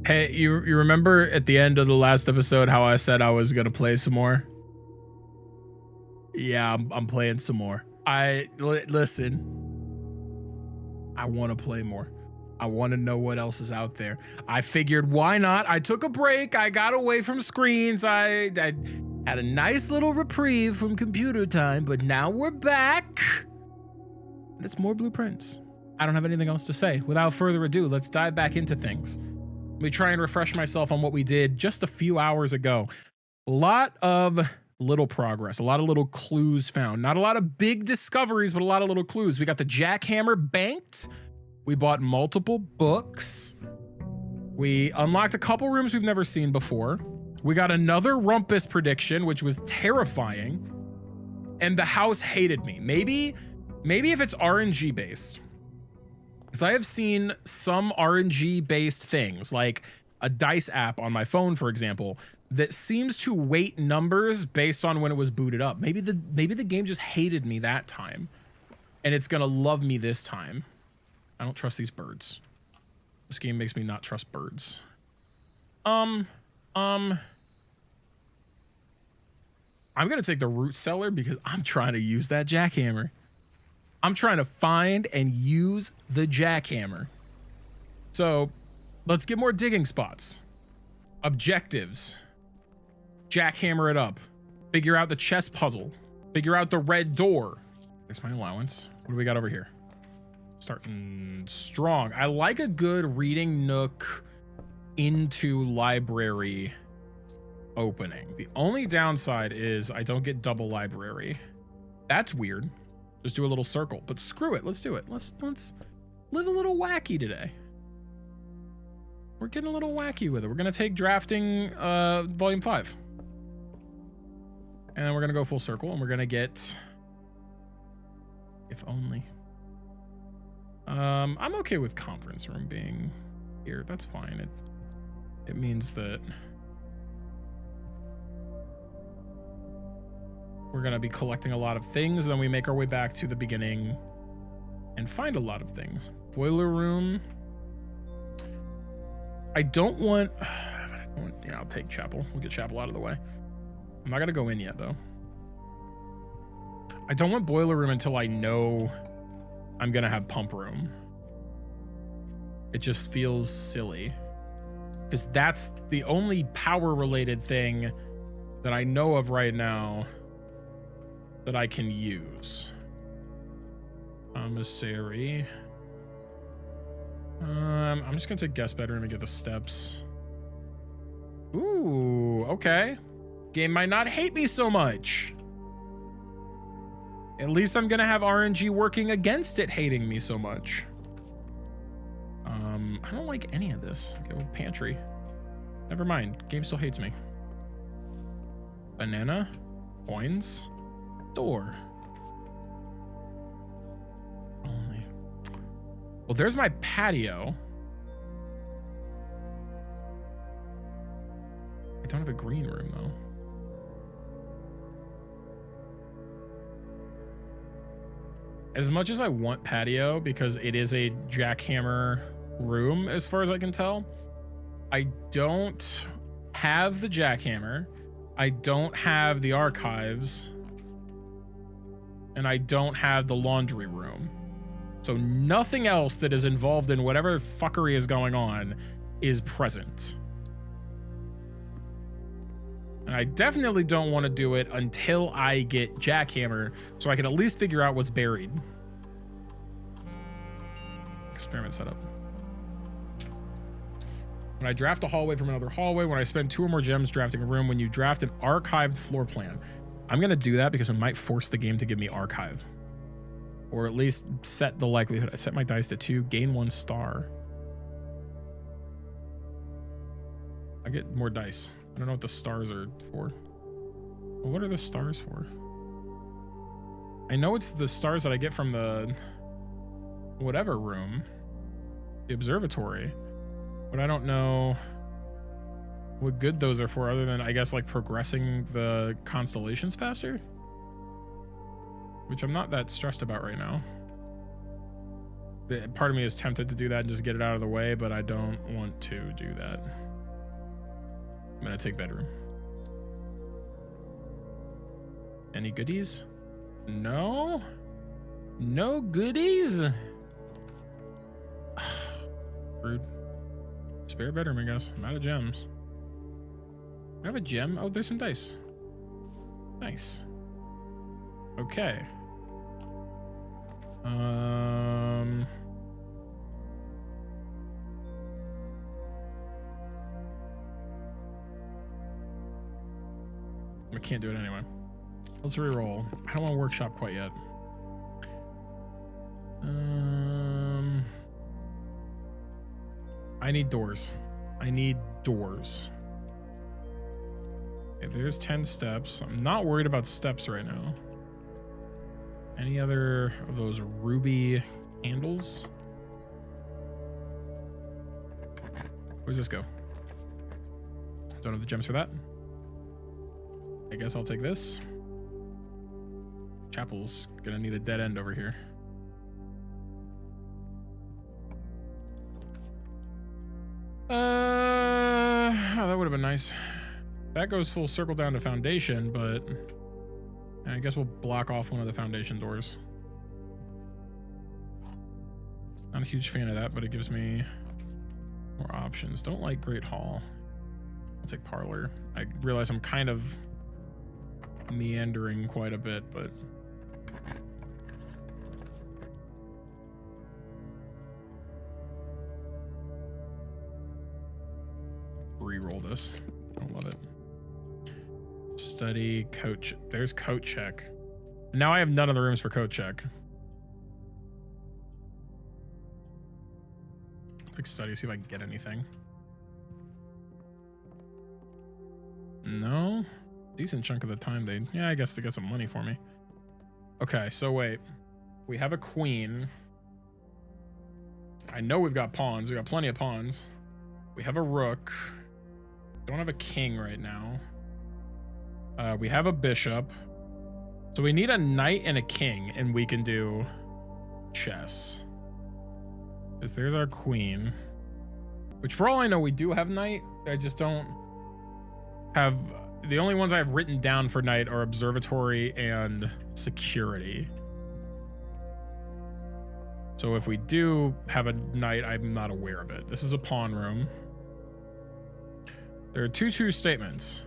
Hey, you remember at the end of the last episode how I said I was gonna play some more? Yeah, I'm playing some more. Listen. I want to play more. I want to know what else is out there. I figured, why not? I took a break. I got away from screens. I had a nice little reprieve from computer time, but now we're back. And it's more blueprints. I don't have anything else to say. Without further ado, let's dive back into things. Let me try and refresh myself on what we did just a few hours ago. A lot of little progress, a lot of little clues found. Not a lot of big discoveries, but a lot of little clues. We got the jackhammer banked. We bought multiple books. We unlocked a couple rooms we've never seen before. We got another rumpus prediction, which was terrifying. And the house hated me. Maybe if it's RNG based. Because I have seen some RNG based things, like a dice app on my phone, for example, that seems to weight numbers based on when it was booted up. Maybe the game just hated me that time, and it's gonna love me this time. I don't trust these birds. This game makes me not trust birds. I'm gonna take the root cellar because I'm trying to use that jackhammer. I'm trying to find and use the jackhammer. So let's get more digging spots. Objectives. Jackhammer it up. Figure out the chess puzzle. Figure out the red door. There's my allowance. What do we got over here? Starting strong. I like a good reading nook into library opening. The only downside is I don't get double library. That's weird. Just do a little circle, but screw it. Let's do it. Let's live a little wacky today. We're getting a little wacky with it. We're gonna take drafting volume 5. And then we're gonna go full circle and we're gonna get if only. I'm okay with conference room being here. That's fine. It means that we're gonna be collecting a lot of things, and then we make our way back to the beginning and find a lot of things. Boiler room. I don't want, yeah, I'll take chapel. We'll get chapel out of the way. I'm not gonna go in yet though. I don't want boiler room until I know I'm gonna have pump room. It just feels silly because that's the only power related thing that I know of right now that I can use. Commissary. I'm just gonna take guest bedroom and get the steps. Ooh, okay. Game might not hate me so much. At least I'm gonna have RNG working against it hating me so much. I don't like any of this. Okay, well, pantry. Never mind. Game still hates me. Banana. Coins. Door. Only. Well, there's my patio. I don't have a green room though. As much as I want patio because it is a jackhammer room as far as I can tell, I don't have the jackhammer. I don't have the archives. And I don't have the laundry room. So nothing else that is involved in whatever fuckery is going on is present. And I definitely don't want to do it until I get jackhammer so I can at least figure out what's buried. Experiment setup. When I draft a hallway from another hallway, when I spend 2 or more gems drafting a room, when you draft an archived floor plan. I'm going to do that because it might force the game to give me archive. Or at least set the likelihood. I set my dice to 2, gain 1 star. I get more dice. I don't know what the stars are for. Well, what are the stars for? I know it's the stars that I get from the whatever room. The observatory. But I don't know what good those are for other than, I guess, like progressing the constellations faster. Which I'm not that stressed about right now. Part of me is tempted to do that and just get it out of the way, but I don't want to do that. I'm gonna take bedroom. Any goodies? No? No goodies? Rude. Spare bedroom, I guess. I'm out of gems. I have a gem. Oh, there's some dice. Nice. Okay. I can't do it anyway. Let's re-roll. I don't want to workshop quite yet. I need doors. I need doors. Okay, there's 10 steps. I'm not worried about steps right now. Any other of those ruby handles? Where's this go? Don't have the gems for that. I guess I'll take this. Chapel's gonna need a dead end over here. Oh, that would have been nice. That goes full circle down to foundation, but I guess we'll block off one of the foundation doors. Not a huge fan of that, but it gives me more options. Don't like Great Hall. I'll take Parlor. I realize I'm kind of meandering quite a bit, but re-roll this. I love it. Study, coach. There's coat check. Now I have none of the rooms for coat check. Like study, see if I can get anything. No. Decent chunk of the time they, yeah, I guess they get some money for me. Okay, so wait. We have a queen. I know we've got pawns. We got plenty of pawns. We have a rook. Don't have a king right now. We have a bishop. So we need a knight and a king, and we can do chess. Because there's our queen. Which for all I know, we do have knight. I just don't have... The only ones I have written down for knight are observatory and security. So if we do have a knight, I'm not aware of it. This is a pawn room. There are two true statements.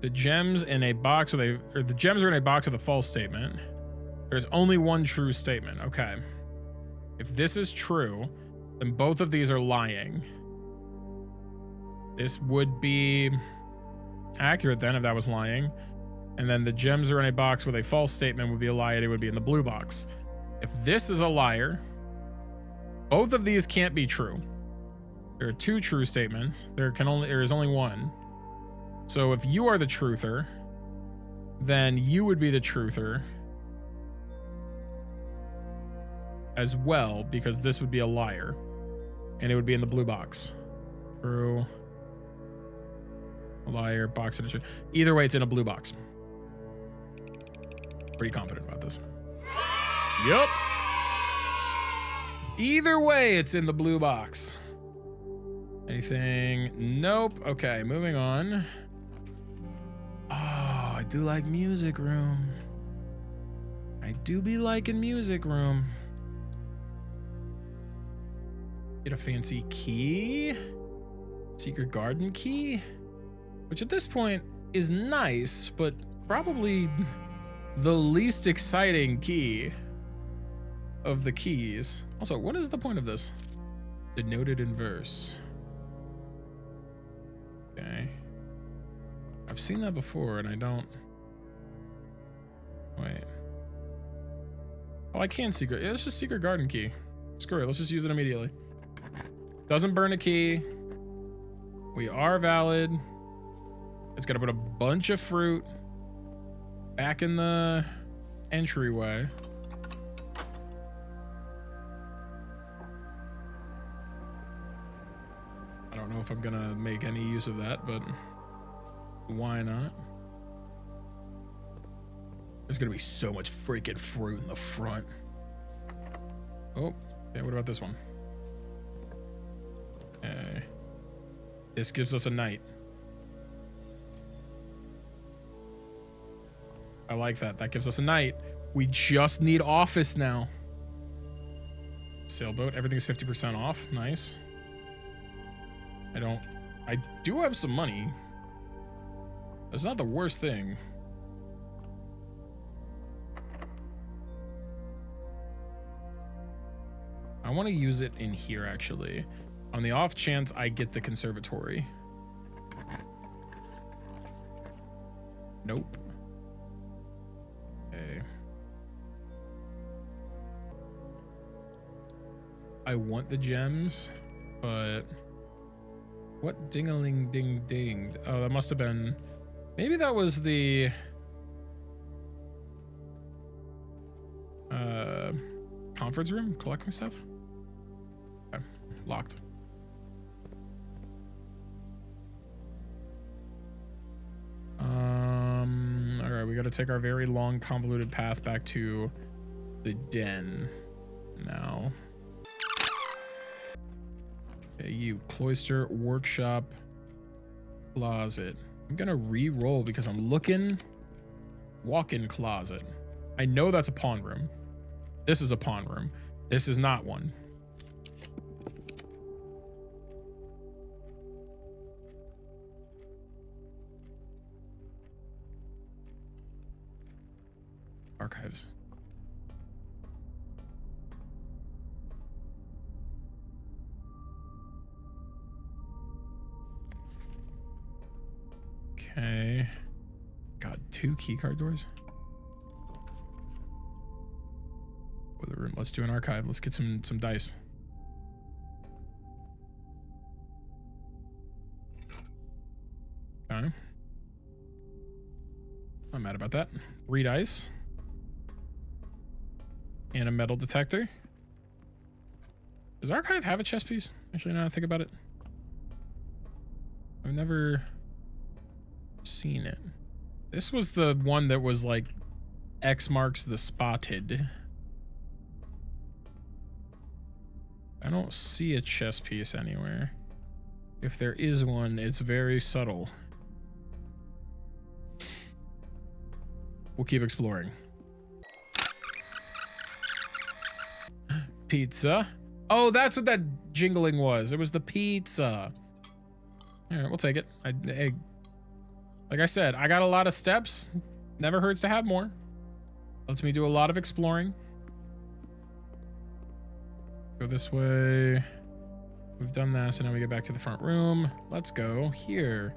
The gems in a box with a, or the gems are in a box with a false statement. There's only one true statement. Okay. If this is true, then both of these are lying. This would be accurate then if that was lying. And then the gems are in a box with a false statement would be a lie, and it would be in the blue box. If this is a liar, both of these can't be true. There are two true statements. There is only one. So if you are the truther, then you would be the truther as well, because this would be a liar, and it would be in the blue box. True. A liar, box and a truth. Either way, it's in a blue box. Pretty confident about this. Yup. Either way, it's in the blue box. Anything? Nope. Okay, moving on. Oh, I do like music room. I do be liking music room. Get a fancy key. Secret garden key. Which at this point is nice, but probably the least exciting key of the keys. Also, what is the point of this? Denoted in verse. Okay. I've seen that before and I don't... Wait. Oh, I can secret. Yeah, let's just secret garden key. Screw it, let's just use it immediately. Doesn't burn a key. We are valid. It's gonna put a bunch of fruit back in the entryway. I don't know if I'm gonna make any use of that, but why not? There's gonna be so much freaking fruit in the front. Oh, Okay, what about this one? Okay. This gives us a knight. I like that. That gives us a knight. We just need office now. Sailboat. Everything's 50% off. Nice. I do have some money. That's not the worst thing. I want to use it in here, actually. On the off chance I get the conservatory. Nope. Okay. I want the gems, but what ding-a-ling ding dinged? Oh, that must have been, maybe that was the conference room collecting stuff. Okay, locked. All right, we got to take our very long convoluted path back to the den now. Okay, you cloister, workshop, closet. I'm gonna re-roll because I'm looking. Walk-in closet. I know that's a pawn room. This is a pawn room. This is not one. Archives. Okay. Got 2 keycard doors. With a room. Let's do an archive. Let's get some dice. Okay. I'm mad about that. 3 dice. And a metal detector. Does archive have a chess piece? Actually, now that I think about it. I've never seen it. This was the one that was like X marks the spotted. I don't see a chess piece anywhere. If there is one, it's very subtle. We'll keep exploring. Pizza. Oh, that's what that jingling was. It was the pizza. All right, we'll take it. Like I said, I got a lot of steps. Never hurts to have more. Lets me do a lot of exploring. Go this way. We've done that, so now we get back to the front room. Let's go here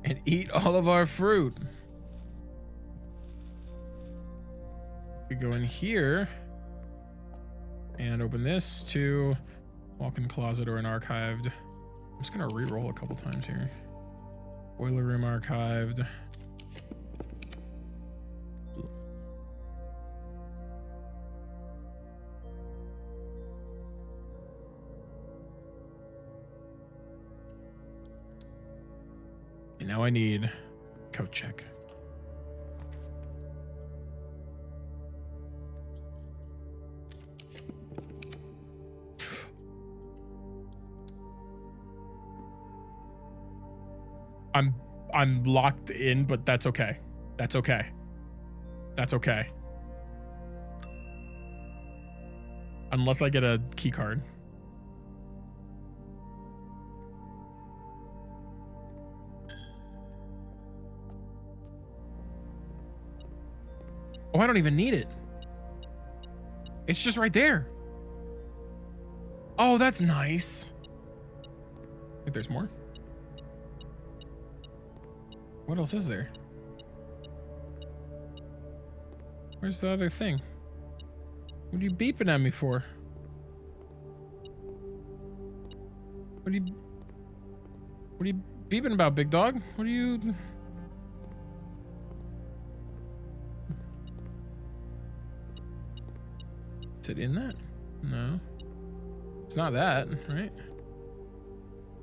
and eat all of our fruit. We go in here and open this to walk-in closet or an archived. I'm just gonna re-roll a couple times here. Boiler room archived. And now I need coat check. I'm locked in, but that's okay. That's okay. That's okay. Unless I get a key card. Oh, I don't even need it. It's just right there. Oh, that's nice. Wait, there's more? What else is there? Where's the other thing? What are you beeping at me for? What are you beeping about, big dog? What are you... Is it in that? No. It's not that, right?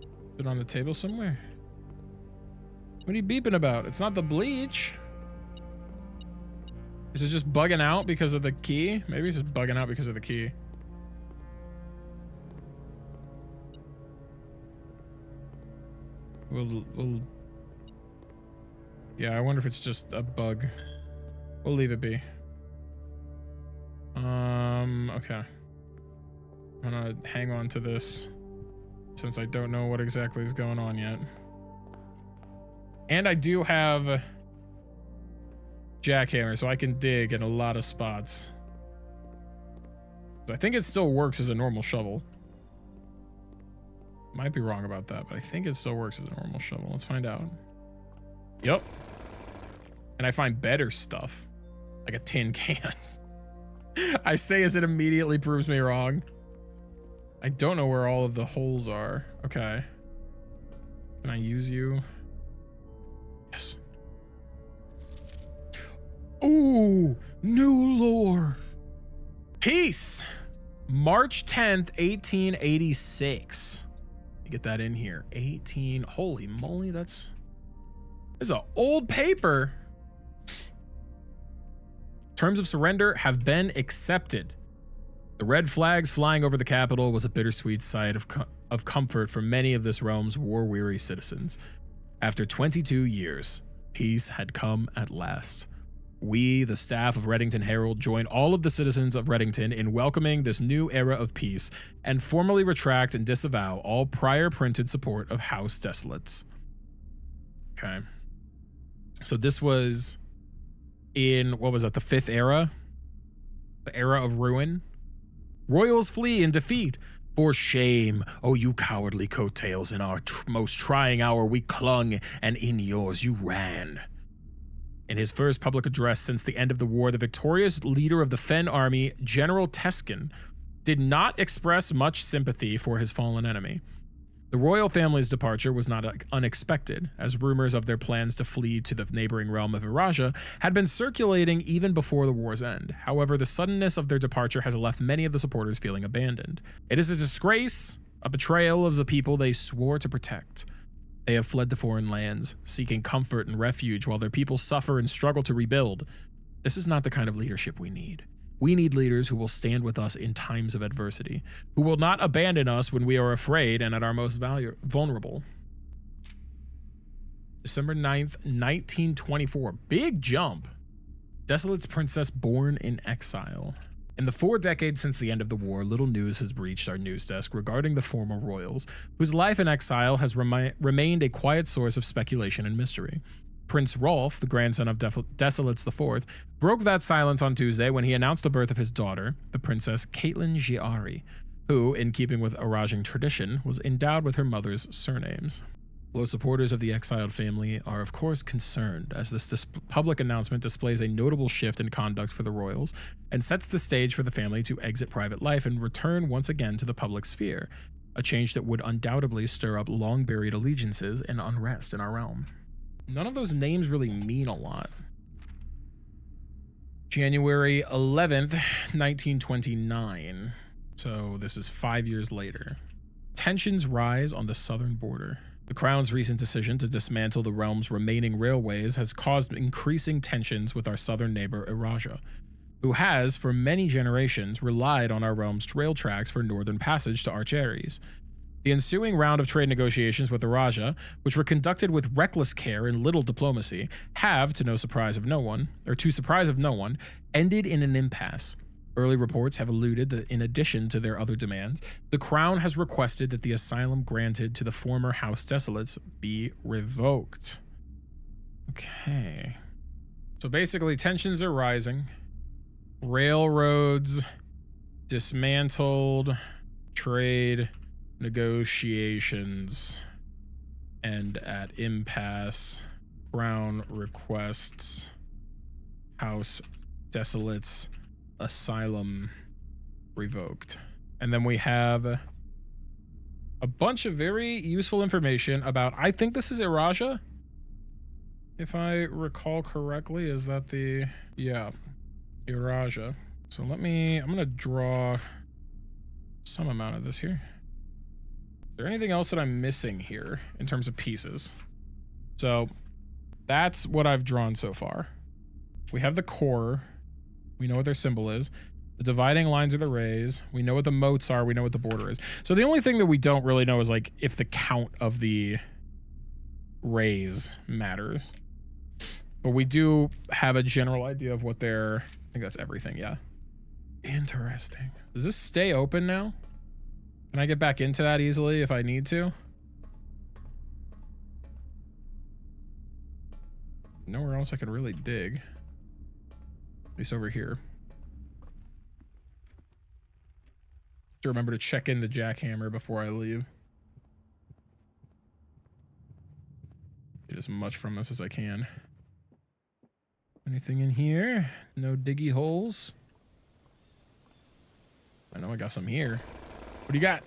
Is it on the table somewhere? What are you beeping about? It's not the bleach. Is it just bugging out because of the key? Maybe it's just bugging out because of the key. We'll yeah, I wonder if it's just a bug. We'll leave it be. Okay. I'm gonna hang on to this since I don't know what exactly is going on yet. And I do have jackhammer, so I can dig in a lot of spots. I think it still works as a normal shovel. Might be wrong about that, but I think it still works as a normal shovel. Let's find out. Yep. And I find better stuff, like a tin can. I say as it immediately proves me wrong. I don't know where all of the holes are. Okay. Can I use you? Yes. Ooh, new lore. Peace. March 10th, 1886. Get that in here. 18. Holy moly, that's an old paper. Terms of surrender have been accepted. The red flags flying over the capital was a bittersweet sight of comfort for many of this realm's war-weary citizens. After 22 years, peace had come at last. We, the staff of Reddington Herald, join all of the citizens of Reddington in welcoming this new era of peace and formally retract and disavow all prior printed support of House Desolates. Okay. So this was in, what was that, the 5th era? The era of ruin? Royals flee in defeat. For shame, oh you cowardly coattails, in our most trying hour we clung, and in yours you ran. In his first public address since the end of the war, the victorious leader of the Fen army, General Teskin, did not express much sympathy for his fallen enemy. The royal family's departure was not unexpected, as rumors of their plans to flee to the neighboring realm of Erasia had been circulating even before the war's end. However, the suddenness of their departure has left many of the supporters feeling abandoned. It is a disgrace, a betrayal of the people they swore to protect. They have fled to foreign lands, seeking comfort and refuge while their people suffer and struggle to rebuild. This is not the kind of leadership we need. We need leaders who will stand with us in times of adversity, who will not abandon us when we are afraid and at our most vulnerable. December 9th, 1924. Big jump. Desolate's princess born in exile. In the 4 decades since the end of the war, little news has reached our news desk regarding the former royals, whose life in exile has remained a quiet source of speculation and mystery. Prince Rolf, the grandson of Desolates IV, broke that silence on Tuesday when he announced the birth of his daughter, the Princess Caitlin Giari, who, in keeping with Arajan tradition, was endowed with her mother's surnames. Close supporters of the exiled family are of course concerned, as this public announcement displays a notable shift in conduct for the royals and sets the stage for the family to exit private life and return once again to the public sphere, a change that would undoubtedly stir up long-buried allegiances and unrest in our realm. None of those names really mean a lot. January 11th, 1929. So this is 5 years later. Tensions rise on the southern border. The Crown's recent decision to dismantle the realm's remaining railways has caused increasing tensions with our southern neighbor Erasia, who has, for many generations, relied on our realm's rail tracks for northern passage to Arch Ares. The ensuing round of trade negotiations with Erasia, which were conducted with reckless care and little diplomacy, have, to surprise of no one, ended in an impasse. Early reports have alluded that in addition to their other demands, the Crown has requested that the asylum granted to the former House Desolates be revoked. Okay. So basically tensions are rising. Railroads dismantled, trade negotiations and at impasse. Crown requests House Desolates asylum revoked. And then we have a bunch of very useful information about, I think this is Erasia, if I recall correctly. Is that the, yeah, Erasia. So I'm gonna draw some amount of this here. Is there anything else that I'm missing here in terms of pieces? So that's what I've drawn so far. We have the core. We know what their symbol is. The dividing lines are the rays. We know what the moats are. We know what the border is. So the only thing that we don't really know is like if the count of the raise matters. But we do have a general idea of what they're... I think that's everything, yeah. Interesting. Does this stay open now? Can I get back into that easily if I need to? Nowhere else I can really dig. At least over here. To remember to check in the jackhammer before I leave. Get as much from this as I can. Anything in here? No diggy holes? I know I got some here. What do you got?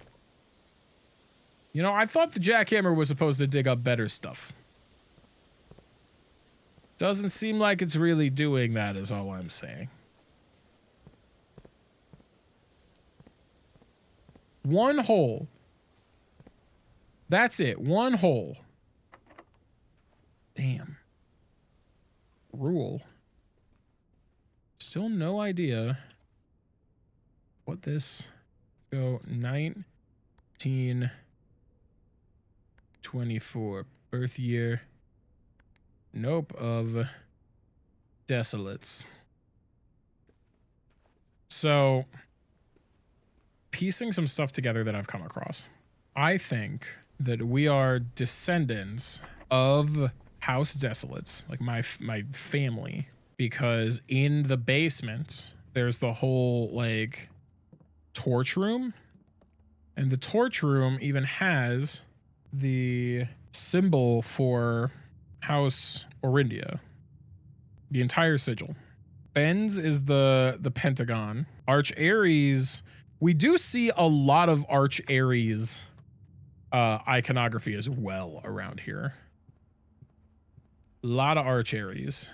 You know, I thought the jackhammer was supposed to dig up better stuff. Doesn't seem like it's really doing that, is all I'm saying. One hole. That's it. One hole. Damn. Rule. Still no idea what this... Go 1924. Birth year. Nope, of Desolates. So, piecing some stuff together that I've come across. I think that we are descendants of House Desolates, like my family, because in the basement, there's the whole, like, torch room. And the torch room even has the symbol for House Orindia. The entire sigil. Ben's is the pentagon. Arch Ares, we do see a lot of Arch Ares iconography as well around here. A lot of Arch Ares.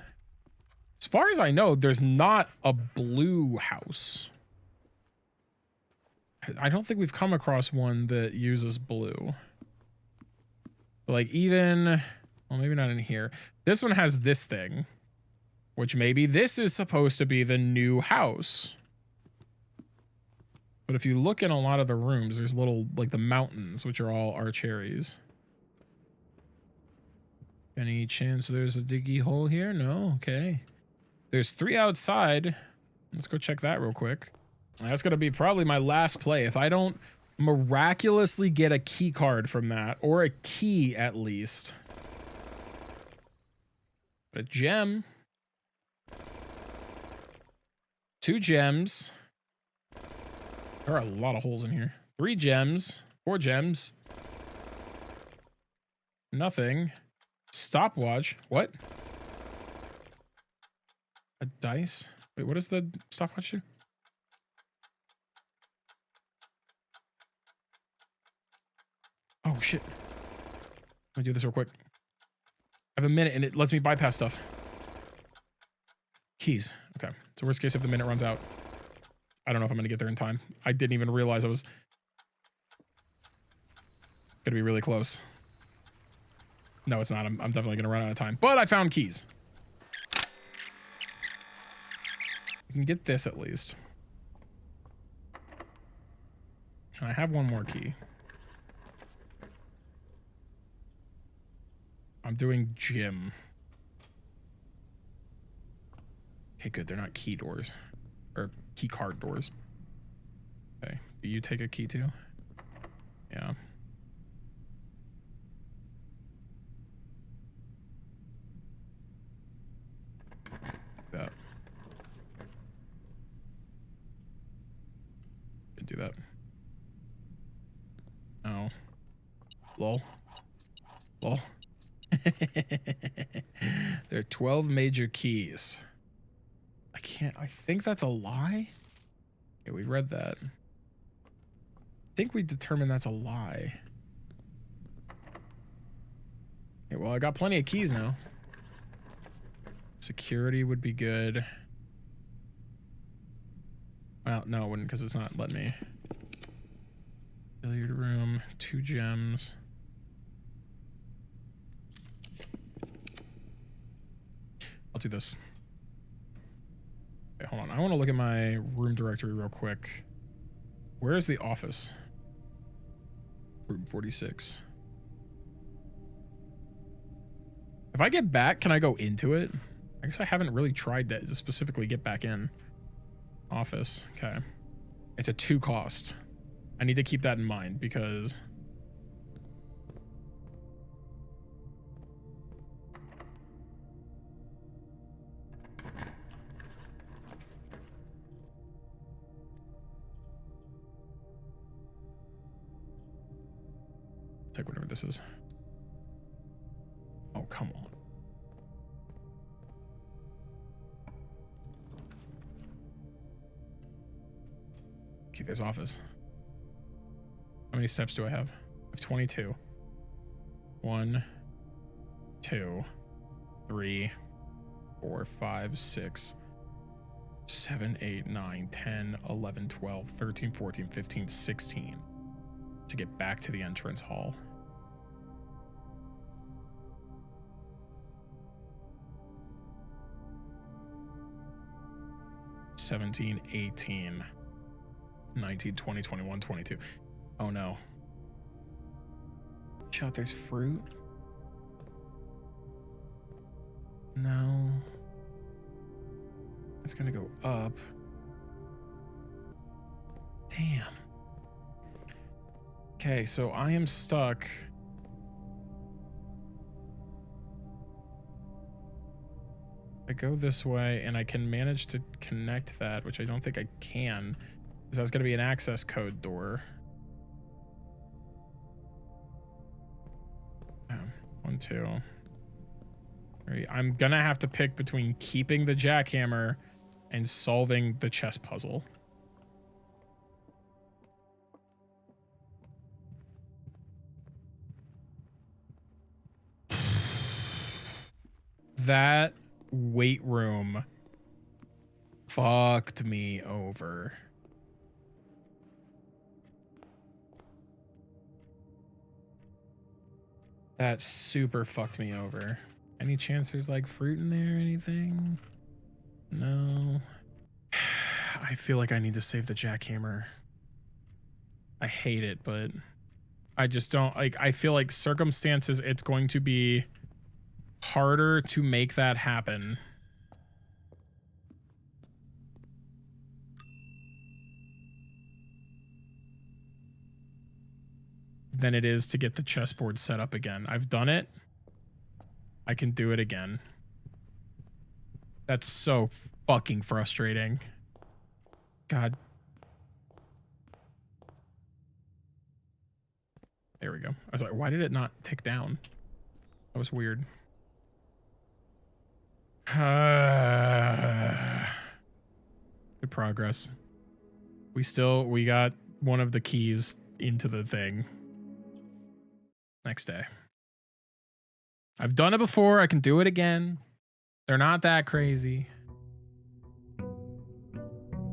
As far as I know, there's not a blue house. I don't think we've come across one that uses blue. But like even... Well, maybe not in here. This one has this thing, which maybe this is supposed to be the new house. But if you look in a lot of the rooms, there's little, like the mountains, which are all Arch Ares. Any chance there's a diggy hole here? No? Okay. There's 3 outside. Let's go check that real quick. That's going to be probably my last play. If I don't miraculously get a key card from that, or a key at least... A gem. 2 gems. There are a lot of holes in here. 3 gems. 4 gems. Nothing. Stopwatch. What? A dice? Wait, what does the stopwatch do? Oh, shit. Let me do this real quick. I have a minute and it lets me bypass stuff. Keys. Okay. So worst case if the minute runs out. I don't know if I'm going to get there in time. I didn't even realize I was going to be really close. No, it's not. I'm definitely going to run out of time. But I found keys. You can get this at least. And I have one more key. I'm doing gym. Okay, good. They're not key doors. Or key card doors. Okay. Do you take a key too? Yeah. That. Could do that. Oh. Lol. Lol. There are 12 major keys. I think that's a lie. Yeah, we read that. I think we determined that's a lie. Okay, well, I got plenty of keys now. Security would be good. Well, no, it wouldn't because it's not letting me. Billiard room, 2 gems. I'll do this. Okay, hold on. I want to look at my room directory real quick. Where is the office? Room 46. If I get back, can I go into it? I guess I haven't really tried that to specifically get back in. Office. Okay. It's a 2 cost. I need to keep that in mind because... take whatever this is. Oh, come on. Okay, there's office. How many steps do I have? I have 22. 1, 2, 3, 4, 5, 6, 7, 8, 9, 10, 11, 12, 13, 14, 15, 16. To get back to the entrance hall. $17, 18, 19, 20, 21, 22. Oh no. Shot, there's fruit. No. It's gonna go up. Damn. Okay, so I am stuck. I go this way and I can manage to connect that, which I don't think I can, because that's going to be an access code door. 1, 2, 3. I'm going to have to pick between keeping the jackhammer and solving the chess puzzle. That weight room fucked me over. That super fucked me over. Any chance there's like fruit in there or anything? No. I feel like I need to save the jackhammer. I hate it, but I just don't like, I feel like circumstances, it's going to be harder to make that happen. Than it is to get the chessboard set up again. I've done it. I can do it again. That's so fucking frustrating. God. There we go. I was like, why did it not tick down? That was weird. Good progress. We got one of the keys into the thing. Next day. I've done it before. I can do it again. They're not that crazy.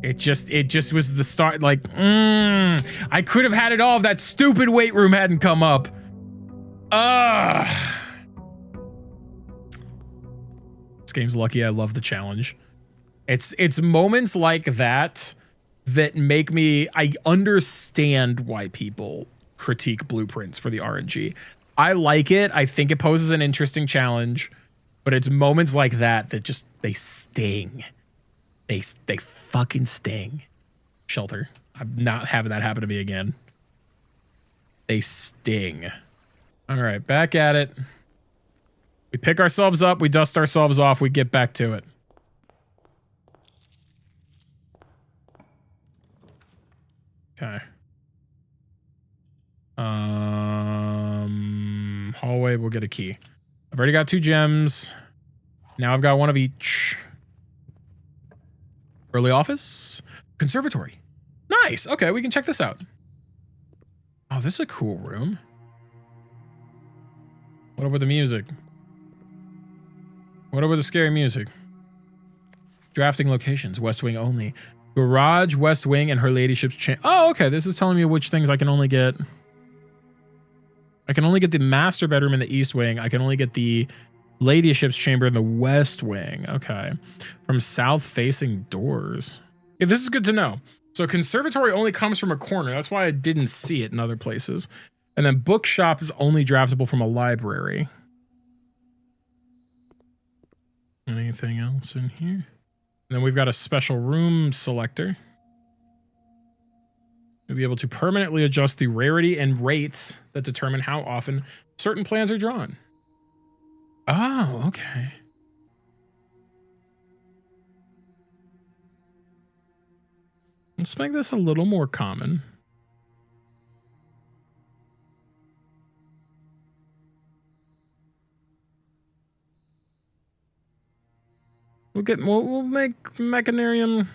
It just was the start. Like, I could have had it all if that stupid weight room hadn't come up. This game's lucky I love the challenge. It's moments like that that make me, I understand why people critique blueprints for the RNG. I like it. I think it poses an interesting challenge, but it's moments like that that just, they sting. They fucking sting. Shelter. I'm not having that happen to me again. They sting. All right, back at it. We pick ourselves up, we dust ourselves off, we get back to it. Okay. Hallway, we'll get a key. I've already got 2 gems. Now I've got 1 of each. Early office. Conservatory. Nice. Okay, we can check this out. Oh, this is a cool room. What about the music? What about the scary music? Drafting locations. West Wing only. Garage, West Wing, and her ladyship's chamber. Oh, okay. This is telling me which things I can only get. I can only get the master bedroom in the East Wing. I can only get the ladyship's chamber in the West Wing. Okay. From south-facing doors. Yeah, this is good to know. So conservatory only comes from a corner. That's why I didn't see it in other places. And then bookshop is only draftable from a library. Anything else in here? And then we've got a special room selector. We'll be able to permanently adjust the rarity and rates that determine how often certain plans are drawn. Oh, okay. Let's make this a little more common. We'll make Mechanarium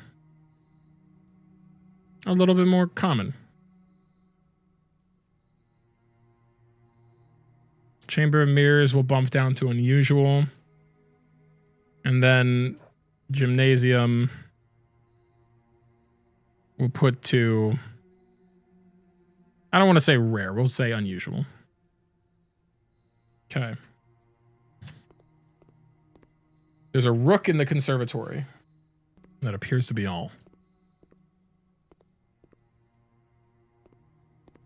a little bit more common. Chamber of Mirrors will bump down to unusual. And then Gymnasium we'll put to, I don't want to say rare, we'll say unusual. Okay. There's a rook in the conservatory. That appears to be all.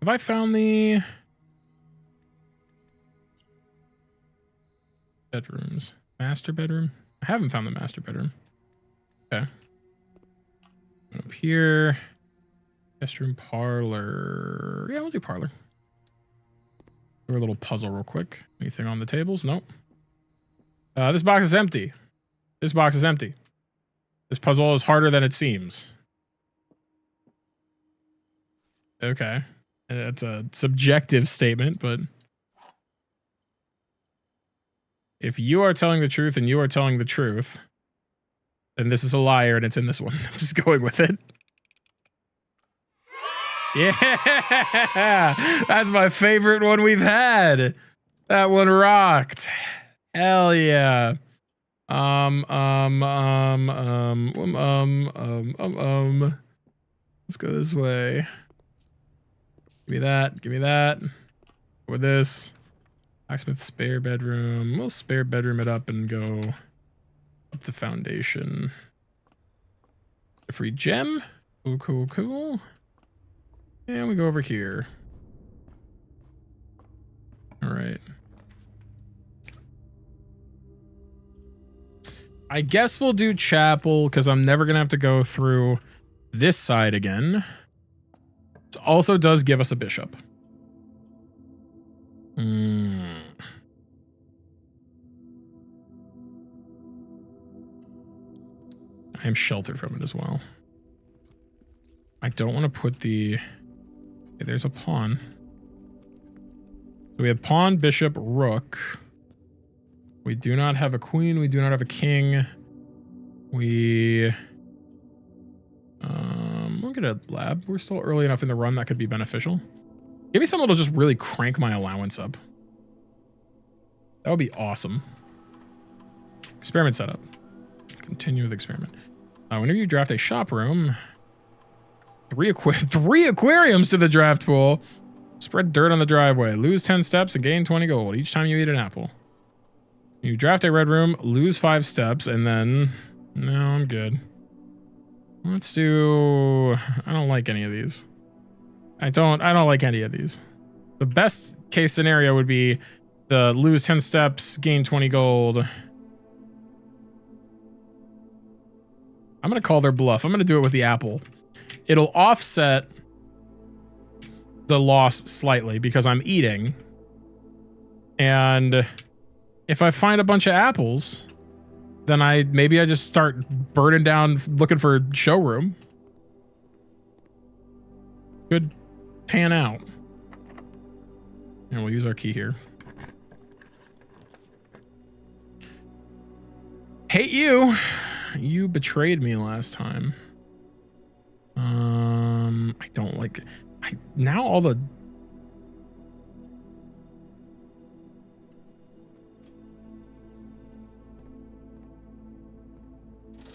Have I found the bedrooms? Master bedroom? I haven't found the master bedroom. Okay. Up here. Guest room, parlor. Yeah, we'll do parlor. Do a little puzzle real quick. Anything on the tables? Nope. This box is empty. This box is empty. This puzzle is harder than it seems. Okay. That's a subjective statement, but if you are telling the truth and you are telling the truth, then this is a liar and it's in this one. I'm just going with it. Yeah, that's my favorite one we've had. That one rocked. Hell yeah. Let's go this way. Give me that. Give me that. With this. Blacksmith spare bedroom. We'll spare bedroom it up and go up to foundation. A free gem. Cool, cool, cool. And we go over here. All right. I guess we'll do chapel because I'm never going to have to go through this side again. It also does give us a bishop. I am sheltered from it as well. I don't want to put the... Okay, there's a pawn. So we have pawn, bishop, rook. We do not have a queen. We do not have a king. We'll get a lab. We're still early enough in the run that could be beneficial. Give me something that'll just really crank my allowance up. That would be awesome. Experiment setup. Continue with experiment. Whenever you draft a shop room, three aquariums to the draft pool. Spread dirt on the driveway. Lose 10 steps and gain 20 gold each time you eat an apple. You draft a red room, lose 5 steps, and then... No, I'm good. Let's do... I don't like any of these. I don't like any of these. The best case scenario would be the lose 10 steps, gain 20 gold. I'm going to call their bluff. I'm going to do it with the apple. It'll offset the loss slightly because I'm eating. And if I find a bunch of apples, then maybe I just start burning down looking for a showroom. Could pan out. And we'll use our key here. Hate you. You betrayed me last time. I don't like... now all the...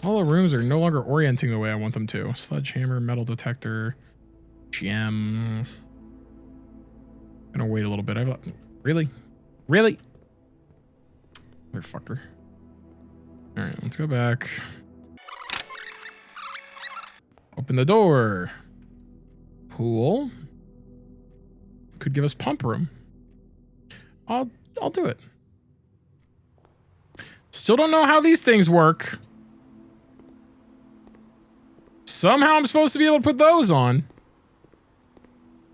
all the rooms are no longer orienting the way I want them to. Sledgehammer, metal detector, gem. I'm gonna wait a little bit. Really? Really? Motherfucker. All right, let's go back. Open the door. Pool. Could give us pump room. I'll do it. Still don't know how these things work. Somehow I'm supposed to be able to put those on.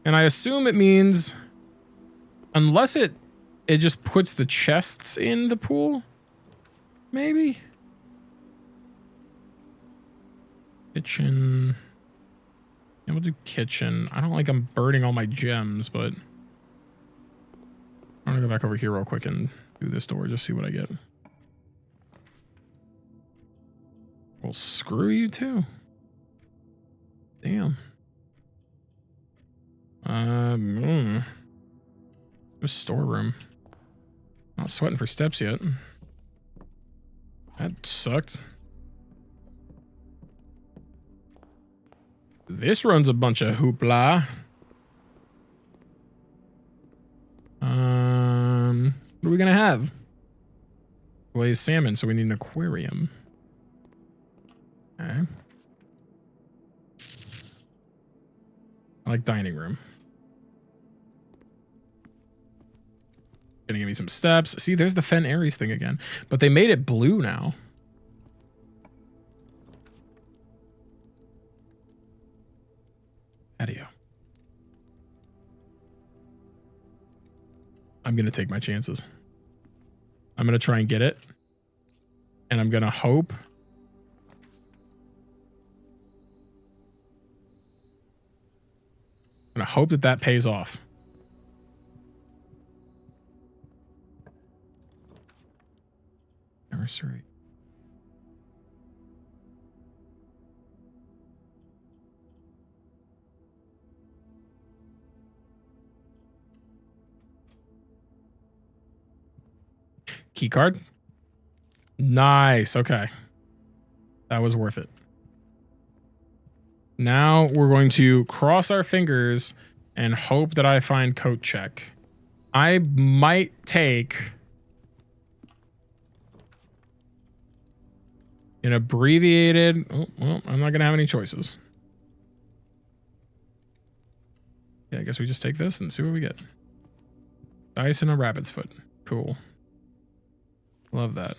And I assume it means, unless it just puts the chests in the pool, maybe? Kitchen. Yeah, we'll do kitchen. I don't like I'm burning all my gems, but I'm gonna go back over here real quick and do this door, just see what I get. Well, screw you too. Damn. There's storeroom. Not sweating for steps yet. That sucked. This runs a bunch of hoopla. What are we gonna have? Glazed salmon, so we need an aquarium. Okay. I like dining room. Gonna give me some steps. See, there's the Fen Aries thing again. But they made it blue now. Patio. I'm gonna take my chances. I'm gonna try and get it. And I'm gonna hope. I'm gonna hope that that pays off. Nursery. Key card. Nice. Okay. That was worth it. Now we're going to cross our fingers and hope that I find coat check. I might take an abbreviated. Oh, well, I'm not going to have any choices. Yeah, I guess we just take this and see what we get. Dice and a rabbit's foot. Cool. Love that.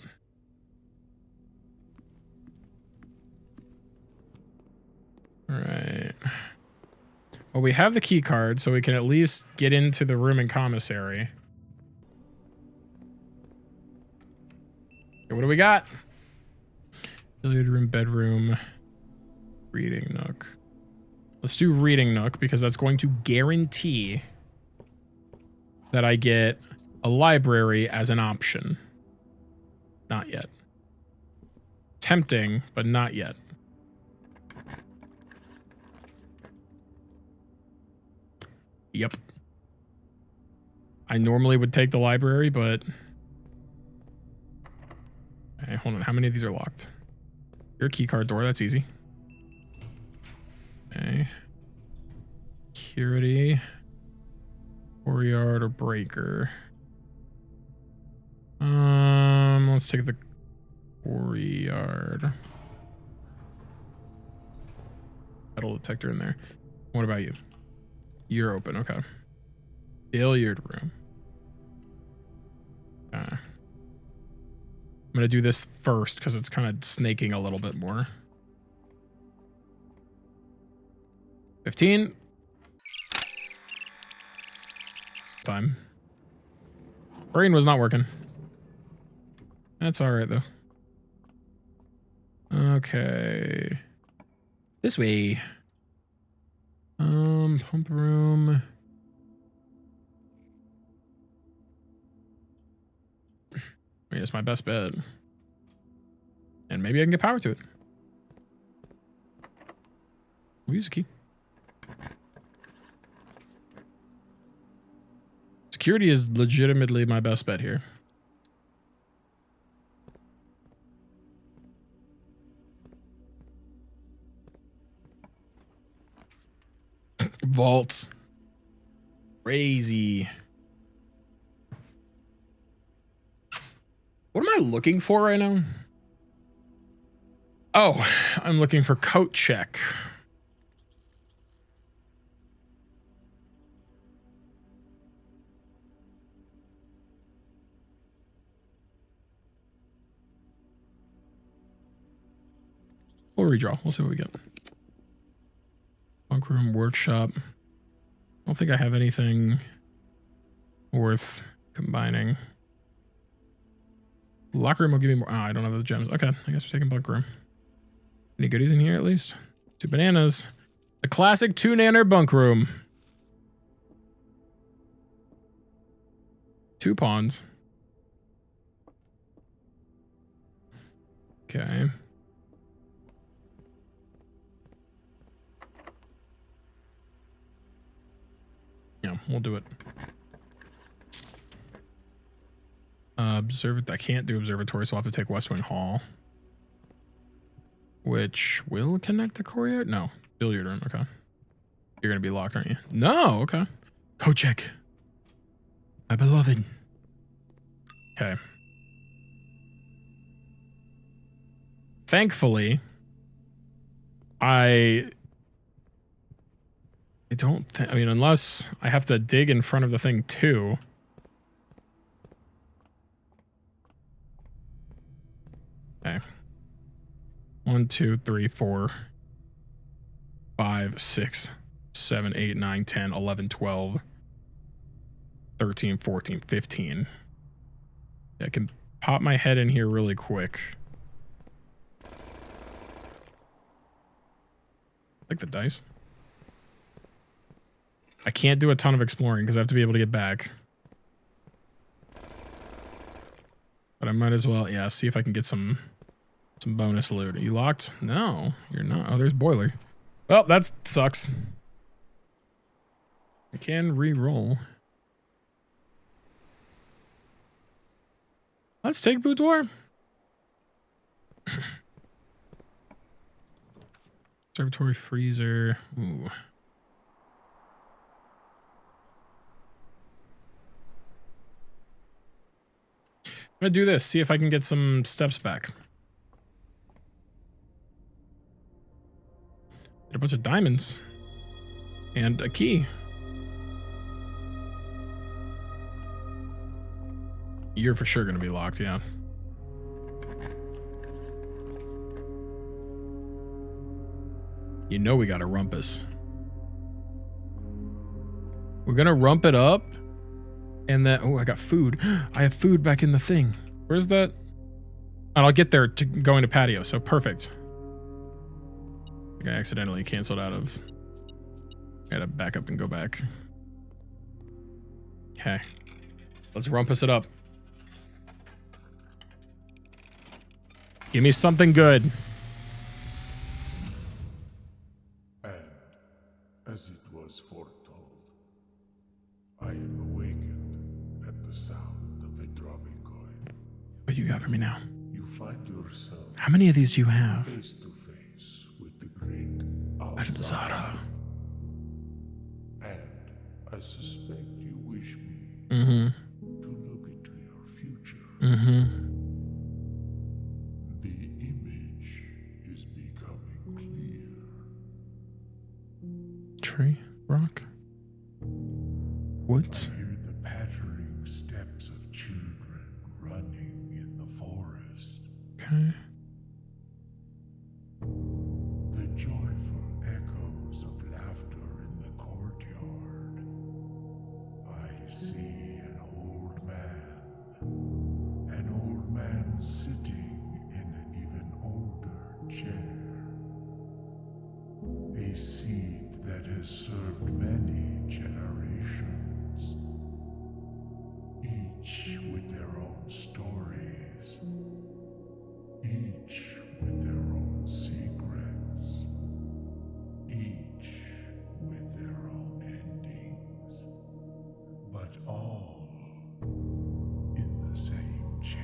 All right. Well, we have the key card, so we can at least get into the room in commissary. Okay, what do we got? Billiard room, bedroom, reading nook. Let's do reading nook because that's going to guarantee that I get a library as an option. Not yet. Tempting, but not yet. Yep. I normally would take the library, but... Okay, hold on. How many of these are locked? Your key card door. That's easy. Okay. Security. Courtyard or breaker. Let's take the courtyard. Metal detector in there. What about you? You're open. Okay. Billiard room. I'm going to do this first because it's kind of snaking a little bit more. 15. Time. Brain was not working. That's all right, though. Okay. This way. Pump room. I mean, it's my best bet. And maybe I can get power to it. We'll use a key. Security is legitimately my best bet here. Vaults. Crazy. What am I looking for right now? Oh, I'm looking for coat check. We'll redraw. We'll see what we get. Bunk room, workshop. I don't think I have anything worth combining. Locker room will give me more. Oh, I don't have the gems. Okay, I guess we're taking bunk room. Any goodies in here at least? 2 bananas. The classic 2-nanner bunk room. 2 pawns. Okay. Yeah, we'll do it. I can't do observatory, so I'll have to take West Wing Hall. Which will connect to courtyard? No. Billiard room, okay. You're gonna be locked, aren't you? No, okay. Code check. My beloved. Okay. Thankfully, I don't think, I mean, unless I have to dig in front of the thing too. Okay. 1, 2, 3, 4, 5, 6, 7, 8, 9, 10, 11, 12, 13, 14, 15. I can pop my head in here really quick. Like the dice. I can't do a ton of exploring because I have to be able to get back. But I might as well, yeah, see if I can get some bonus loot. Are you locked? No, you're not. Oh, there's boiler. Well, that sucks. I can re-roll. Let's take boudoir. Observatory freezer. Ooh. I'm gonna do this, see if I can get some steps back. Get a bunch of diamonds. And a key. You're for sure gonna be locked, yeah. You know we got a rumpus. We're gonna rump it up. And then, oh, I got food. I have food back in the thing. Where's that? And I'll get there to going to patio, so perfect. I think I accidentally canceled out of. I gotta back up and go back. Okay. Let's rumpus it up. Give me something good. And as it was foretold, I am awakened at the sound of a dropping coin. What do you got for me now? You find yourself How many of these do you have? face to face with the great aSwordBear. And I suspect you wish me to look into your future. The image is becoming clear. Tree, rock, woods. I hear the pattering steps of children running in the forest. Okay. The joyful echoes of laughter in the courtyard. I see an old man sitting in an even older chair. A seed that has served many generations, each with their own stories, each with their own secrets, each with their own endings, but all in the same chair.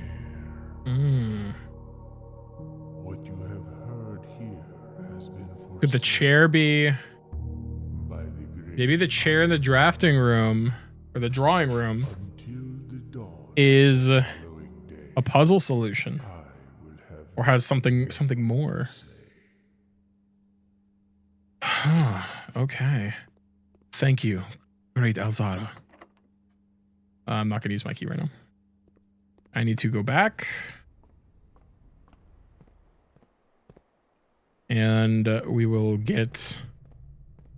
What you have heard here has been Could the chair be by the great maybe the chair in the drafting room or the drawing room until the dawn is following day. a puzzle solution I will have or has something more? Okay. Thank you, great Alzada. I'm not gonna use my key right now. I need to go back. And we will get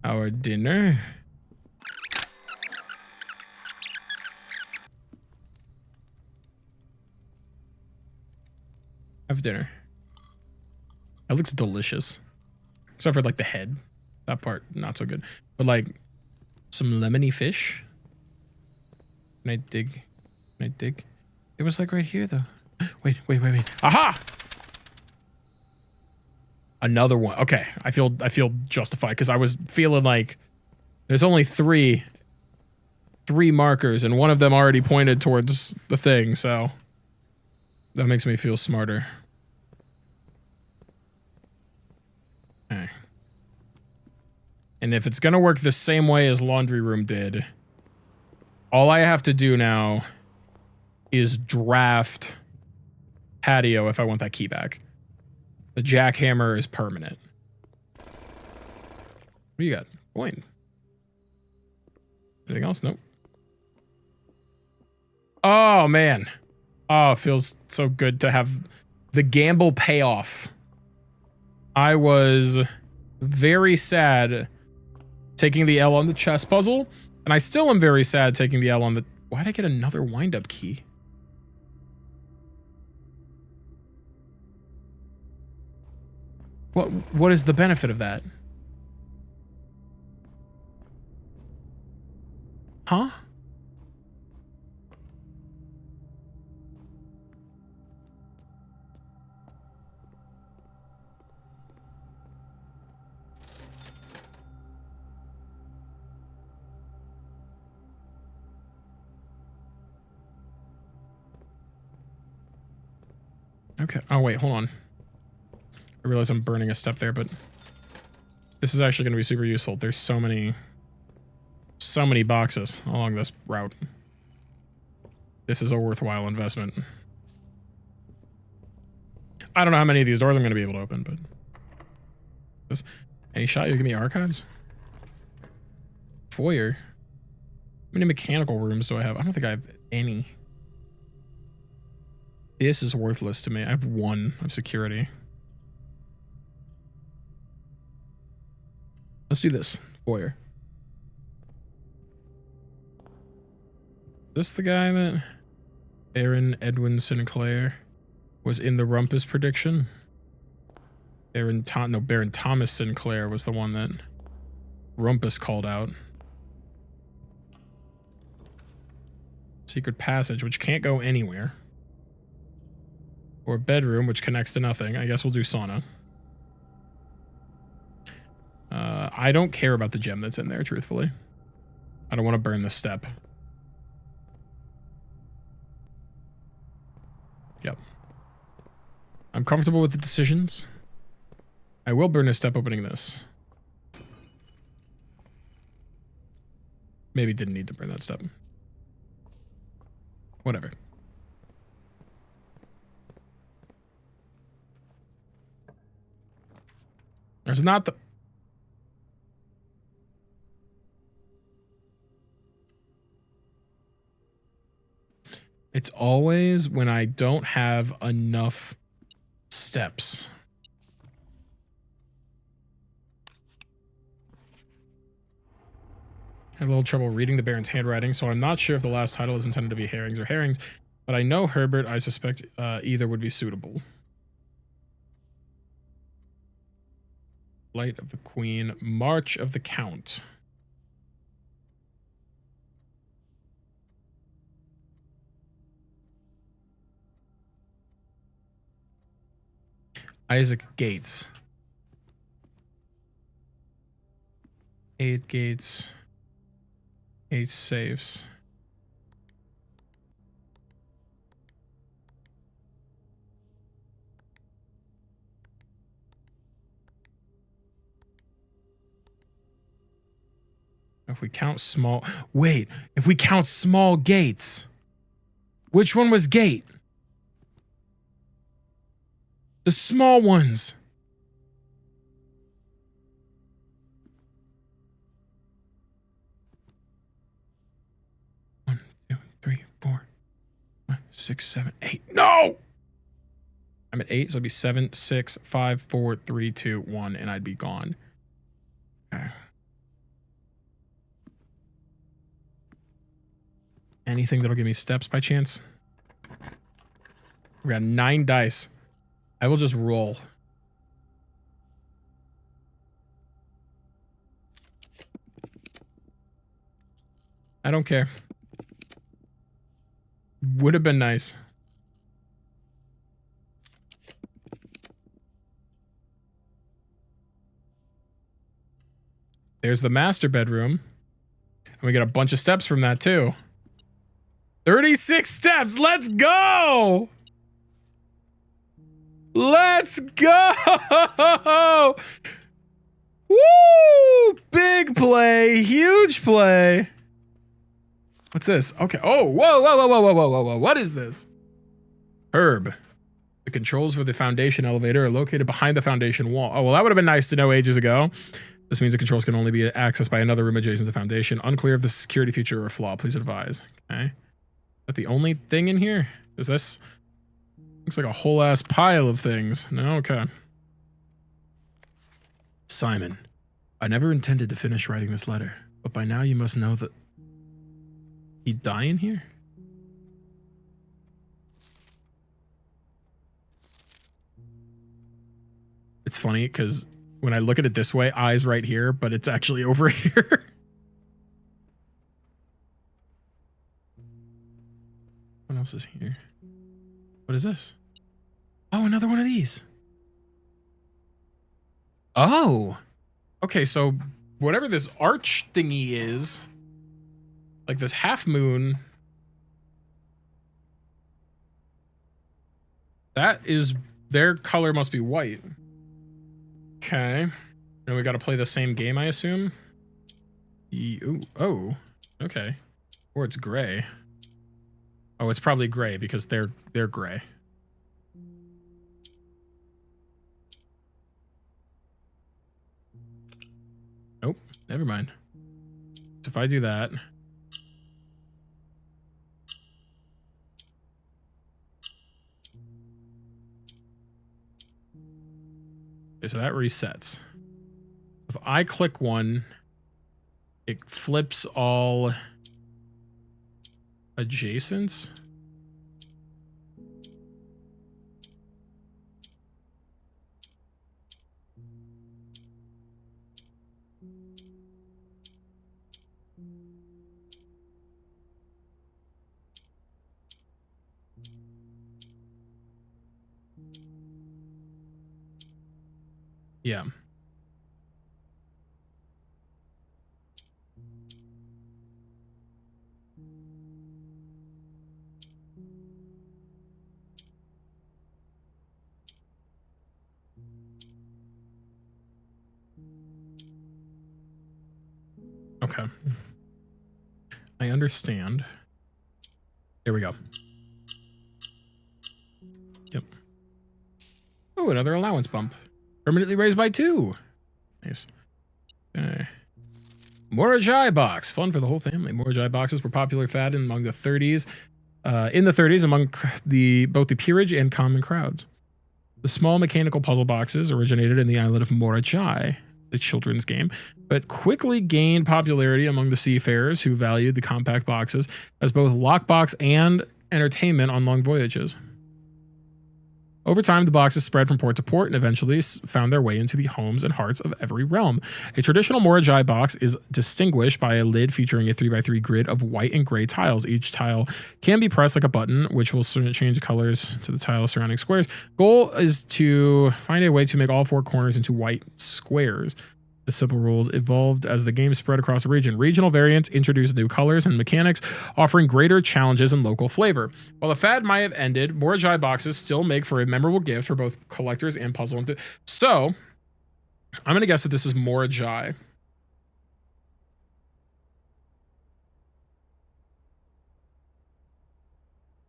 our dinner. Have dinner. That looks delicious. Except for like the head. That part, not so good. But like some lemony fish. Can I dig? Can I dig? It was like right here though. Wait. Aha! Another one. Okay, I feel justified because I was feeling like there's only three markers and one of them already pointed towards the thing, so that makes me feel smarter. Okay. And if it's gonna work the same way as laundry room did, all I have to do now is draft patio if I want that key back. The jackhammer is permanent. What do you got? Coin. Anything else? Nope. Oh, man. Oh, it feels so good to have the gamble pay off. I was very sad taking the L on the chess puzzle, and I still am very sad taking the L on the... Why'd I get another wind-up key? What is the benefit of that? Huh? Okay. Oh, wait, hold on. I realize I'm burning a step there, but this is actually going to be super useful. There's so many boxes along this route. This is a worthwhile investment. I don't know how many of these doors I'm going to be able to open, but this, any shot you give me archives? Foyer. How many mechanical rooms do I have? I don't think I have any. This is worthless to me. I have one of security. Let's do this. Foyer. Is this the guy that Aaron Edwin Sinclair was in the Rumpus prediction? Baron Thomas Sinclair was the one that Rumpus called out. Secret passage, which can't go anywhere. Or bedroom, which connects to nothing. I guess we'll do sauna. I don't care about the gem that's in there, truthfully. I don't want to burn this step. Yep. I'm comfortable with the decisions. I will burn a step opening this. Maybe didn't need to burn that step. Whatever. There's not the... It's always when I don't have enough steps. Had a little trouble reading the Baron's handwriting, so I'm not sure if the last title is intended to be herrings or herrings, but I know Herbert, I suspect either would be suitable. Light of the Queen, March of the Count. Isaac Gates. 8 gates. 8 saves. If we count small... Wait, if we count small gates, which one was gate? The small ones. One, two, three, four, 5, 6, 7, 8. No! I'm at 8, so it'd be 7, 6, 5, 4, 3, 2, 1, and I'd be gone. Okay. Anything that'll give me steps by chance? We got 9 dice. I will just roll. I don't care. Would have been nice. There's the master bedroom. And we get a bunch of steps from that too. 36 steps. Let's go. Let's go. Woo! Big play. Huge play. What's this? Okay. Oh, whoa, whoa, whoa, whoa, whoa, whoa, whoa, whoa. What is this? Herb. The controls for the foundation elevator are located behind the foundation wall. Oh, well, that would have been nice to know ages ago. This means the controls can only be accessed by another room adjacent to the foundation. Unclear if this is a security feature or a flaw. Please advise. Okay. Is that the only thing in here? Is this? Looks like a whole ass pile of things. No? Okay. Simon, I never intended to finish writing this letter, but by now you must know that he'd die in here? It's funny because when I look at it this way, eyes right here, but it's actually over here. What else is here? What is this? Oh, another one of these. Oh. Okay, so whatever this arch thingy is, like this half moon, that is, their color must be white. Okay. And we got to play the same game, I assume. Ooh, oh, okay. Or it's gray. Oh, it's probably gray because they're gray. Nope, never mind. So if I do that. Okay, so that resets. If I click one, it flips all adjacents. Yeah. Okay. I understand. There we go. Yep. Oh, another allowance bump. Permanently raised by 2. Nice. Okay. Morajai box. Fun for the whole family. Morajai boxes were popular fad among the 30s. In the 30s among both the peerage and common crowds. The small mechanical puzzle boxes originated in the island of Morajai, the children's game, but quickly gained popularity among the seafarers who valued the compact boxes as both lockbox and entertainment on long voyages. Over time, the boxes spread from port to port and eventually found their way into the homes and hearts of every realm. A traditional Morajai box is distinguished by a lid featuring a 3x3 grid of white and gray tiles. Each tile can be pressed like a button, which will change colors to the tiles surrounding squares. Goal is to find a way to make all 4 corners into white squares. The simple rules evolved as the game spread across the region. Regional variants introduced new colors and mechanics, offering greater challenges and local flavor. While the fad might have ended, Morajai boxes still make for a memorable gift for both collectors and puzzle. So, I'm going to guess that this is Morajai.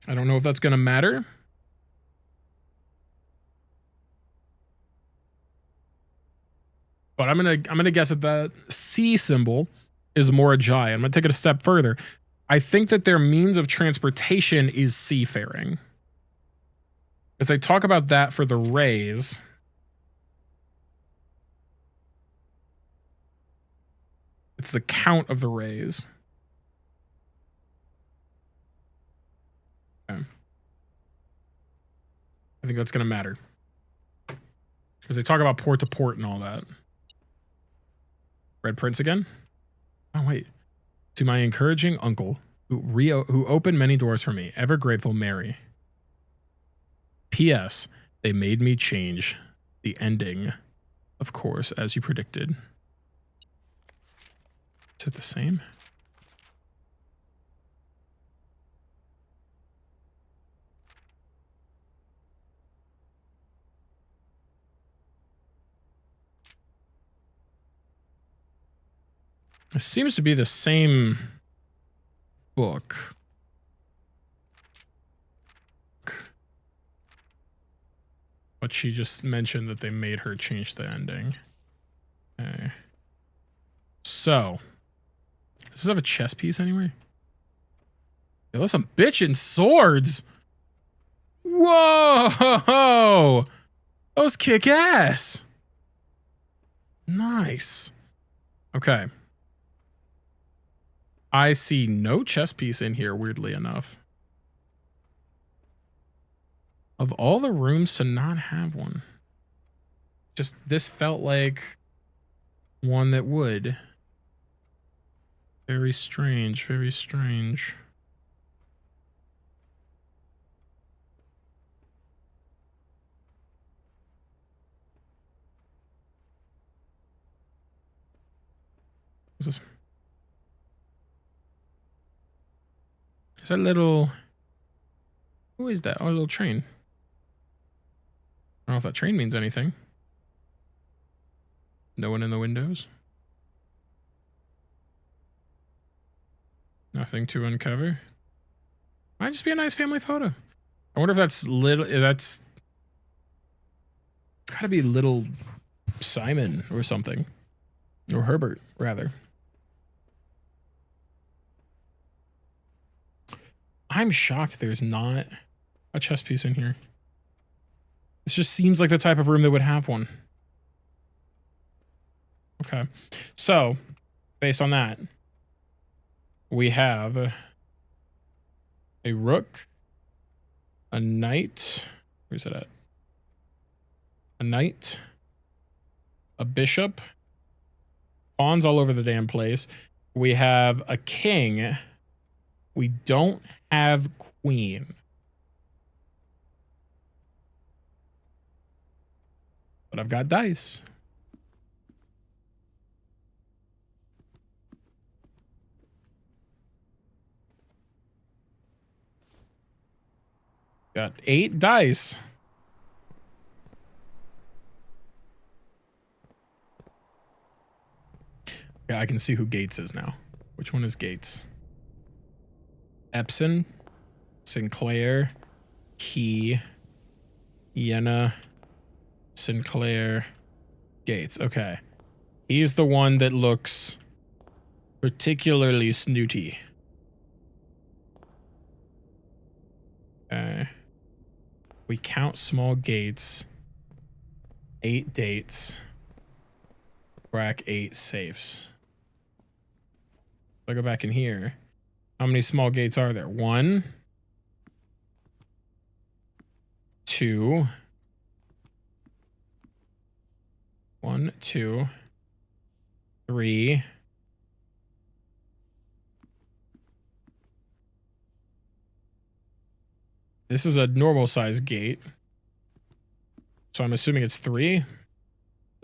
I don't know if that's going to matter. But I'm gonna guess that the C symbol is Morajai. I'm gonna take it a step further. I think that their means of transportation is seafaring. As they talk about that for the raise. It's the count of the raise. Okay. I think that's going to matter. Because they talk about port to port and all that. Red Prince again? Oh, wait. To my encouraging uncle, who opened many doors for me, ever grateful Mary. P.S. They made me change the ending, of course, as you predicted. Is it the same? It seems to be the same book. But she just mentioned that they made her change the ending. Okay. So, does this have a chess piece anywhere? Yo, there's some bitchin' swords. Whoa! Those kick ass. Nice. Okay. I see no chess piece in here, weirdly enough. Of all the rooms to not have one. Just, this felt like one that would. Very strange, very strange. What's this? Is that little... Who is that? Oh, a little train. I don't know if that train means anything. No one in the windows. Nothing to uncover. Might just be a nice family photo. I wonder if that's little... That's... Gotta be little Simon or something. Or Herbert, rather. I'm shocked there's not a chess piece in here. This just seems like the type of room that would have one. Okay. So, based on that, we have a rook, a knight. Where's it at? A knight, a bishop, pawns all over the damn place. We have a king. We don't have queen. But I've got dice. Got 8 dice. Yeah, I can see who Gates is now. Which one is Gates? Epson, Sinclair, Key, Yenna, Sinclair, Gates. Okay. He's the one that looks particularly snooty. Okay. We count small gates. 8 dates. Crack 8 safes. If I go back in here. How many small gates are there? 1, 2. 1, 2, 3. This is a normal size gate. So I'm assuming it's 3. Is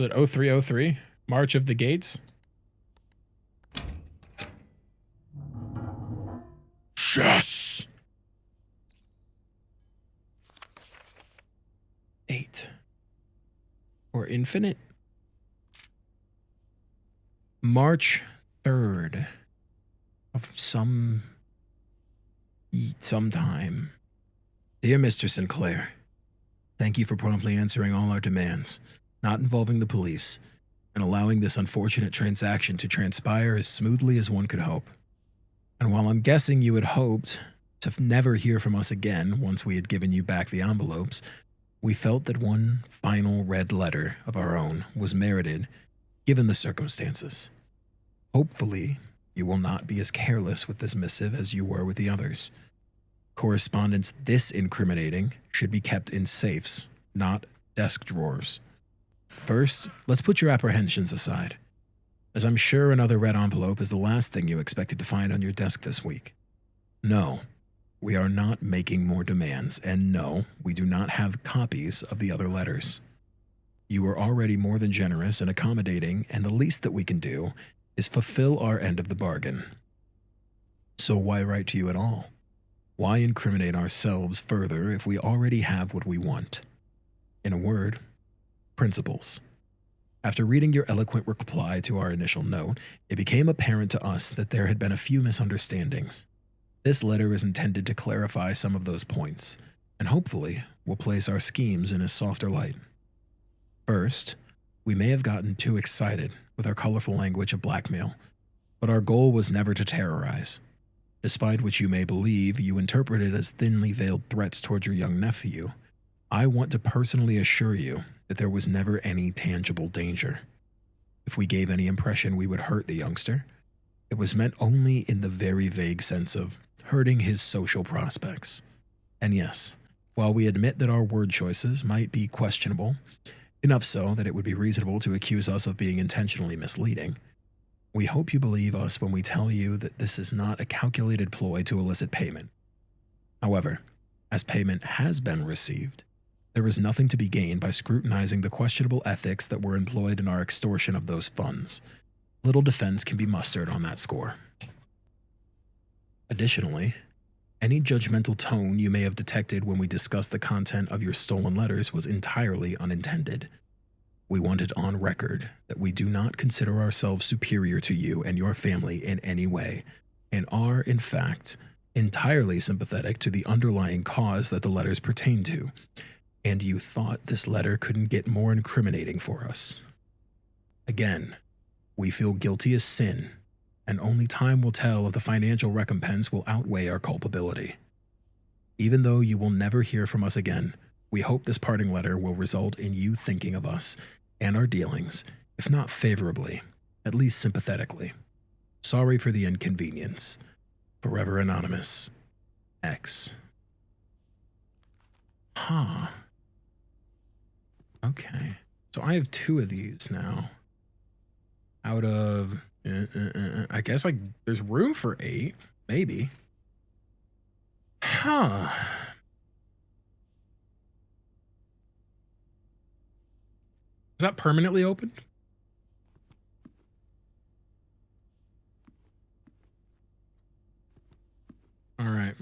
it 0303? March of the Gates? Yes! 8. Or infinite? March 3rd of sometime. Dear Mr. Sinclair, thank you for promptly answering all our demands, not involving the police, and allowing this unfortunate transaction to transpire as smoothly as one could hope. And while I'm guessing you had hoped to never hear from us again once we had given you back the envelopes, We felt that one final red letter of our own was merited given the circumstances. Hopefully, you will not be as careless with this missive as you were with the others. Correspondence this incriminating should be kept in safes, not desk drawers. First, let's put your apprehensions aside, as I'm sure another red envelope is the last thing you expected to find on your desk this week. No, we are not making more demands, and no, we do not have copies of the other letters. You are already more than generous and accommodating, and the least that we can do is fulfill our end of the bargain. So why write to you at all? Why incriminate ourselves further if we already have what we want? In a word, principles. After reading your eloquent reply to our initial note, it became apparent to us that there had been a few misunderstandings. This letter is intended to clarify some of those points, and hopefully will place our schemes in a softer light. First, we may have gotten too excited with our colorful language of blackmail, but our goal was never to terrorize. Despite what you may believe you interpreted as thinly veiled threats toward your young nephew, I want to personally assure you that there was never any tangible danger. If we gave any impression we would hurt the youngster, it was meant only in the very vague sense of hurting his social prospects. And yes, while we admit that our word choices might be questionable, enough so that it would be reasonable to accuse us of being intentionally misleading, we hope you believe us when we tell you that this is not a calculated ploy to elicit payment. However, as payment has been received, there is nothing to be gained by scrutinizing the questionable ethics that were employed in our extortion of those funds. Little defense can be mustered on that score. Additionally, any judgmental tone you may have detected when we discussed the content of your stolen letters was entirely unintended. We want it on record that we do not consider ourselves superior to you and your family in any way, and are, in fact, entirely sympathetic to the underlying cause that the letters pertain to, and you thought this letter couldn't get more incriminating for us. Again, we feel guilty as sin, and only time will tell if the financial recompense will outweigh our culpability. Even though you will never hear from us again, we hope this parting letter will result in you thinking of us and our dealings, if not favorably, at least sympathetically. Sorry for the inconvenience. Forever Anonymous. X. Huh. Okay. So I have 2 of these now. Out of... I guess like there's room for 8. Maybe. Huh. Is that permanently opened? All right.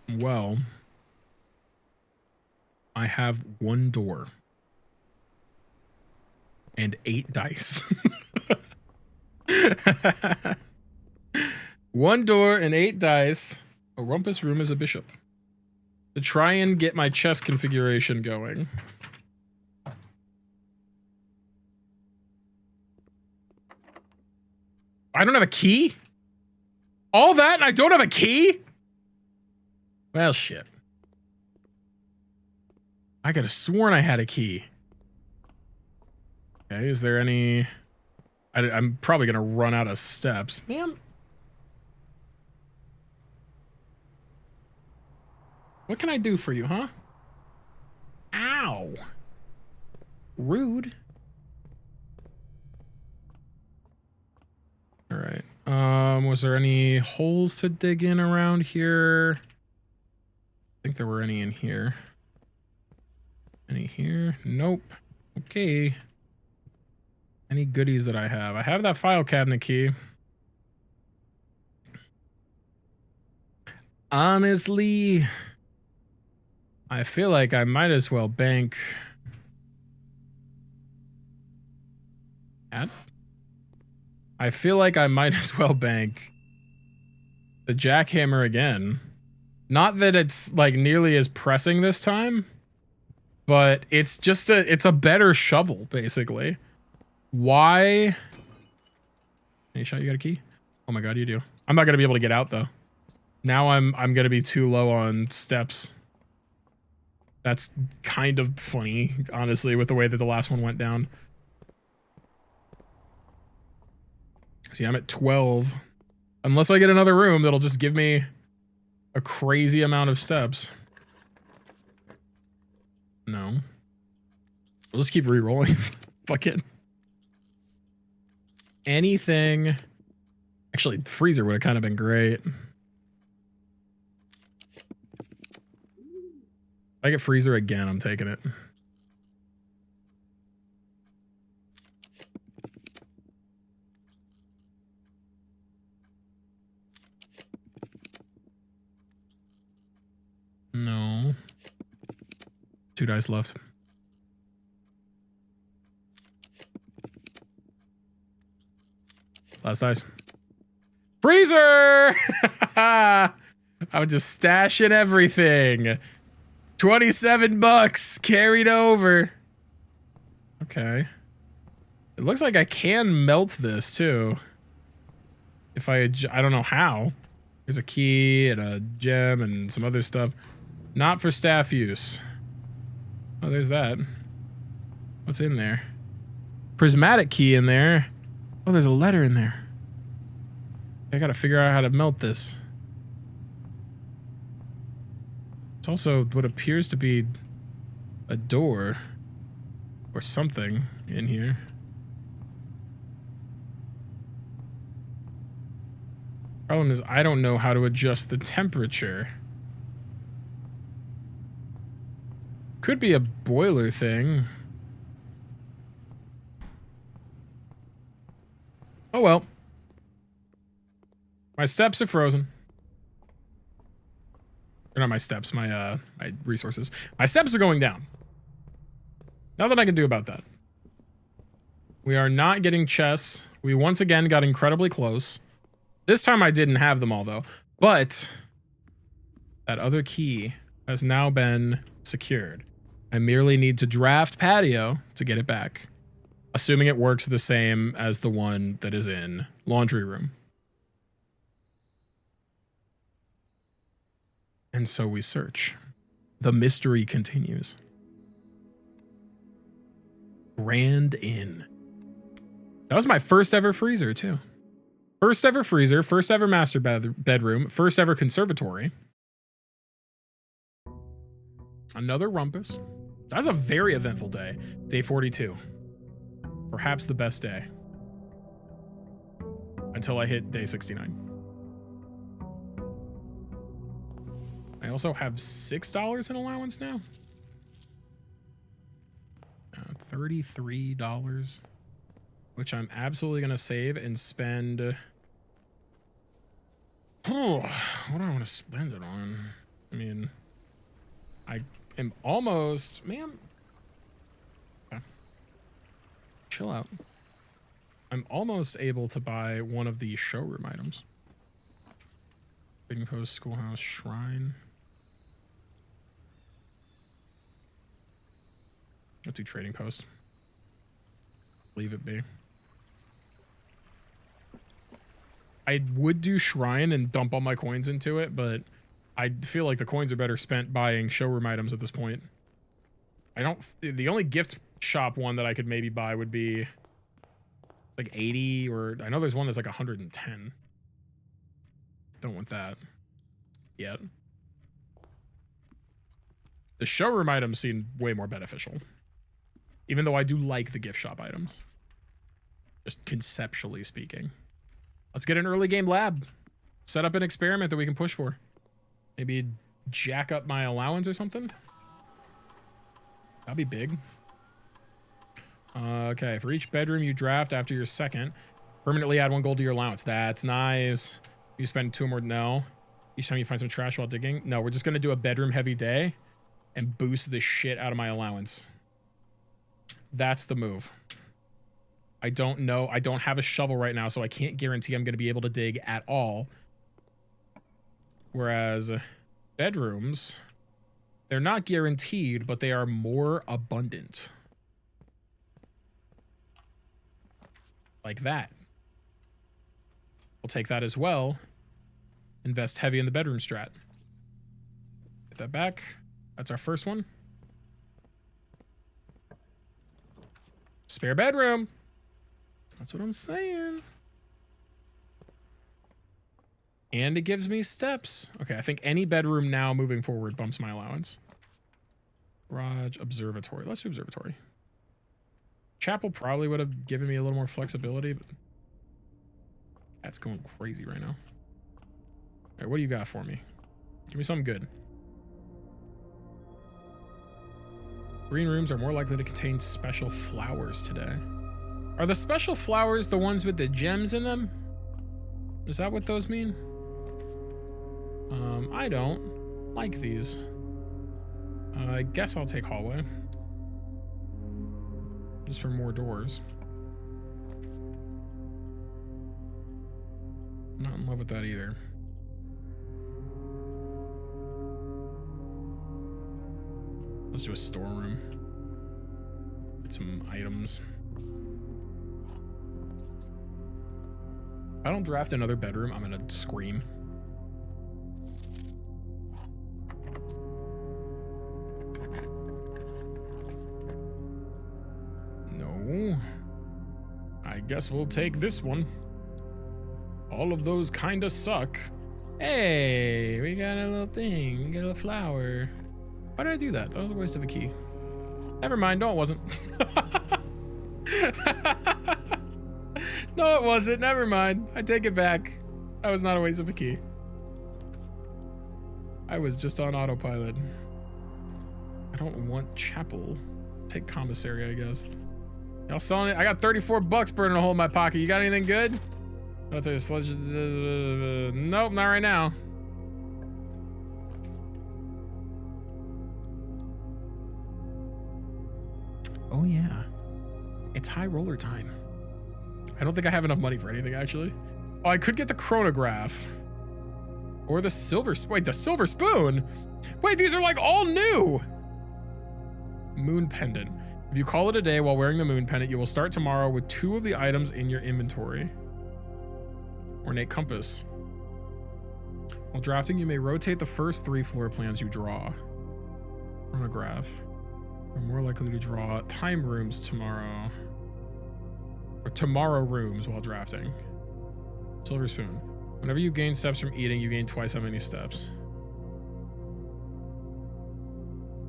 Well, I have 1 door and 8 dice. 1 door and 8 dice. A rumpus room as a bishop. To try and get my chess configuration going. I don't have a key? All that and I don't have a key? Well, shit. I could have sworn I had a key. Okay, is there any... I'm probably going to run out of steps. Man. What can I do for you, huh? Ow. Rude. All right. Was there any holes to dig in around here? I think there were any in here. Any here? Nope. Okay. Any goodies that I have? I have that file cabinet key. Honestly, I feel like I might as well bank. I feel like I might as well bank the jackhammer again. Not that it's like nearly as pressing this time, but it's just it's a better shovel, basically. Why? Any shot, you got a key? Oh my god, you do. I'm not gonna be able to get out though. Now I'm gonna be too low on steps. That's kind of funny, honestly, with the way that the last one went down. See, I'm at 12. Unless I get another room that'll just give me a crazy amount of steps. No. We'll just keep re-rolling. Fuck it. Anything. Actually, freezer would have kind of been great. If I get freezer again, I'm taking it. No. 2 dice left. Last dice. Freezer! I would just stash in everything. 27 bucks carried over. Okay. It looks like I can melt this too. If I don't know how. There's a key and a gem and some other stuff. Not for staff use. Oh, there's that. What's in there? Prismatic key in there. Oh, there's a letter in there. I gotta figure out how to melt this. It's also what appears to be a door or something in here. Problem is, I don't know how to adjust the temperature. Could be a boiler thing. Oh well. My steps are frozen. Or not my steps, my resources. My steps are going down. Nothing I can do about that. We are not getting chests. We once again got incredibly close. This time I didn't have them all though. But that other key has now been secured. I merely need to draft patio to get it back. Assuming it works the same as the one that is in laundry room. And so we search. The mystery continues. Grand Inn. That was my first ever freezer too. First ever freezer, first ever master bedroom, first ever conservatory. Another rumpus. That was a very eventful day. Day 42. Perhaps the best day. Until I hit day 69. I also have $6 in allowance now. $33. Which I'm absolutely going to save and spend... Oh, what do I want to spend it on? I mean, I am almost... Man. Okay. Chill out. I'm almost able to buy one of the showroom items. Trading post, schoolhouse, shrine. Let's do trading post. Leave it be. I would do shrine and dump all my coins into it, but I feel like the coins are better spent buying showroom items at this point. The only gift shop one that I could maybe buy would be like 80, or I know there's one that's like 110. Don't want that yet. The showroom items seem way more beneficial. Even though I do like the gift shop items. Just conceptually speaking. Let's get an early game lab. Set up an experiment that we can push for. Maybe jack up my allowance or something. That'd be big. Okay, for each bedroom you draft after your second, permanently add 1 gold to your allowance. That's nice. You spend 2 more, no. Each time you find some trash while digging. No, we're just gonna do a bedroom heavy day and boost the shit out of my allowance. That's the move. I don't know. I don't have a shovel right now, so I can't guarantee I'm going to be able to dig at all. Whereas bedrooms, they're not guaranteed, but they are more abundant. Like that. We'll take that as well. Invest heavy in the bedroom strat. Get that back. That's our first one. Spare bedroom. That's what I'm saying. And it gives me steps. Okay, I think any bedroom now moving forward bumps my allowance. Garage, observatory. Let's do observatory. Chapel probably would have given me a little more flexibility, but that's going crazy right now. All right, what do you got for me? Give me something good. Green rooms are more likely to contain special flowers today. Are the special flowers the ones with the gems in them? Is that what those mean? I don't like these. I guess I'll take hallway. Just for more doors. Not in love with that either. Let's do a storeroom. Get some items. If I don't draft another bedroom, I'm gonna scream. No. I guess we'll take this one. All of those kinda suck. Hey, we got a little thing. We got a little flower. Why did I do that? That was a waste of a key. Never mind. No, it wasn't. No, it wasn't. Never mind. I take it back. That was not a waste of a key. I was just on autopilot. I don't want chapel. Take commissary, I guess. Y'all selling it? I got 34 bucks burning a hole in my pocket. You got anything good? I'll tell you, sludge. Nope, not right now. Oh yeah, it's high roller time. I don't think I have enough money for anything actually. Oh, I could get the chronograph or the silver. Wait, the silver spoon. Wait, these are like all new. Moon pendant. If you call it a day while wearing the moon pendant, you will start tomorrow with 2 of the items in your inventory. Ornate compass. While drafting, you may rotate the first 3 floor plans you draw. Chronograph. You're more likely to draw time rooms tomorrow. Or tomorrow rooms while drafting. Silver spoon. Whenever you gain steps from eating, you gain twice how many steps.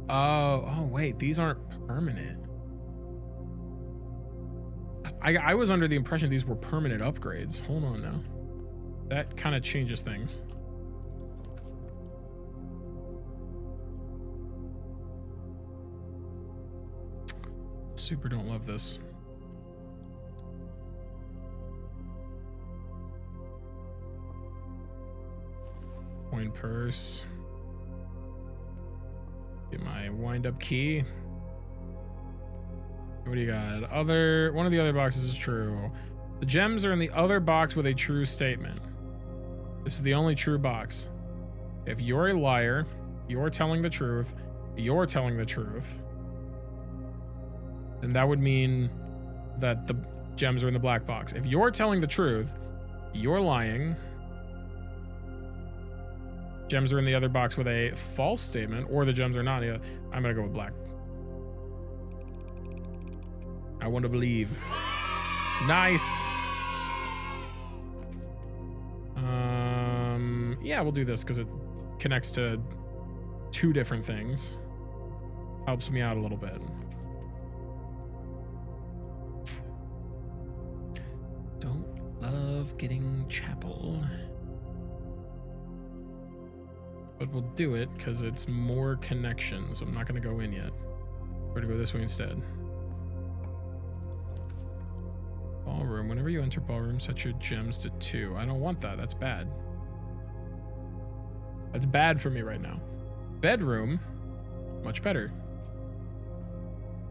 Oh wait, these aren't permanent. I was under the impression these were permanent upgrades. Hold on now. That kind of changes things. Super don't love this. Coin purse. Get my wind up key. What do you got? One of the other boxes is true. The gems are in the other box with a true statement. This is the only true box. If you're a liar, you're telling the truth, you're telling the truth, then that would mean that the gems are in the black box. If you're telling the truth, you're lying. Gems are in the other box with a false statement, or the gems are not. I'm gonna go with black. I want to believe. Nice. Yeah, we'll do this because it connects to 2 different things. Helps me out a little bit. Don't love getting chapel. But we'll do it because it's more connections. I'm not going to go in yet. We're going to go this way instead. Ballroom. Whenever you enter ballroom, set your gems to 2. I don't want that. That's bad. That's bad for me right now. Bedroom. Much better.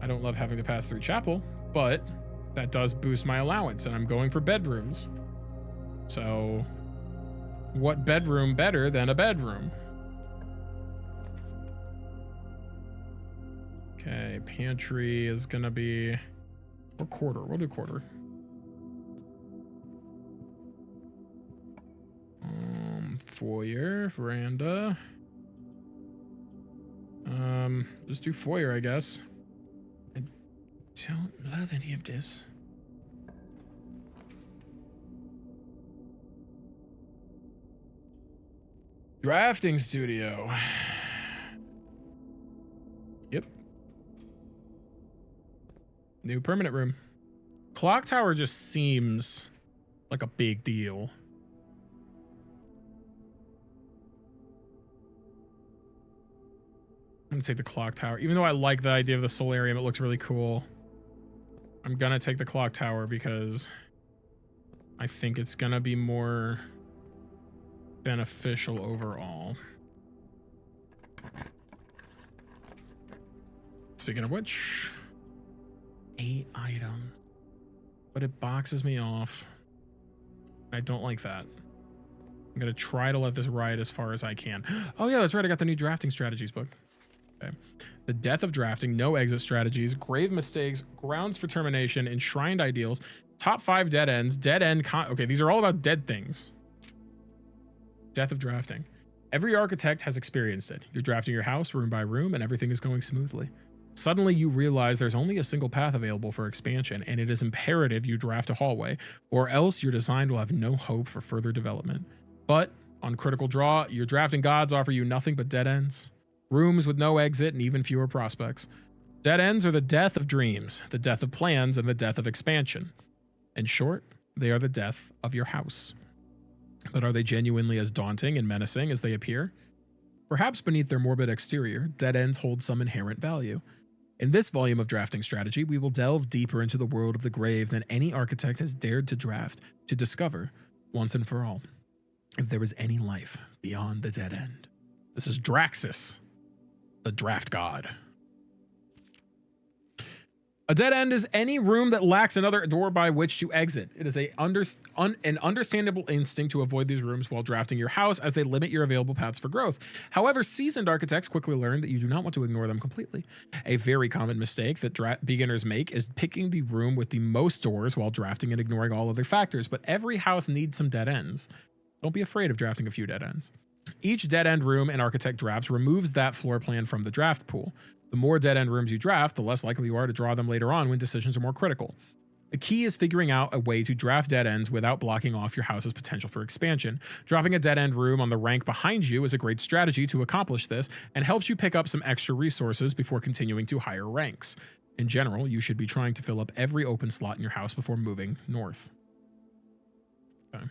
I don't love having to pass through chapel, but that does boost my allowance, and I'm going for bedrooms. So, what bedroom better than a bedroom? Okay, pantry is gonna be, or quarter. We'll do quarter. foyer, veranda. Just do foyer, I guess. I don't love any of this. Drafting studio. Yep. New permanent room. Clock tower just seems like a big deal. I'm gonna take the clock tower. Even though I like the idea of the solarium, it looks really cool. I'm gonna take the clock tower because I think it's gonna be more beneficial overall. Speaking of which, 8 items, but it boxes me off. I don't like that. I'm gonna try to let this ride as far as I can. Oh yeah, that's right. I got the new drafting strategies book. Okay. The death of drafting, no exit strategies, grave mistakes, grounds for termination, enshrined ideals, top 5 dead ends, dead end. Okay, these are all about dead things. Death of drafting. Every architect has experienced it. You're drafting your house room by room and everything is going smoothly. Suddenly you realize there's only a single path available for expansion and it is imperative you draft a hallway or else your design will have no hope for further development. But on critical draw, your drafting gods offer you nothing but dead ends. Rooms with no exit and even fewer prospects. Dead ends are the death of dreams, the death of plans, and the death of expansion. In short, they are the death of your house. But are they genuinely as daunting and menacing as they appear? Perhaps beneath their morbid exterior, dead ends hold some inherent value. In this volume of drafting strategy, we will delve deeper into the world of the grave than any architect has dared to draft, to discover, once and for all, if there is any life beyond the dead end. This is Draxus, the draft god. A dead end is any room that lacks another door by which to exit. It is an understandable instinct to avoid these rooms while drafting your house as they limit your available paths for growth. However, seasoned architects quickly learn that you do not want to ignore them completely. A very common mistake that beginners make is picking the room with the most doors while drafting and ignoring all other factors, but every house needs some dead ends. Don't be afraid of drafting a few dead ends. Each dead end room an architect drafts removes that floor plan from the draft pool. The more dead end rooms you draft, the less likely you are to draw them later on when decisions are more critical. The key is figuring out a way to draft dead ends without blocking off your house's potential for expansion. Dropping a dead end room on the rank behind you is a great strategy to accomplish this and helps you pick up some extra resources before continuing to higher ranks. In general, you should be trying to fill up every open slot in your house before moving north. Okay.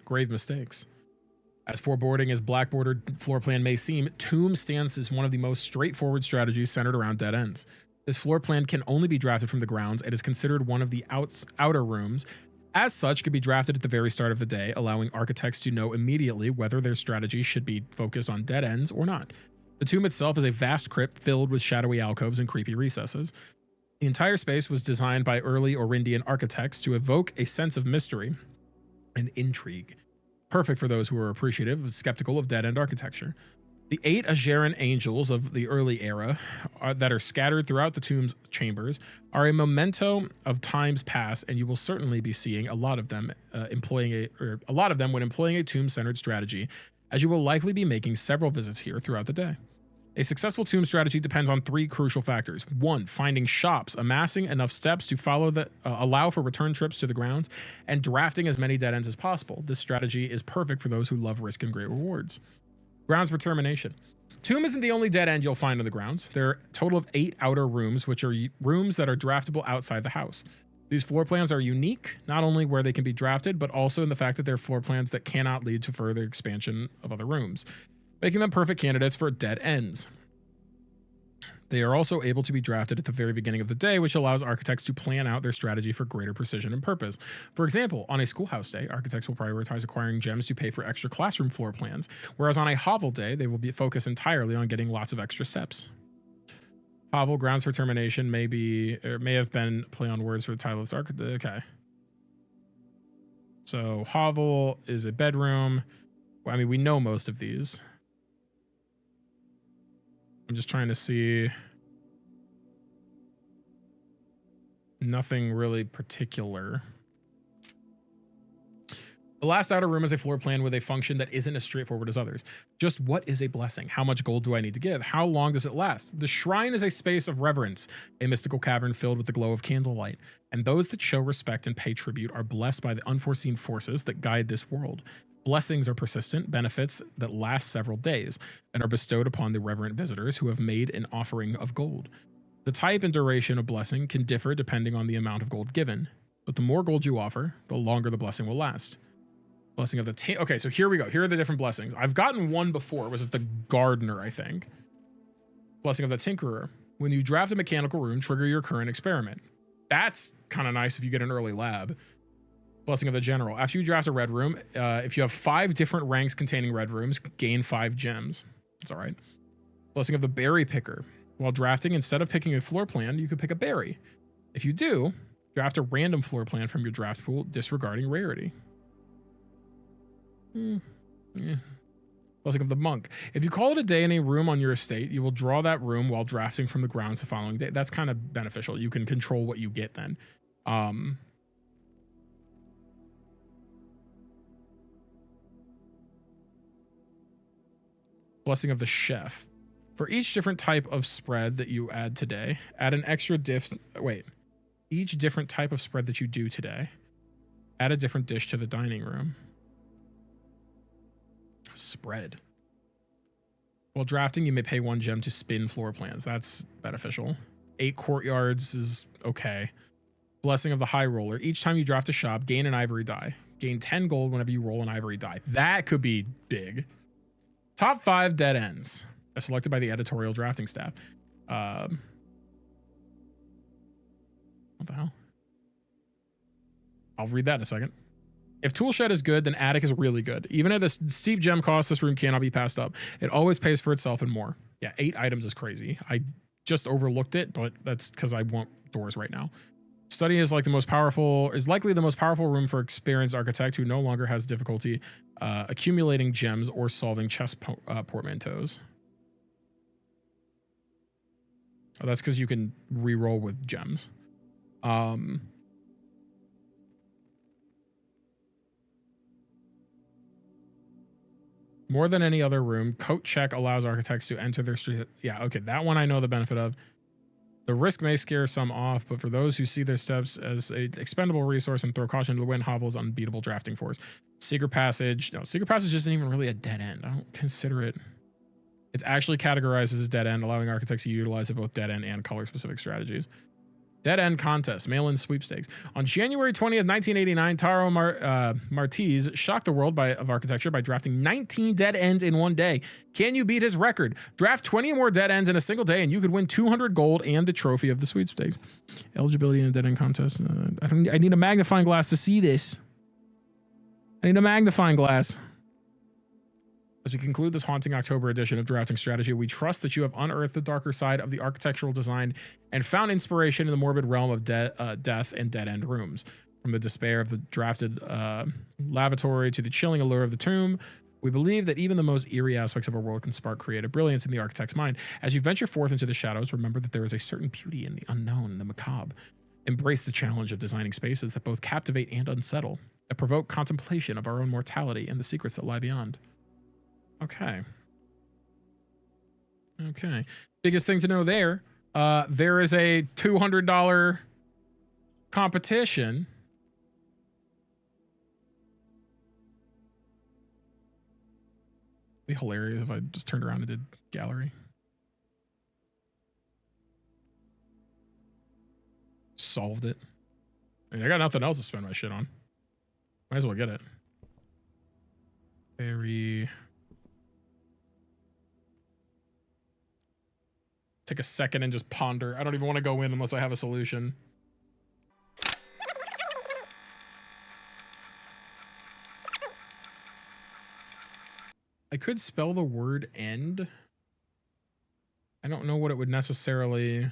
Grave mistakes. As foreboding as black-bordered floor plan may seem, Tomb stands as one of the most straightforward strategies centered around dead ends. This floor plan can only be drafted from the grounds and is considered one of the outer rooms. As such, can be drafted at the very start of the day, allowing architects to know immediately whether their strategy should be focused on dead ends or not. The tomb itself is a vast crypt filled with shadowy alcoves and creepy recesses. The entire space was designed by early Orindian architects to evoke a sense of mystery and intrigue. Perfect for those who are appreciative and skeptical of dead-end architecture. The 8 Ajeran angels of the early era that are scattered throughout the tomb's chambers are a memento of times past, and you will certainly be seeing a lot of them when employing a tomb-centered strategy, as you will likely be making several visits here throughout the day. A successful tomb strategy depends on 3 crucial factors. 1, finding shops, amassing enough steps to allow for return trips to the grounds, and drafting as many dead ends as possible. This strategy is perfect for those who love risk and great rewards. Grounds for termination. Tomb isn't the only dead end you'll find on the grounds. There are a total of 8 outer rooms, which are rooms that are draftable outside the house. These floor plans are unique, not only where they can be drafted, but also in the fact that they're floor plans that cannot lead to further expansion of other rooms, making them perfect candidates for dead ends. They are also able to be drafted at the very beginning of the day, which allows architects to plan out their strategy for greater precision and purpose. For example, on a schoolhouse day, architects will prioritize acquiring gems to pay for extra classroom floor plans, whereas on a hovel day, they will be focused entirely on getting lots of extra steps. Hovel, grounds for termination may have been play on words for the title of this architect. Okay. So hovel is a bedroom. Well, I mean, we know most of these. I'm just trying to see. Nothing really particular. The last outer room is a floor plan with a function that isn't as straightforward as others. Just what is a blessing? How much gold do I need to give? How long does it last? The shrine is a space of reverence, a mystical cavern filled with the glow of candlelight. And those that show respect and pay tribute are blessed by the unforeseen forces that guide this world. Blessings are persistent benefits that last several days and are bestowed upon the reverent visitors who have made an offering of gold. The type and duration of blessing can differ depending on the amount of gold given, but the more gold you offer, the longer the blessing will last. Blessing of the okay, so here we go. Here are the different blessings. I've gotten one before. It was the gardener, I think. Blessing of the tinkerer. When you draft a mechanical room, trigger your current experiment. That's kind of nice if you get an early lab. Blessing of the general. After you draft a red room, if you have 5 different ranks containing red rooms, gain 5 gems. That's all right. Blessing of the berry picker. While drafting, instead of picking a floor plan, you could pick a berry. If you do, draft a random floor plan from your draft pool, disregarding rarity. Blessing of the monk. If you call it a day in a room on your estate, you will draw that room while drafting from the grounds the following day. That's kind of beneficial. You can control what you get then. Blessing of the chef. For each different type of spread that you add today, add an extra each different type of spread that you do today, add a different dish to the dining room. Spread. While drafting, you may pay 1 gem to spin floor plans. That's beneficial. 8 courtyards is okay. Blessing of the high roller. Each time you draft a shop, gain an ivory die. Gain 10 gold whenever you roll an ivory die. That could be big. Top 5 dead ends. As selected by the editorial drafting staff. What the hell? I'll read that in a second. If Toolshed is good, then Attic is really good. Even at a steep gem cost, this room cannot be passed up. It always pays for itself and more. Yeah, 8 items is crazy. I just overlooked it, but that's because I want doors right now. Study is likely the most powerful room for experienced architect who no longer has difficulty accumulating gems or solving chess portmanteaus. Oh, that's because you can re-roll with gems. More than any other room, coat check allows architects to enter their street. Yeah, okay, that one I know the benefit of. The risk may scare some off, but for those who see their steps as an expendable resource and throw caution to the wind, Hovel's unbeatable drafting force. Secret Passage. No, Secret Passage isn't even really a dead end. I don't consider it. It's actually categorized as a dead end, allowing architects to utilize it both dead end and color-specific strategies. Dead End Contest, mail-in sweepstakes. On January 20th, 1989, Taro Martiz shocked the world of architecture by drafting 19 dead ends in one day. Can you beat his record? Draft 20 more dead ends in a single day, and you could win 200 gold and the trophy of the sweepstakes. Eligibility in a dead end contest. I need a magnifying glass to see this. I need a magnifying glass. As we conclude this haunting October edition of Drafting Strategy, we trust that you have unearthed the darker side of the architectural design and found inspiration in the morbid realm of death and dead-end rooms. From the despair of the drafted lavatory to the chilling allure of the tomb, we believe that even the most eerie aspects of our world can spark creative brilliance in the architect's mind. As you venture forth into the shadows, remember that there is a certain beauty in the unknown and the macabre. Embrace the challenge of designing spaces that both captivate and unsettle, that provoke contemplation of our own mortality and the secrets that lie beyond. Okay. Biggest thing to know there. There is a $200 competition. It'd be hilarious if I just turned around and did gallery. Solved it. I mean, I got nothing else to spend my shit on. Might as well get it. Take a second and just ponder. I don't even want to go in unless I have a solution. I could spell the word end. I don't know what it would necessarily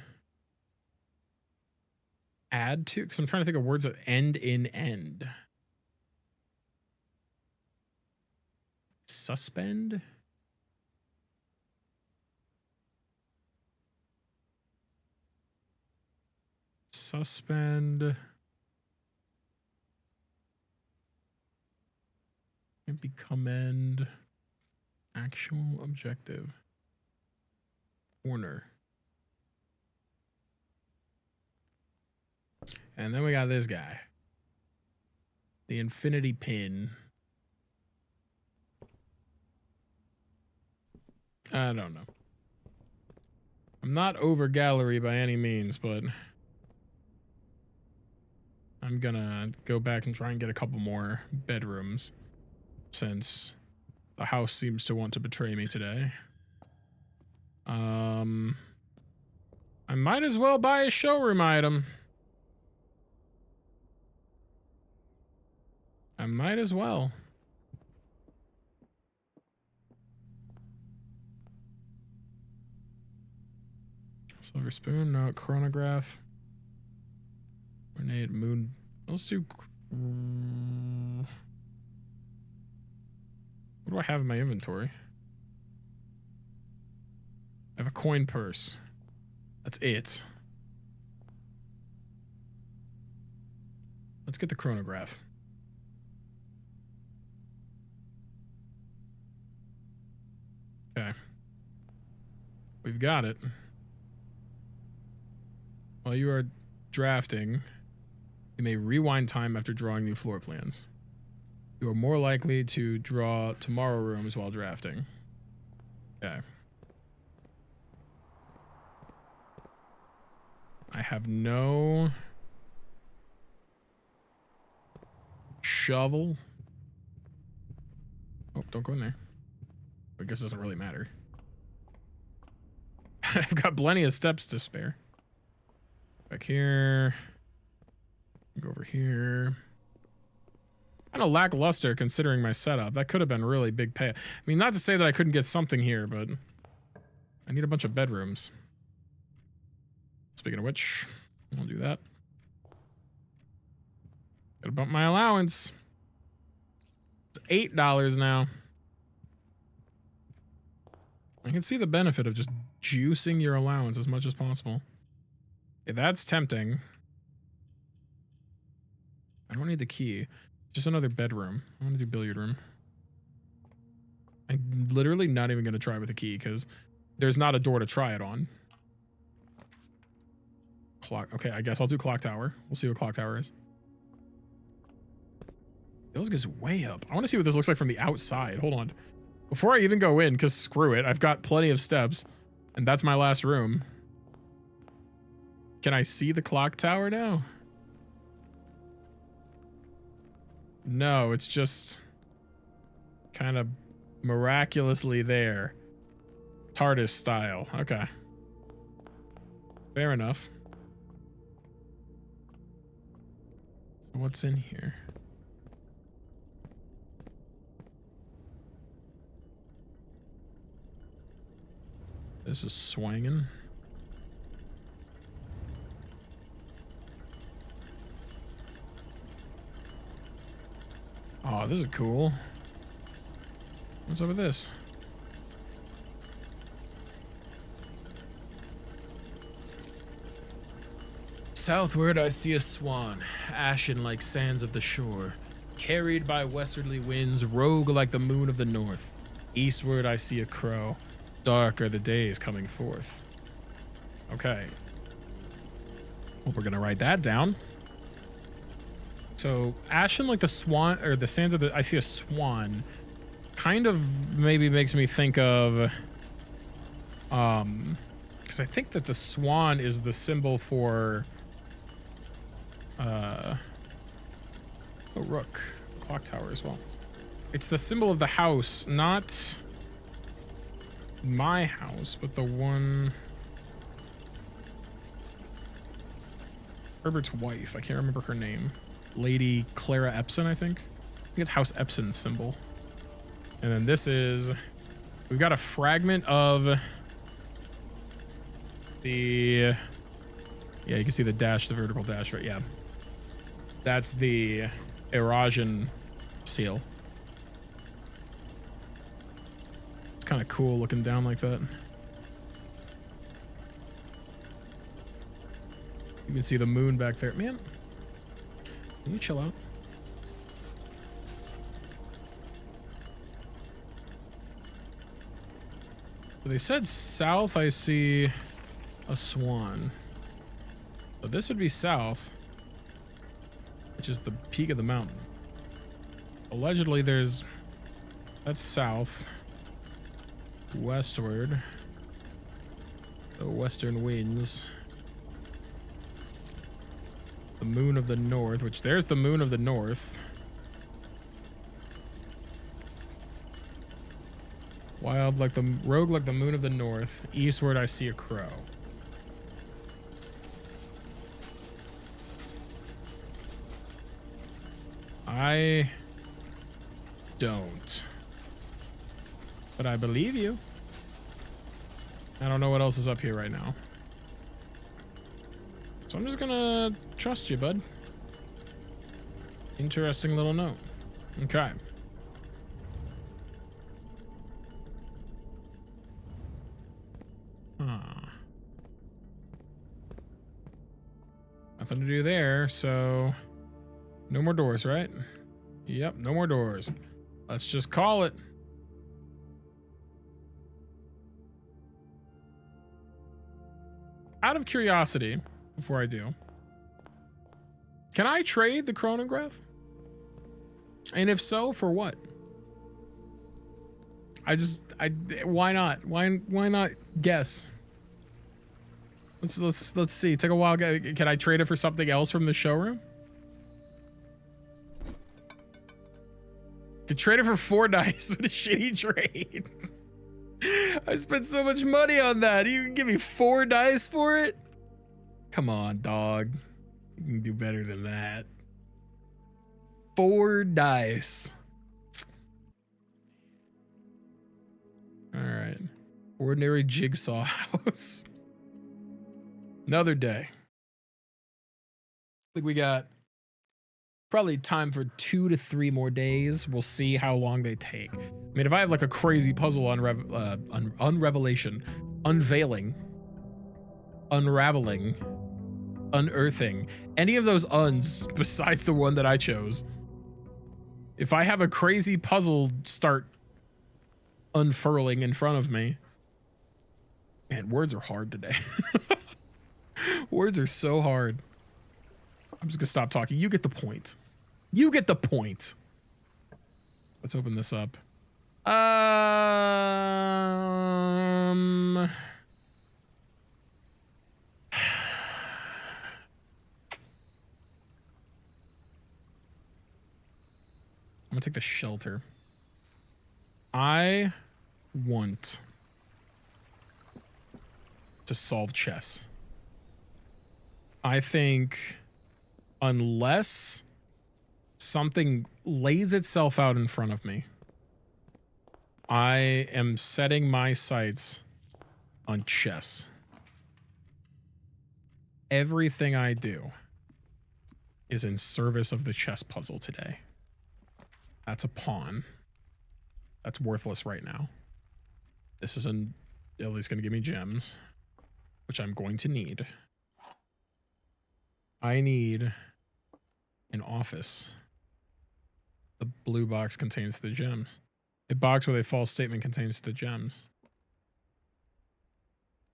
add to, because I'm trying to think of words that end in end. Suspend? Suspend. Can't be commend. Actual objective. Corner. And then we got this guy. The infinity pin. I don't know. I'm not over gallery by any means, but I'm gonna go back and try and get a couple more bedrooms since the house seems to want to betray me today. I might as well buy a showroom item. I might as well. Silver spoon, no, chronograph. Grenade, moon. Let's do. What do I have in my inventory? I have a coin purse. That's it. Let's get the chronograph. Okay. We've got it. While you are drafting, you may rewind time after drawing new floor plans. You are more likely to draw tomorrow rooms while drafting. Okay. I have no shovel. Oh, don't go in there. I guess it doesn't really matter. I've got plenty of steps to spare. Back here. Go over here. Kind of lackluster considering my setup. That could have been really big pay. I mean, not to say that I couldn't get something here, but I need a bunch of bedrooms. Speaking of which, I'll do that. Gotta bump my allowance. It's $8 now. I can see the benefit of just juicing your allowance as much as possible. Okay, that's tempting. I don't need the key. Just another bedroom. I want to do billiard room. I'm literally not even going to try with the key because there's not a door to try it on. Clock. Okay, I guess I'll do clock tower. We'll see what clock tower is. Those goes way up. I want to see what this looks like from the outside. Hold on. Before I even go in, because screw it, I've got plenty of steps, and that's my last room. Can I see the clock tower now? No, it's just kind of miraculously there. TARDIS style. Okay. Fair enough. What's in here? This is swinging. Oh, this is cool. What's up with this? Southward I see a swan, ashen like sands of the shore, carried by westerly winds, rogue like the moon of the north. Eastward I see a crow, dark are the days coming forth. Okay. Well, we're gonna write that down. So, ashen like the swan, or the sands of the, I see a swan. Kind of maybe makes me think of, because I think that the swan is the symbol for, oh, rook, clock tower as well. It's the symbol of the house, not my house, but the one, Herbert's wife. I can't remember her name. Lady Clara Epson, I think. I think it's House Epson's symbol. And then this is, we've got a fragment of the, yeah, you can see the dash, the vertical dash, right? Yeah. That's the Eurasian seal. It's kind of cool looking down like that. You can see the moon back there. Man, can you chill out? They said south, I see a swan. So this would be south, which is the peak of the mountain. Allegedly, that's south. Westward. The western winds. The moon of the north, which there's the moon of the north. Wild like the rogue like the moon of the north. Eastward I see a crow. I don't. But I believe you. I don't know what else is up here right now. So I'm just gonna trust you, bud. Interesting little note. Okay. Nothing to do there, so no more doors, right? Yep, no more doors. Let's just call it. Out of curiosity, before I do, can I trade the chronograph? And if so, for what? Why not? Why not guess? Let's see. Take a while. Can I trade it for something else from the showroom? Could trade it for 4 dice. What a shitty trade. I spent so much money on that. You can give me 4 dice for it? Come on, dog. You can do better than that. 4 dice. All right. Ordinary jigsaw house. Another day. I think we got probably time for 2 to 3 more days. We'll see how long they take. I mean, if I have like a crazy puzzle unraveling, unearthing, any of those uns besides the one that I chose, if I have a crazy puzzle start unfurling in front of me, man, words are hard today. Words are so hard. I'm just gonna stop talking. You get the point. You get the point. Let's open this up. I'm gonna take the shelter. I want to solve chess. I think unless something lays itself out in front of me, I am setting my sights on chess. Everything I do is in service of the chess puzzle today. That's a pawn. That's worthless right now. This is at least going to give me gems, which I'm going to need. I need an office. The blue box contains the gems. A box with a false statement contains the gems.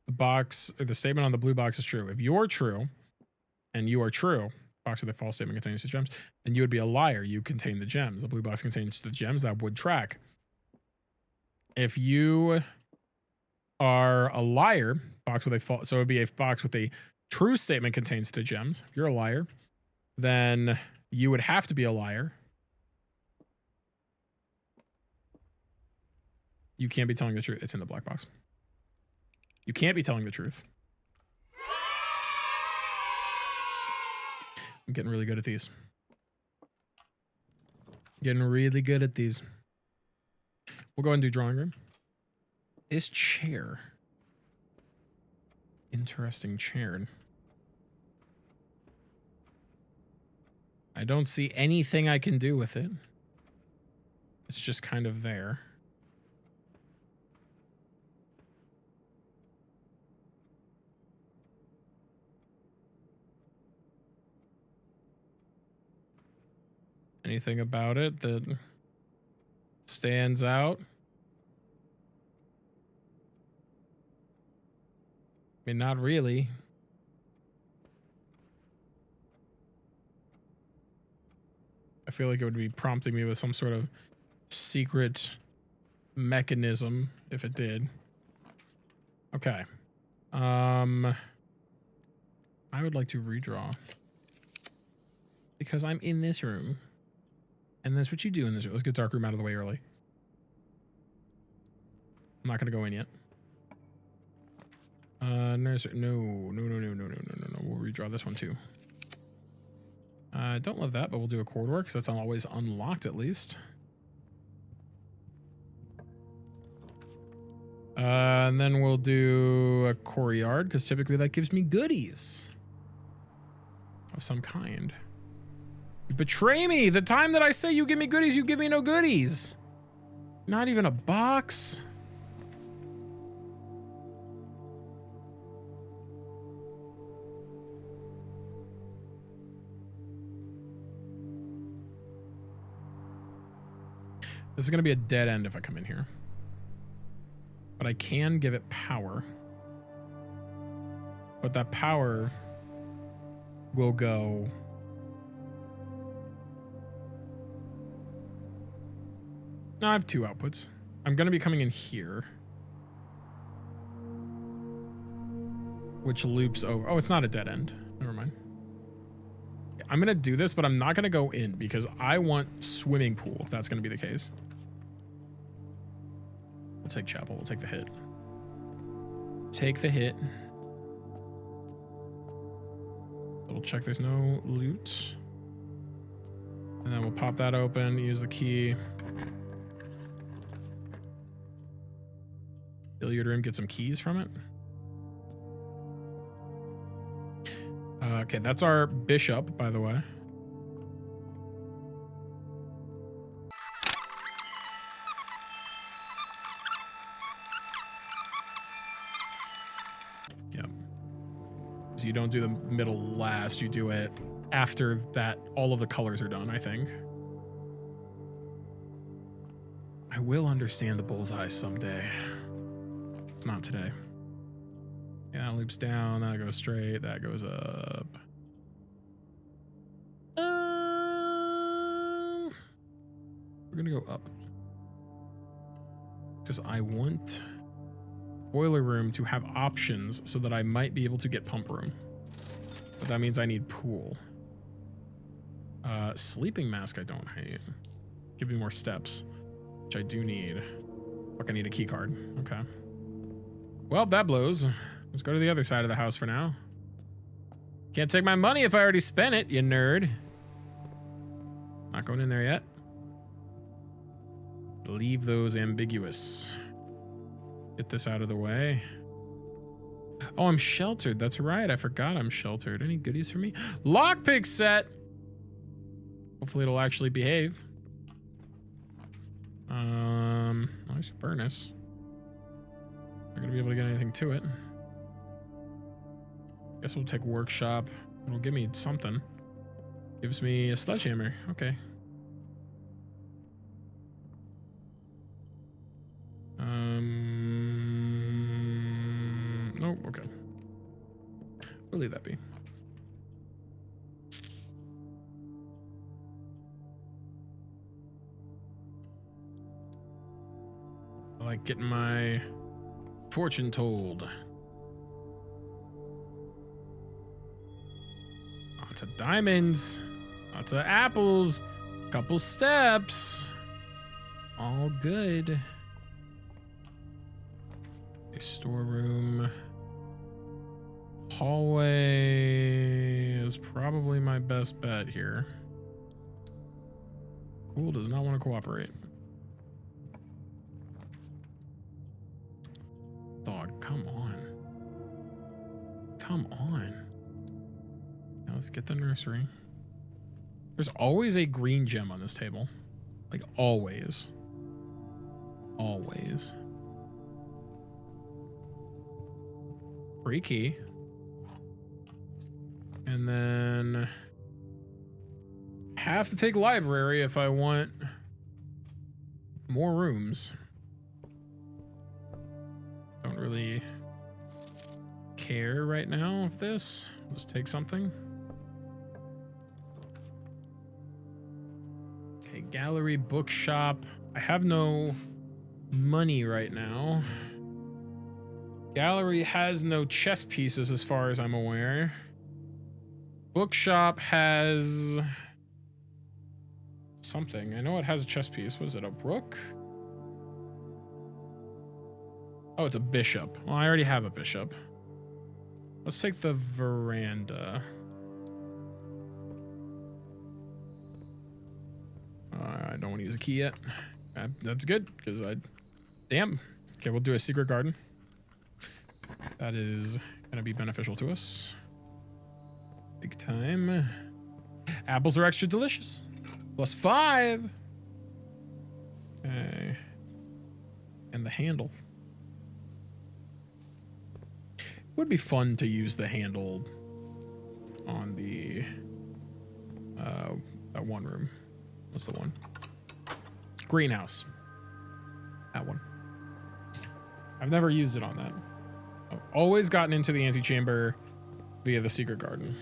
The box, or the statement on the blue box is true. If you're true, and you are true, box with a false statement contains the gems, then you would be a liar. You contain the gems. The blue box contains the gems. That would track. If you are a liar, box with a false, so it would be a box with a true statement contains the gems. If you're a liar, then you would have to be a liar. You can't be telling the truth. It's in the black box. You can't be telling the truth. I'm getting really good at these. Getting really good at these. We'll go ahead and do drawing room. This chair. Interesting chair. I don't see anything I can do with it. It's just kind of there. Anything about it that stands out? I mean, not really. I feel like it would be prompting me with some sort of secret mechanism if it did. Okay. I would like to redraw because I'm in this room, and that's what you do in this room. Let's get dark room out of the way early. I'm not gonna go in yet. Nursery. No. We'll redraw this one too. I don't love that, but we'll do a corridor because that's always unlocked at least. And then we'll do a courtyard because typically that gives me goodies of some kind. You betray me. The time that I say you give me goodies, you give me no goodies. Not even a box. This is going to be a dead end if I come in here. But I can give it power. But that power will go... No, I have two outputs. I'm going to be coming in here. Which loops over... Oh, it's not a dead end. Never mind. I'm going to do this, but I'm not going to go in because I want swimming pool, if that's going to be the case. We'll take chapel. We'll take the hit. Take the hit. We'll check there's no loot. And then we'll pop that open, use the key. Billiard room, get some keys from it. Okay, that's our bishop, by the way. Yep. So you don't do the middle last, you do it after that all of the colors are done, I think. I will understand the bullseye someday. It's not today. Yeah, that loops down, that goes straight, that goes up. We're gonna go up. Because I want boiler room to have options so that I might be able to get pump room. But that means I need pool. Sleeping mask I don't hate. Give me more steps, which I do need. Fuck, I need a key card. Okay. Well, that blows. Let's go to the other side of the house for now. Can't take my money if I already spent it, you nerd. Not going in there yet. Leave those ambiguous. Get this out of the way. Oh, I'm sheltered. That's right. I forgot I'm sheltered. Any goodies for me? Lockpick set. Hopefully it'll actually behave. Nice furnace. Not gonna be able to get anything to it. Guess we'll take workshop. It'll give me something. Gives me a sledgehammer. Okay. No, okay. We'll leave that be. I like getting my fortune told. Lots of diamonds, lots of apples, couple steps. All good. A storeroom. Hallway is probably my best bet here. Pool does not want to cooperate. Dog, come on. Come on. Now let's get the nursery. There's always a green gem on this table. Like always. Always. Free key. And then have to take library if I want more rooms. Don't really care right now of this. Just take something. Okay, gallery, bookshop. I have no money right now. Gallery has no chess pieces as far as I'm aware. Bookshop has something. I know it has a chess piece. What is it, a rook? Oh, it's a bishop. Well, I already have a bishop. Let's take the veranda. I don't want to use a key yet. That's good, because damn. Okay, we'll do a secret garden. That is going to be beneficial to us. Big time. Apples are extra delicious. +5. Okay. And the handle. Would be fun to use the handle on the that one room. What's the one? Greenhouse. That one. I've never used it on that. I've always gotten into the antechamber via the secret garden.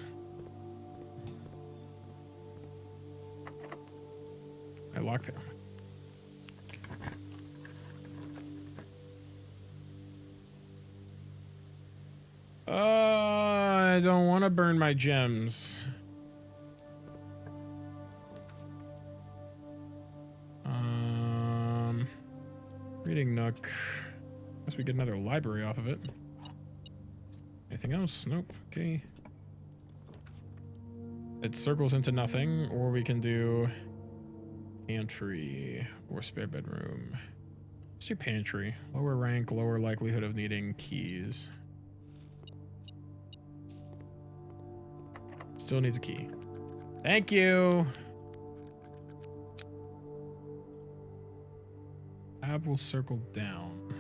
I locked it. I don't want to burn my gems. Reading nook. Guess we get another library off of it. Anything else? Nope. Okay. It circles into nothing, or we can do pantry or spare bedroom. Let's do pantry. Lower rank, lower likelihood of needing keys. Still needs a key. Thank you. Tab will circle down.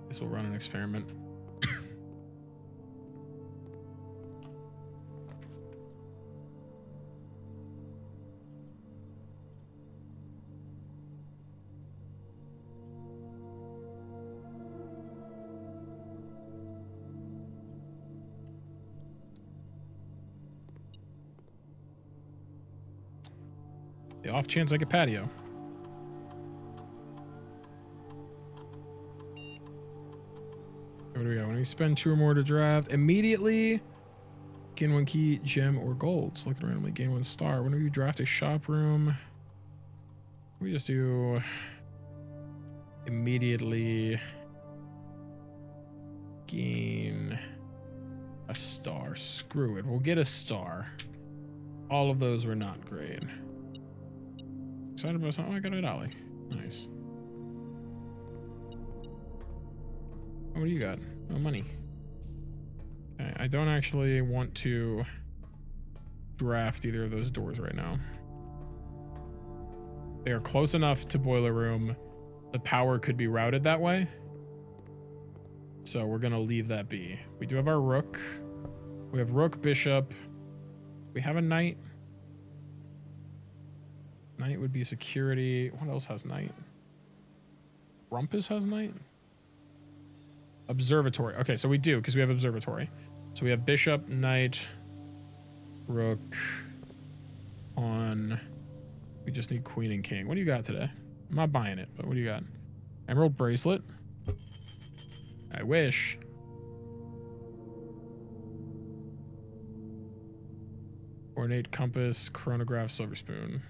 Guess we'll run an experiment. The off chance I get patio. What do we got? When we spend 2 or more to draft, immediately gain 1 key, gem, or gold. Select randomly, gain 1 star. Whenever you draft a shop room, we just do immediately gain a star. Screw it. We'll get a star. All of those were not great. Excited about something? Oh, I got a dolly. Nice. Oh, what do you got? Oh, money. Okay, I don't actually want to draft either of those doors right now. They are close enough to boiler room. The power could be routed that way. So we're going to leave that be. We do have our rook. We have rook, bishop. We have a knight. Knight would be security. What else has knight? Rumpus has knight? Observatory. Okay, so we do, because we have observatory. So we have bishop, knight, rook, pawn. We just need queen and king. What do you got today? I'm not buying it, but what do you got? Emerald bracelet. I wish. Ornate compass, chronograph, silver spoon.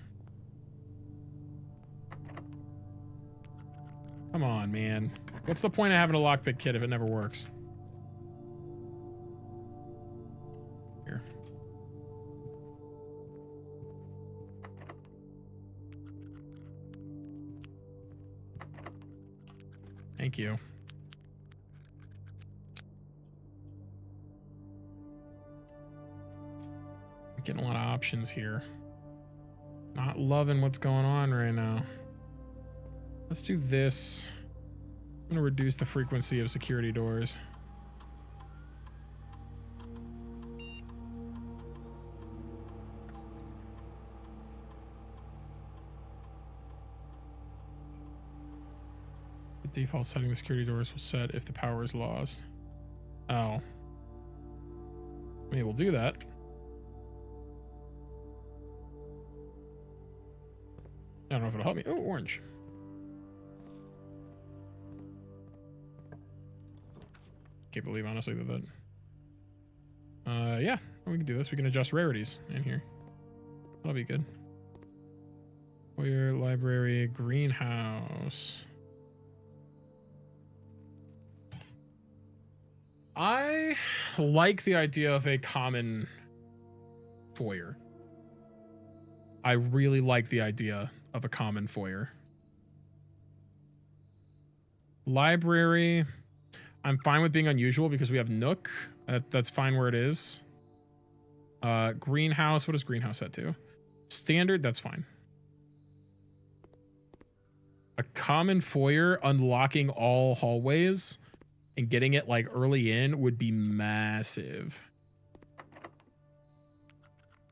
Come on, man. What's the point of having a lockpick kit if it never works? Here. Thank you. I'm getting a lot of options here. Not loving what's going on right now. Let's do this. I'm going to reduce the frequency of security doors. Default setting, the security doors will set if the power is lost. Oh. Maybe we'll do that. I don't know if it'll help me. Oh, orange. Can't believe, honestly, that yeah, we can do this. We can adjust rarities in here. That'll be good. Foyer, library, greenhouse. I like the idea of a common foyer. I really like the idea of a common foyer. Library, I'm fine with being unusual because we have Nook. That's fine where it is. Greenhouse, what is greenhouse set to? Standard, that's fine. A common foyer unlocking all hallways and getting it like early in would be massive.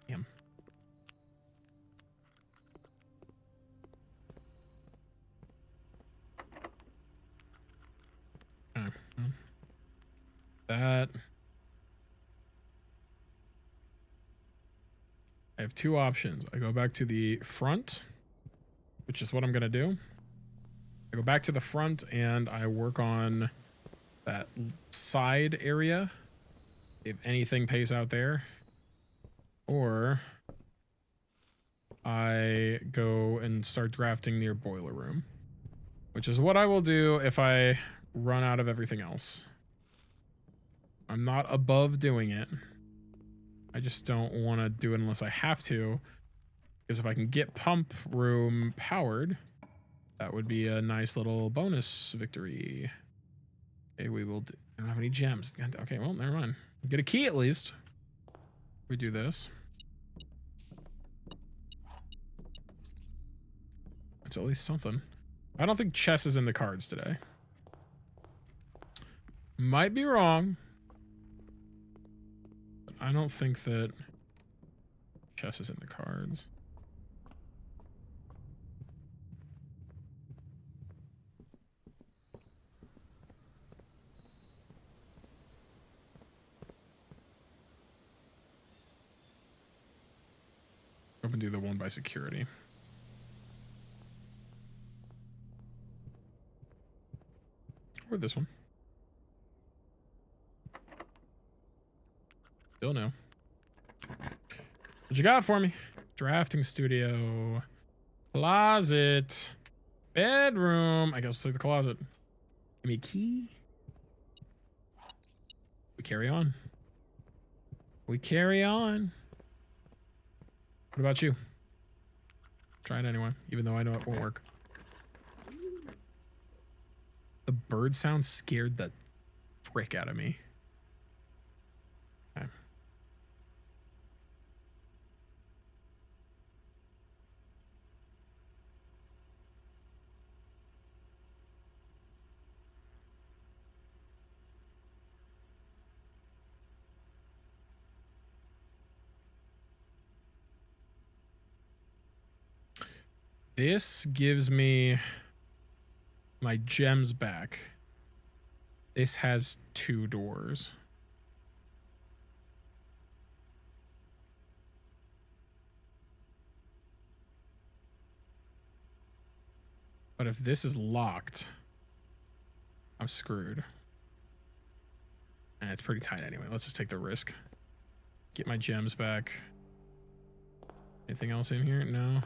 Damn. Okay. That. I have two options. I go back to the front, which is what I'm going to do. I go back to the front and I work on that side area if anything pays out there, or I go and start drafting near boiler room, which is what I will do if I run out of everything else. I'm not above doing it. I just don't want to do it unless I have to, because if I can get pump room powered, that would be a nice little bonus victory. Okay, we will do. I don't have any gems. Okay, well, never mind. Get a key at least. We do this. It's at least something. I don't think chess is in the cards today. Might be wrong. But I don't think that chess is in the cards. Go up and do the one by security. Or this one. Still no. What you got for me? Drafting studio. Closet. Bedroom. I guess we'll take the closet. Give me a key. We carry on. We carry on. What about you? Try it anyway, even though I know it won't work. The bird sound scared the frick out of me. Okay. This gives me my gems back. This has 2 doors. But if this is locked, I'm screwed. And it's pretty tight anyway. Let's just take the risk. Get my gems back. Anything else in here? No.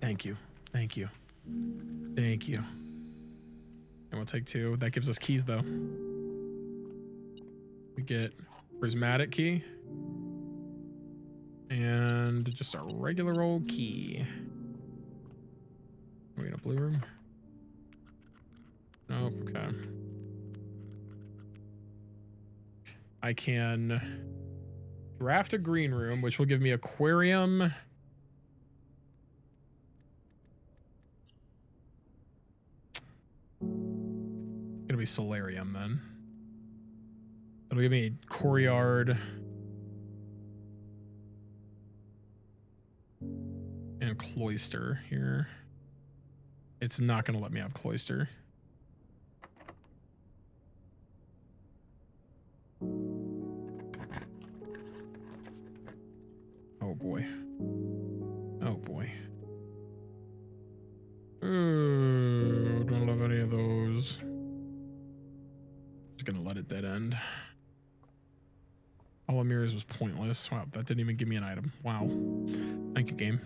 Thank you. Thank you. Thank you. And we'll take 2. That gives us keys, though. We get prismatic key. And just a regular old key. Are we in a blue room? Nope, okay. I can draft a green room, which will give me aquarium. Gonna be solarium then. It'll give me a courtyard. cloister here. It's not going to let me have cloister. Oh boy. Oh boy. Ooh, don't love any of those. Just gonna let it dead end. All of mirrors was pointless. Wow, that didn't even give me an item. Wow. Thank you, game.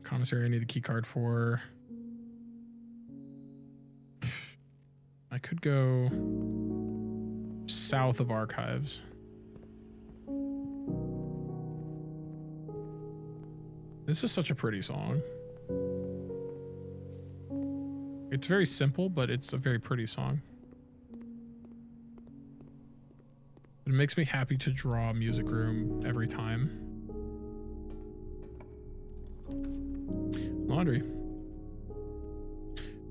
Commissary I need the key card for. I could go south of archives. This is such a pretty song. It's very simple, but it's a very pretty song. It makes me happy to draw a music room every time. Laundry.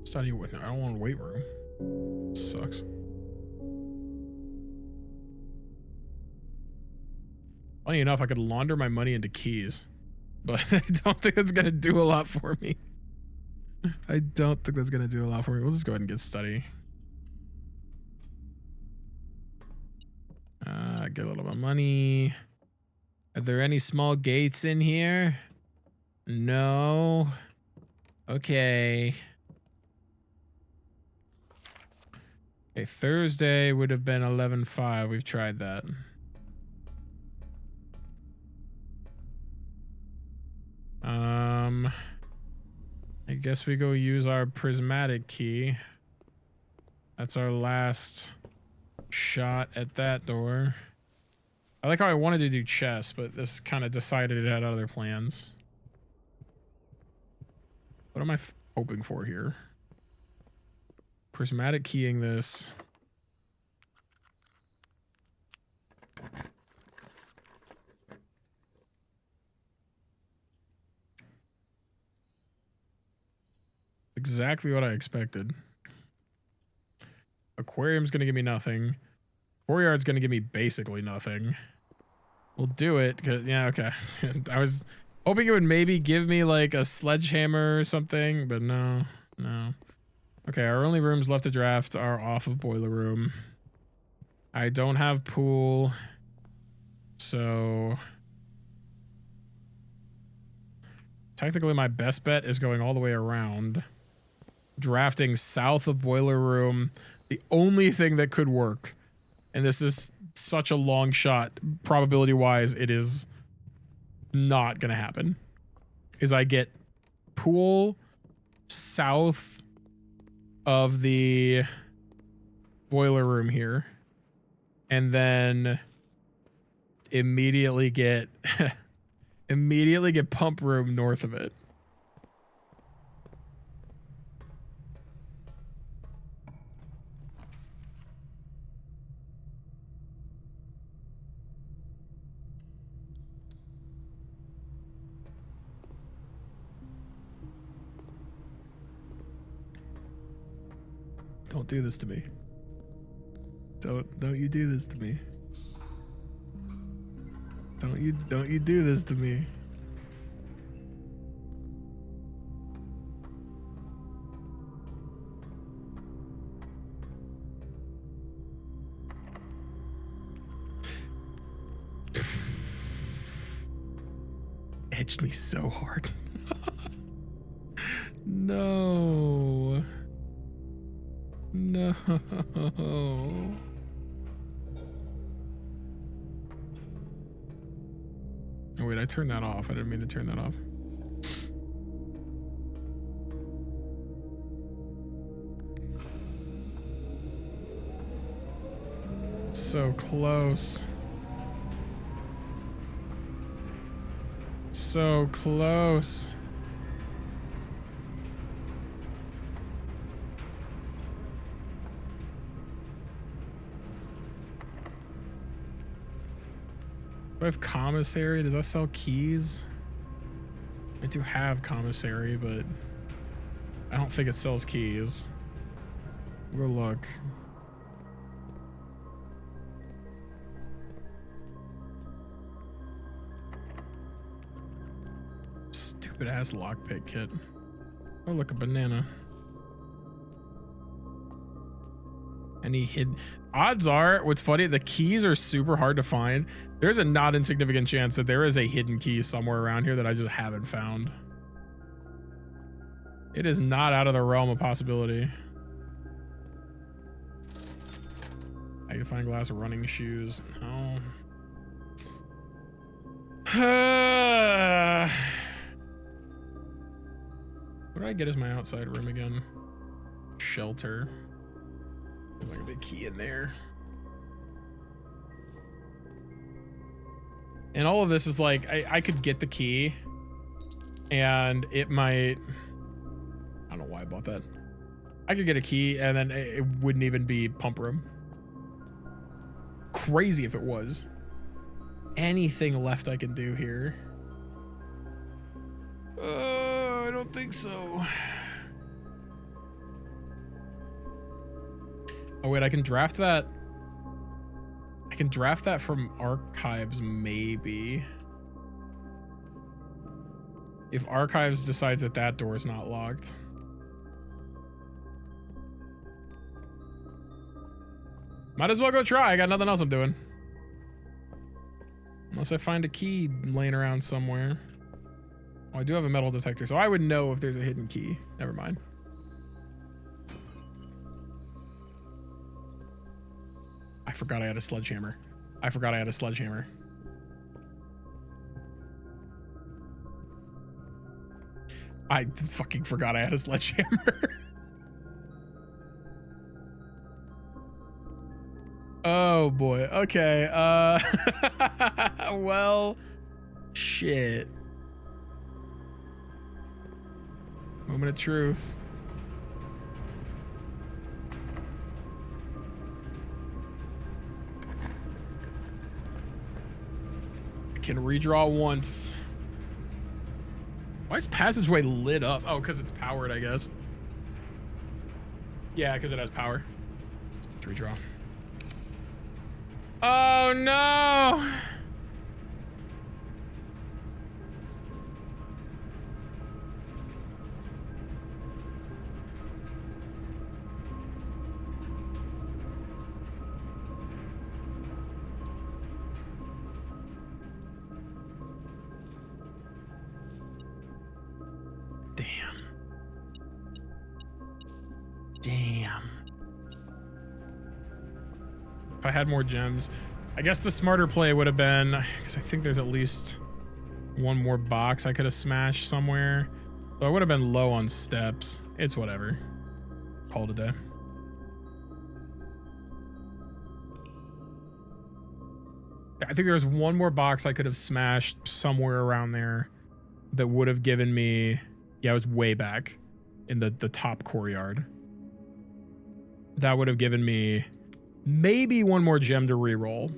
Study with. I don't want a weight room. Sucks. Funny enough, I could launder my money into keys, but I don't think that's gonna do a lot for me. I don't think that's gonna do a lot for me. We'll just go ahead and get study. Get a little bit of money. Are there any small gates in here? No. Okay. Okay, Thursday would have been 11:05. We've tried that. I guess we go use our prismatic key. That's our last shot at that door. I like how I wanted to do chess, but this kind of decided it had other plans. What am I hoping for here? Prismatic keying this. Exactly what I expected. Aquarium's gonna give me nothing. Courtyard's gonna give me basically nothing. We'll do it, cause yeah, okay. I was hoping it would maybe give me like a sledgehammer or something, but no, no. Okay, our only rooms left to draft are off of boiler room. I don't have pool, so technically my best bet is going all the way around. Drafting south of boiler room, the only thing that could work, and this is such a long shot, probability wise it is not gonna happen, is I get pool south of the boiler room here, and then immediately get immediately get pump room north of it. Don't do this to me. Don't you do this to me. Don't you do this to me. Edged me so hard. No. No. Oh wait, I turned that off. I didn't mean to turn that off. So close. So close. Do I have commissary? Does that sell keys? I do have commissary, but I don't think it sells keys. Go look. Stupid ass lockpick kit. Oh, look, a banana. Any hidden? Odds are, what's funny, the keys are super hard to find. There's a not insignificant chance that there is a hidden key somewhere around here that I just haven't found. It is not out of the realm of possibility. Magnifying glass, running shoes. No. What did I get as my outside room again? Shelter. Like a big key in there. And all of this is like, I could get the key and it might, I don't know why I bought that. I could get a key and then it wouldn't even be pump room. Crazy if it was. Anything left I can do here? I don't think so. Oh wait, I can draft that. I can draft that from archives maybe. If archives decides that that door is not locked. Might as well go try. I got nothing else I'm doing. Unless I find a key laying around somewhere. Oh, I do have a metal detector, so I would know if there's a hidden key. Never mind. I forgot I had a sledgehammer. I forgot I had a sledgehammer. I fucking forgot I had a sledgehammer. Oh boy. Okay. Well, shit. Moment of truth. I can redraw once. Why is passageway lit up? Oh, because it's powered, I guess. Yeah, because it has power. Let's redraw. Oh no! Damn. If I had more gems, I guess the smarter play would have been, because I think there's at least one more box I could have smashed somewhere. So I would have been low on steps. It's whatever. Call it a day. I think there's one more box I could have smashed somewhere around there that would have given me, yeah, it was way back in the top courtyard. That would have given me maybe one more gem to reroll.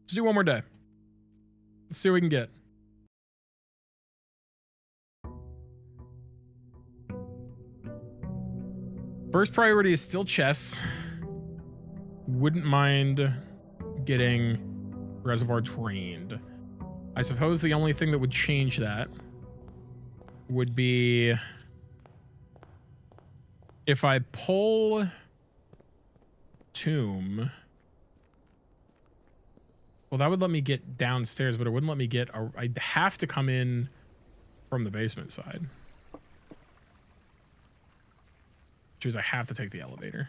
Let's do one more day. Let's see what we can get. First priority is still chests. Wouldn't mind getting reservoir drained. I suppose the only thing that would change that would be if I pull tomb. Well, that would let me get downstairs, but it wouldn't let me get. I'd have to come in from the basement side. Which means I have to take the elevator.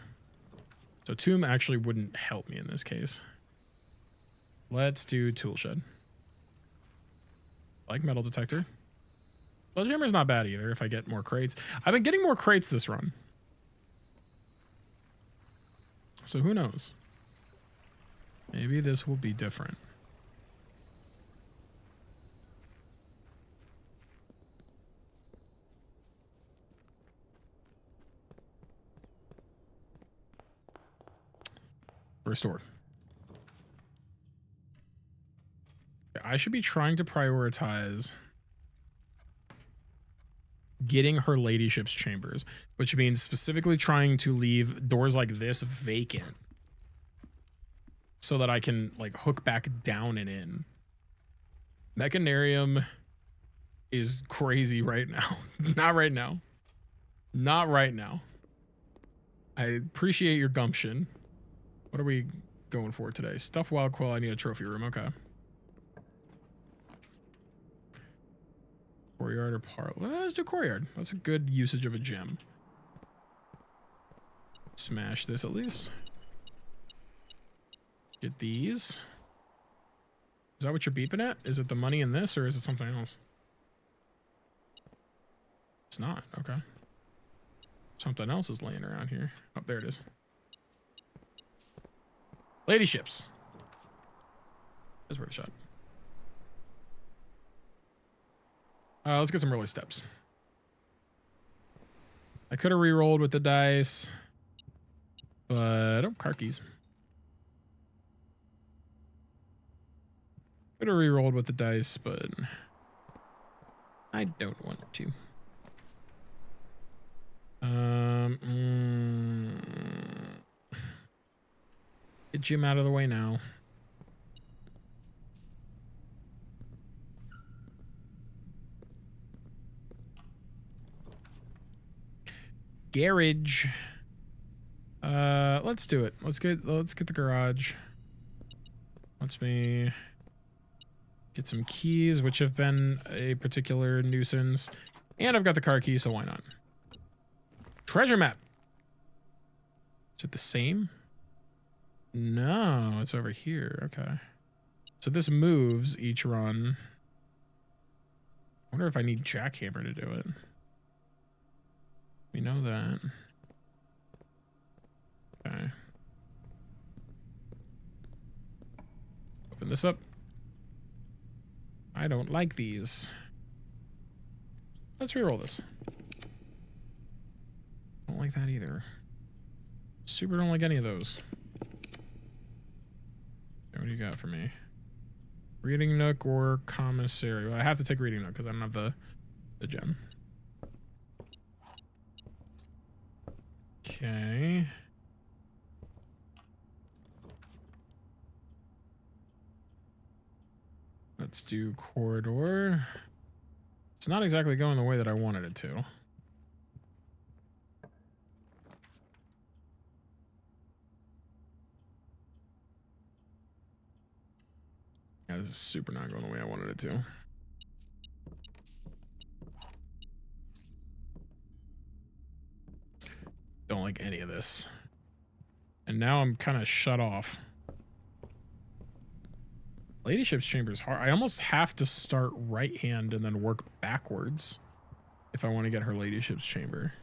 So tomb actually wouldn't help me in this case. Let's do tool shed. Like metal detector. Sledgehammer's not bad either if I get more crates. I've been getting more crates this run. So who knows? Maybe this will be different. Restore. I should be trying to prioritize getting her ladyship's chambers, which means specifically trying to leave doors like this vacant so that I can like hook back down and in. Mechanarium is crazy right now. Not right now. Not right now. I appreciate your gumption. What are we going for today? Stuffed wild quill. I need a trophy room. Okay. Courtyard or parlor? Let's do courtyard. That's a good usage of a gem. Smash this at least. Get these. Is that what you're beeping at? Is it the money in this or is it something else? It's not. Okay. Something else is laying around here. Oh, there it is. Ladyships. That's worth a shot. Let's get some early steps. I could have re-rolled with the dice, but oh, car keys. Could have re-rolled with the dice, but I don't want to. Get Jim out of the way now. Garage. Let's do it. Let's get the garage. Let's me get some keys, which have been a particular nuisance. And I've got the car key, so why not? Treasure map. Is it the same? No, it's over here. Okay. So this moves each run. I wonder if I need jackhammer to do it. We know that. Okay. Open this up. I don't like these. Let's reroll this. Don't like that either. Super don't like any of those. What do you got for me? Reading Nook or Commissary? Well, I have to take Reading Nook because I don't have the gem. Okay. Let's do corridor. It's not exactly going the way that I wanted it to. Yeah, this is super not going the way I wanted it to. Don't like any of this. And now I'm kind of shut off. Ladyship's chamber is hard. I almost have to start right hand and then work backwards if I want to get her ladyship's chamber.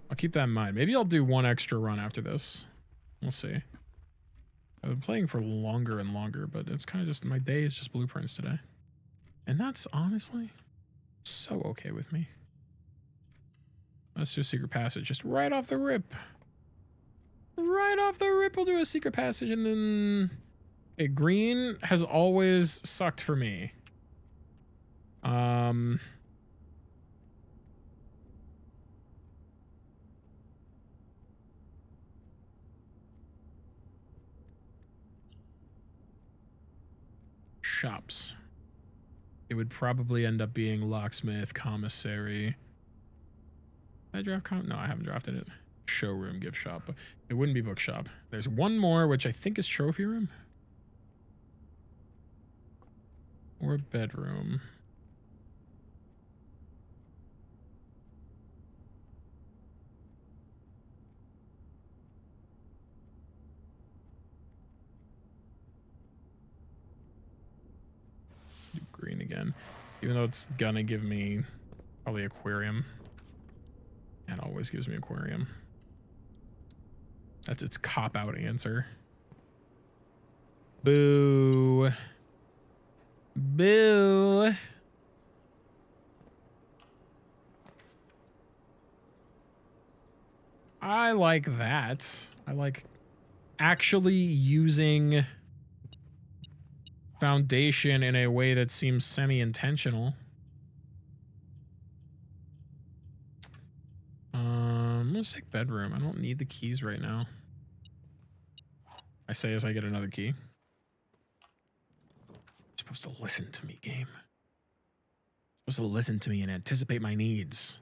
I'll keep that in mind. Maybe I'll do one extra run after this. We'll see. I've been playing for longer and longer, but it's kind of just, my day is just blueprints today. And that's honestly so okay with me. Let's do a secret passage just right off the rip. Right off the rip, we'll do a secret passage and then... Okay, green has always sucked for me. Shops. It would probably end up being locksmith, commissary. Did I draft no, I haven't drafted it. Showroom, gift shop. It wouldn't be bookshop. There's one more, which I think is trophy room. Or bedroom. Do green again. Even though it's gonna give me probably aquarium. It always gives me aquarium. That's its cop-out answer. Boo. Boo. I like that. I like actually using foundation in a way that seems semi-intentional. gonna take bedroom. I don't need the keys right now. I say as I get another key. You're supposed to listen to me, game. You're supposed to listen to me and anticipate my needs.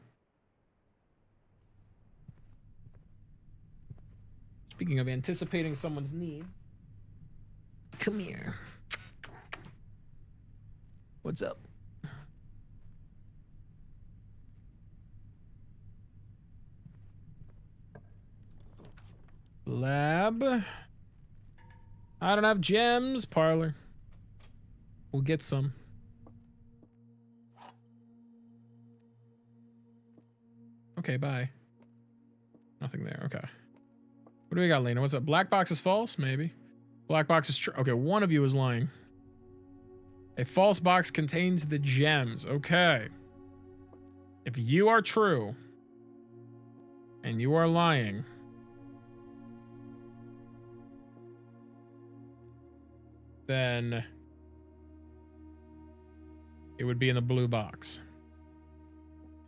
Speaking of anticipating someone's needs, come here. What's up? Lab. I don't have gems. Parlor. We'll get some. Okay, bye. Nothing there. Okay. What do we got, Lena? What's up? Black box is false? Maybe. Black box is true. Okay, one of you is lying. A false box contains the gems. Okay. If you are true and you are lying, then it would be in the blue box.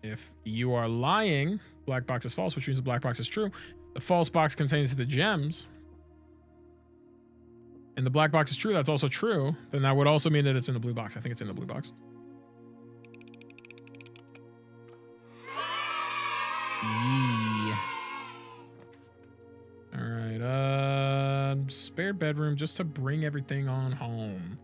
If you are lying, black box is false, which means the black box is true. The false box contains the gems, and the black box is true. That's also true. Then that would also mean that it's in the blue box. I think it's in the blue box. Yeah. All right. Spare bedroom just to bring everything on home.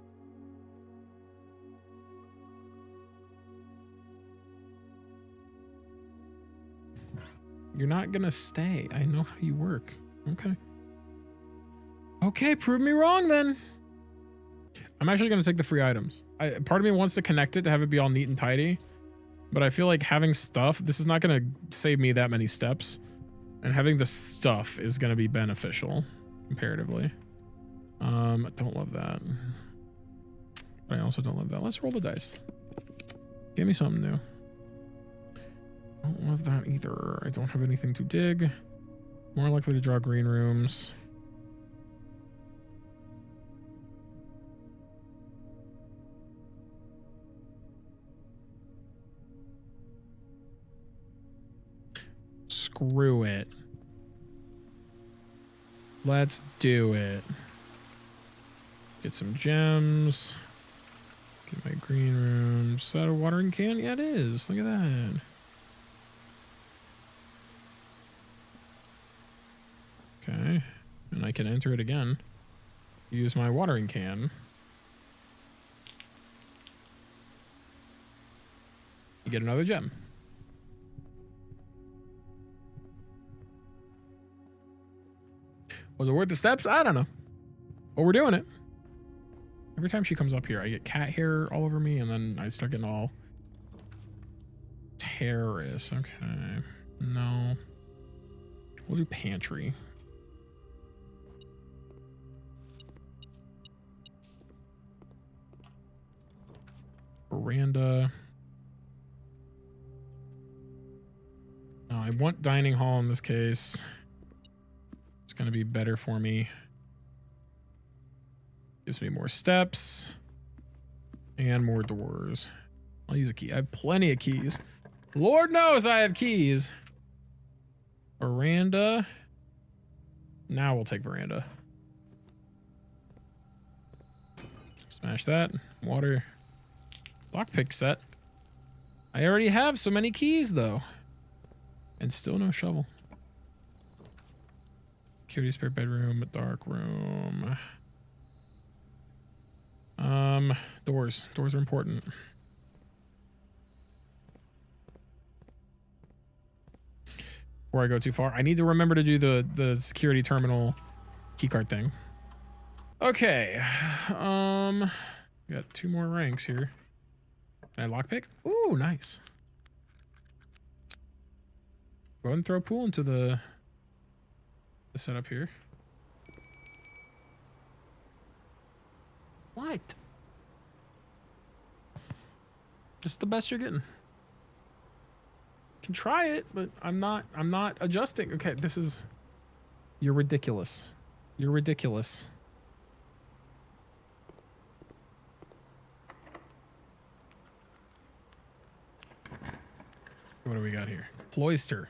You're not gonna stay. I know how you work. Okay. Okay, prove me wrong then. I'm actually gonna take the free items. Part of me wants to connect it to have it be all neat and tidy, but I feel like having stuff, this is not gonna save me that many steps, and having the stuff is gonna be beneficial comparatively. Don't love that. But I also don't love that. Let's roll the dice. Give me something new. Don't love that either. I don't have anything to dig. More likely to draw green rooms. Screw it. Let's do it. Get some gems. Get my green rooms. Is that a watering can? Yeah, it is. Look at that. Okay, and I can enter it again. Use my watering can. You get another gem. Was it worth the steps? I don't know. But we're doing it. Every time she comes up here, I get cat hair all over me, and then I start getting all terrorist. Okay. No. We'll do pantry. Veranda. No, I want dining hall in this case. It's going to be better for me. Gives me more steps and more doors. I'll use a key. I have plenty of keys. Lord knows I have keys. Veranda. Now we'll take veranda. Smash that. Water. Lockpick set. I already have so many keys though. And still no shovel. Security spare bedroom, dark room. Doors. Doors are important. Before I go too far, I need to remember to do the security terminal keycard thing. Okay. Got 2 more ranks here. Can I lockpick? Ooh, nice. Go ahead and throw a pool into the setup here. What? Just the best you're getting. Can try it, but I'm not adjusting. Okay, this is, you're ridiculous. You're ridiculous. What do we got here? Cloister.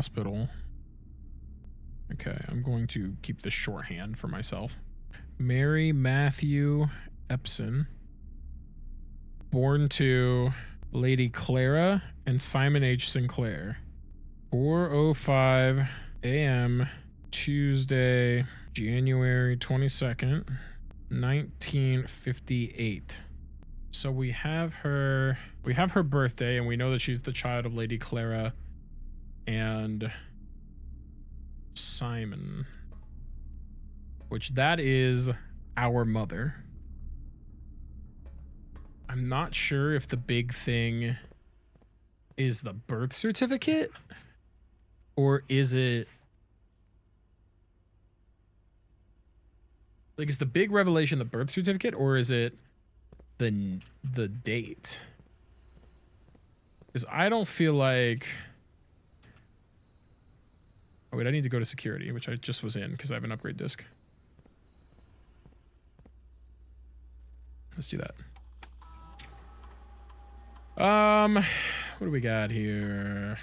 hospital. Okay, I'm going to keep the shorthand for myself. Mary Matthew Epson. Born to Lady Clara and Simon H. Sinclair. 4:05 a.m. Tuesday, January 22nd, 1958. So we have her birthday, and we know that she's the child of Lady Clara and Simon, which that is our mother. I'm not sure if the big thing is the birth certificate, or is it like, is the big revelation the birth certificate, or is it the date? Because I don't feel like... Oh wait, I need to go to security, which I just was in because I have an upgrade disc. Let's do that. What do we got here?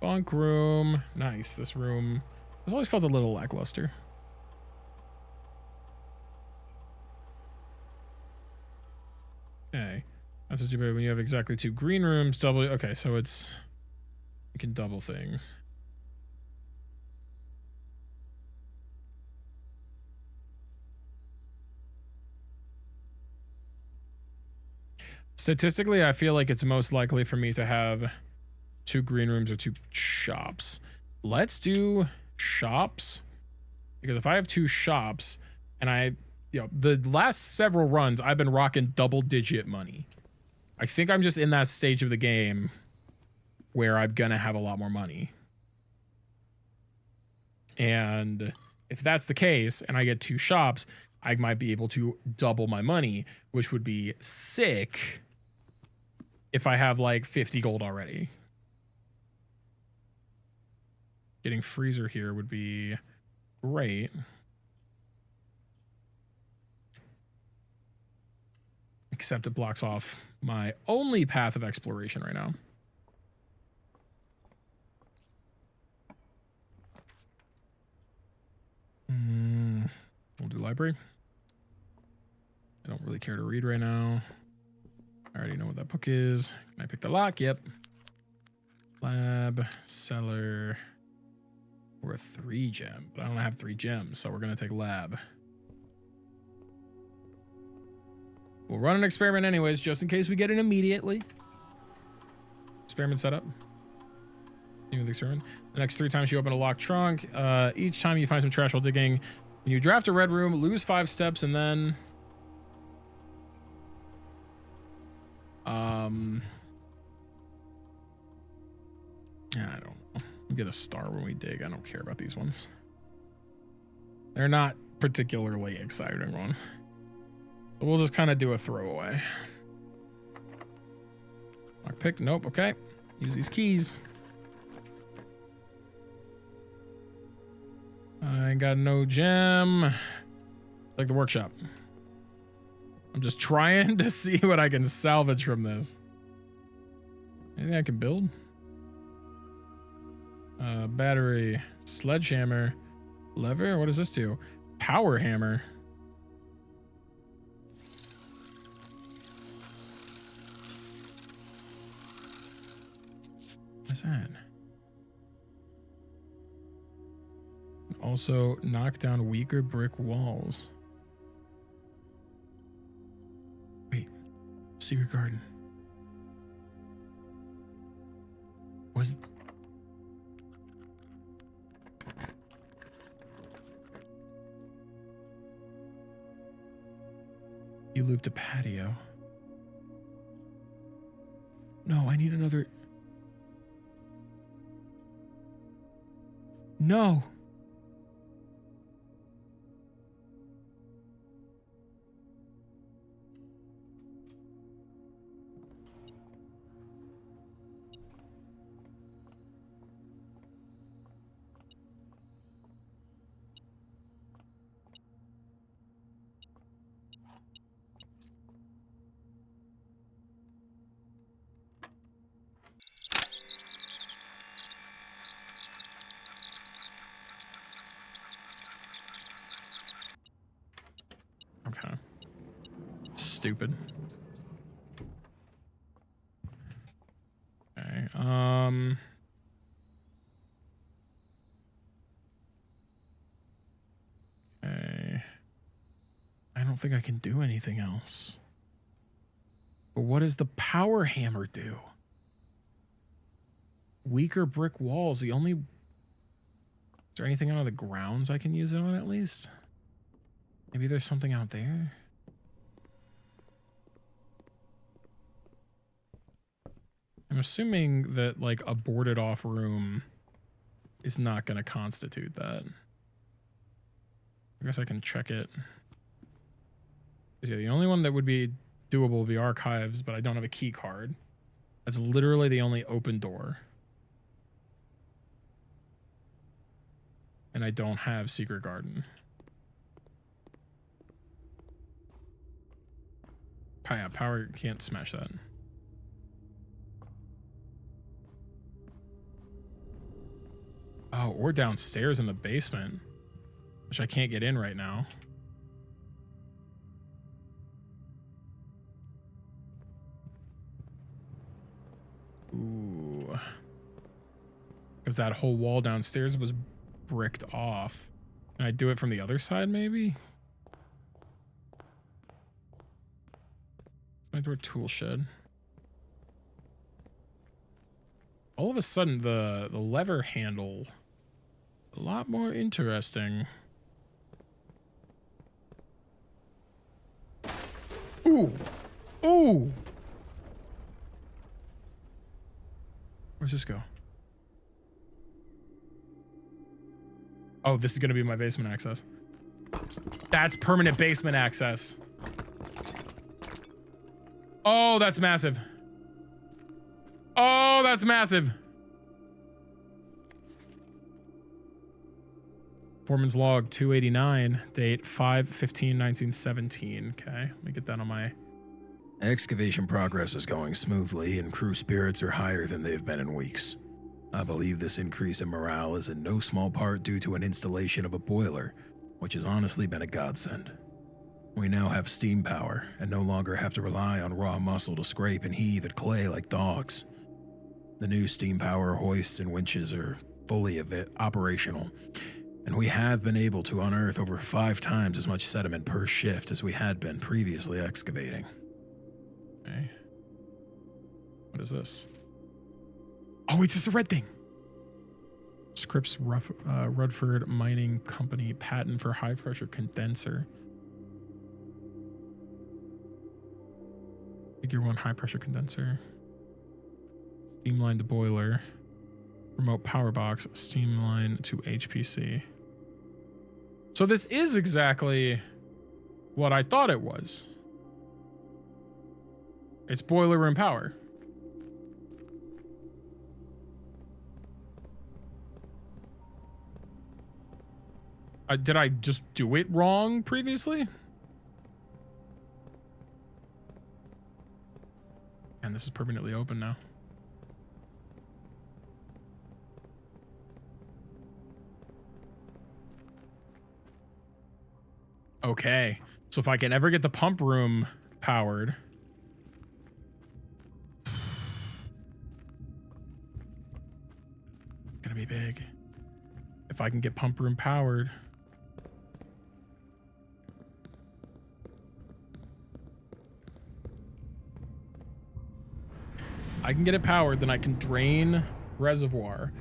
Bunk room. Nice. This room has always felt a little lackluster. Okay. That's just too bad when you have exactly 2 green rooms. Double. Okay, so it's... You can double things. Statistically, I feel like it's most likely for me to have 2 green rooms or 2 shops. Let's do shops, because if I have 2 shops and the last several runs, I've been rocking double-digit money. I think I'm just in that stage of the game where I'm gonna have a lot more money. And if that's the case and I get 2 shops, I might be able to double my money, which would be sick if I have like 50 gold already. Getting freezer here would be great. Except it blocks off my only path of exploration right now. We'll do library. I don't really care to read right now. I already know what that book is. Can I pick the lock? Yep. Lab, cellar, or a 3 gem. But I don't have 3 gems, so we're going to take lab. We'll run an experiment anyways, just in case we get it immediately. Experiment setup. New experiment. The next 3 times you open a locked trunk, each time you find some trash while digging, you draft a red room, lose 5 steps, and then... Yeah, I don't know. We'll get a star when we dig. I don't care about these ones. They're not particularly exciting ones. So we'll just kind of do a throwaway. Lockpick, nope, okay. Use these keys. I ain't got no gem. Like the workshop. I'm just trying to see what I can salvage from this. Anything I can build? Battery, sledgehammer, lever. What does this do? Power hammer. What's that? Also, knock down weaker brick walls. Wait, secret garden. Was... You looped a patio. No, I need another... No! Stupid. Okay. Okay. I don't think I can do anything else. But what does the power hammer do? Weaker brick walls. The only... Is there anything on the grounds I can use it on at least? Maybe there's something out there? I'm assuming that, like, a boarded off room is not going to constitute that. I guess I can check it. Yeah, the only one that would be doable would be archives, but I don't have a key card. That's literally the only open door. And I don't have secret garden. Power can't smash that. Oh, or downstairs in the basement, which I can't get in right now. Ooh. Because that whole wall downstairs was bricked off. Can I do it from the other side, maybe? My door tool shed. All of a sudden, the lever handle, a lot more interesting. Ooh! Ooh! Where's this go? Oh, this is going to be my basement access. That's permanent basement access. Oh, that's massive. Oh, that's massive. Foreman's log 289, date 5/15/1917. Okay, let me get that on my... Excavation progress is going smoothly and crew spirits are higher than they've been in weeks. I believe this increase in morale is in no small part due to an installation of a boiler, which has honestly been a godsend. We now have steam power and no longer have to rely on raw muscle to scrape and heave at clay like dogs. The new steam power hoists and winches are fully operational, and we have been able to unearth over 5 times as much sediment per shift as we had been previously excavating. Okay. What is this? Oh, wait, it's the red thing. Scripps Rutherford Mining Company patent for high pressure condenser. Figure 1 high pressure condenser. Steam line to boiler. Remote power box. Steam line to HPC. So this is exactly what I thought it was. It's boiler room power. Did I just do it wrong previously? And this is permanently open now. Okay, so if I can ever get the pump room powered. It's gonna be big. If I can get pump room powered. I can get it powered, then I can drain reservoir.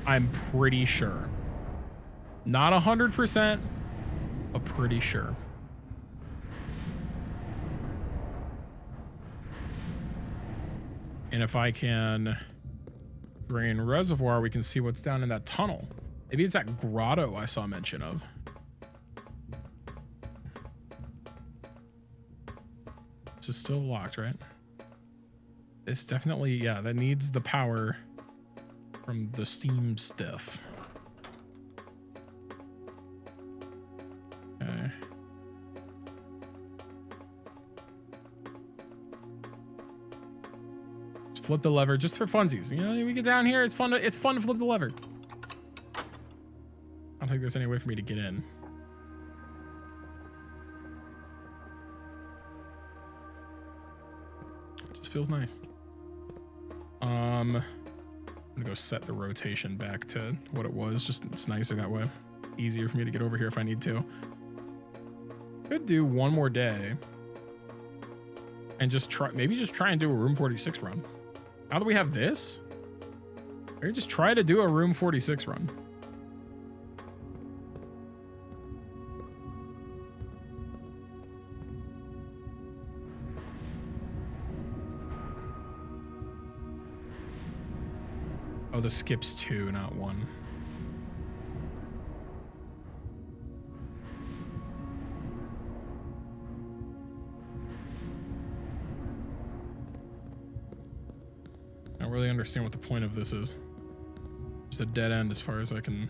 I'm pretty sure. Not 100%, but pretty sure. And if I can drain reservoir, we can see what's down in that tunnel. Maybe it's that grotto I saw mention of. This is still locked, right? This definitely, yeah, that needs the power from the steam stuff. Okay. Just flip the lever just for funsies. You know, we get down here, it's fun to flip the lever. I don't think there's any way for me to get in. This feels nice. I'm gonna go set the rotation back to what it was. Just it's nicer that way. Easier for me to get over here if I need to. Could do one more day and just try, maybe just try and do a room 46 run. Now that we have this, maybe just try to do a room 46 run. Oh, the skip's 2, not 1. I don't really understand what the point of this is. It's a dead end as far as I can.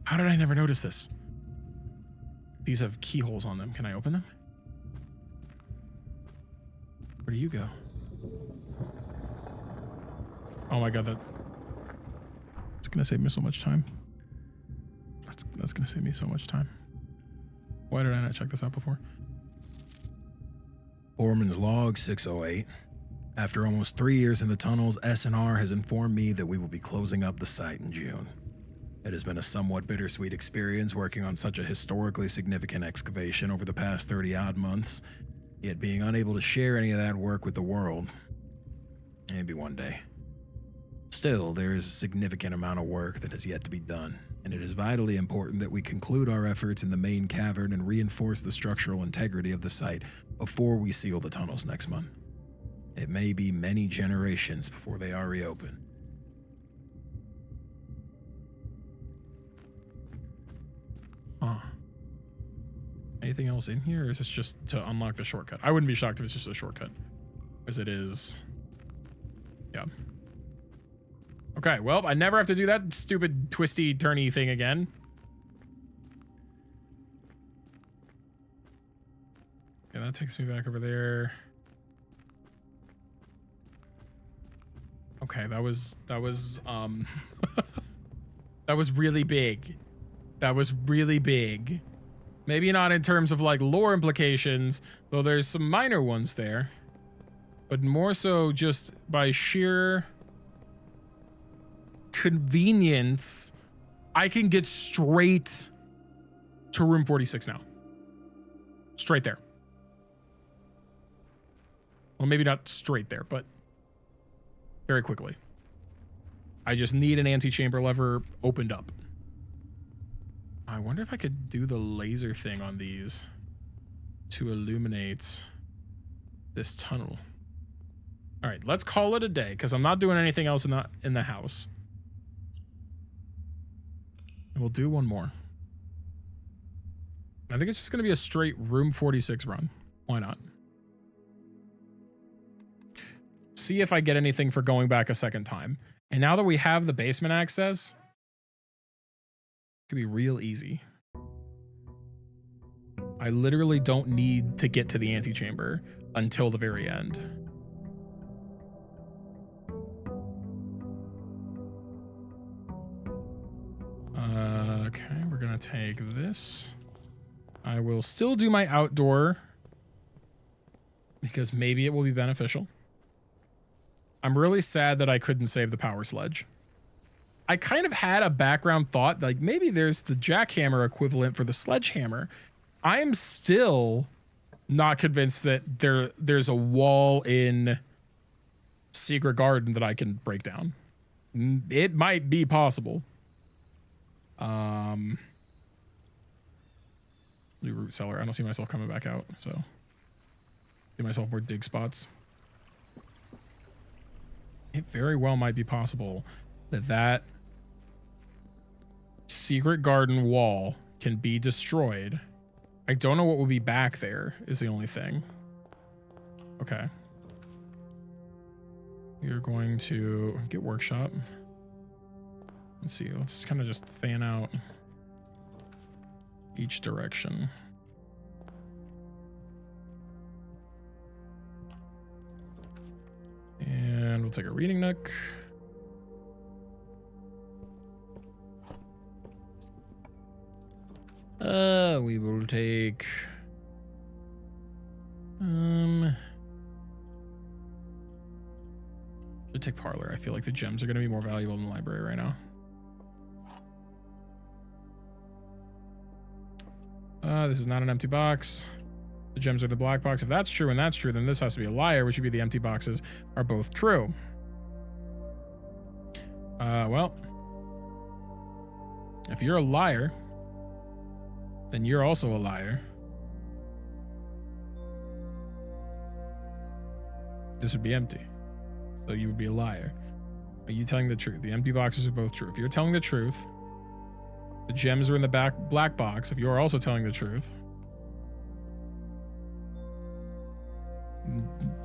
How did I never notice this? These have keyholes on them. Can I open them? Where do you go? Oh my god, that's gonna save me so much time. That's gonna save me so much time. Why did I not check this out before? Foreman's log 608. After almost 3 years in the tunnels, SNR has informed me that we will be closing up the site in June. It has been a somewhat bittersweet experience working on such a historically significant excavation over the past 30-odd months, yet being unable to share any of that work with the world. Maybe one day. Still, there is a significant amount of work that has yet to be done, and it is vitally important that we conclude our efforts in the main cavern and reinforce the structural integrity of the site before we seal the tunnels next month. It may be many generations before they are reopened. Huh. Anything else in here, or is this just to unlock the shortcut? I wouldn't be shocked if it's just a shortcut, as it is. Yeah. Okay, well, I never have to do that stupid twisty turny thing again. Yeah, that takes me back over there. Okay, that was that was really big. That was really big. Maybe not in terms of like lore implications, though there's some minor ones there, but more so just by sheer convenience. I can get straight to room 46 now. Straight there. Well, maybe not straight there, but very quickly. I just need an antechamber lever opened up. I wonder if I could do the laser thing on these to illuminate this tunnel. All right, let's call it a day because I'm not doing anything else in the house. And we'll do one more. I think it's just going to be a straight room 46 run. Why not? See if I get anything for going back a second time. And now that we have the basement access, it could be real easy. I literally don't need to get to the antechamber until the very end. Okay, we're gonna take this. I will still do my outdoor because maybe it will be beneficial. I'm really sad that I couldn't save the power sledge. I kind of had a background thought, like maybe there's the jackhammer equivalent for the sledgehammer. I'm still not convinced that there's a wall in Secret Garden that I can break down. It might be possible. New root cellar. I don't see myself coming back out, so give myself more dig spots. It very well might be possible that Secret Garden wall can be destroyed. I don't know what will be back there is the only thing. Okay. We're going to get workshop. Let's see. Let's kind of just fan out each direction. And we'll take a reading nook. We will take take parlor. I feel like the gems are going to be more valuable than the library right now. This is not an empty box. The gems are the black box. If that's true and that's true, then this has to be a liar, which would be the empty boxes are both true. Well, if you're a liar, then you're also a liar. This would be empty. So you would be a liar. Are you telling the truth? The empty boxes are both true. If you're telling the truth, the gems are in the black box. If you're also telling the truth,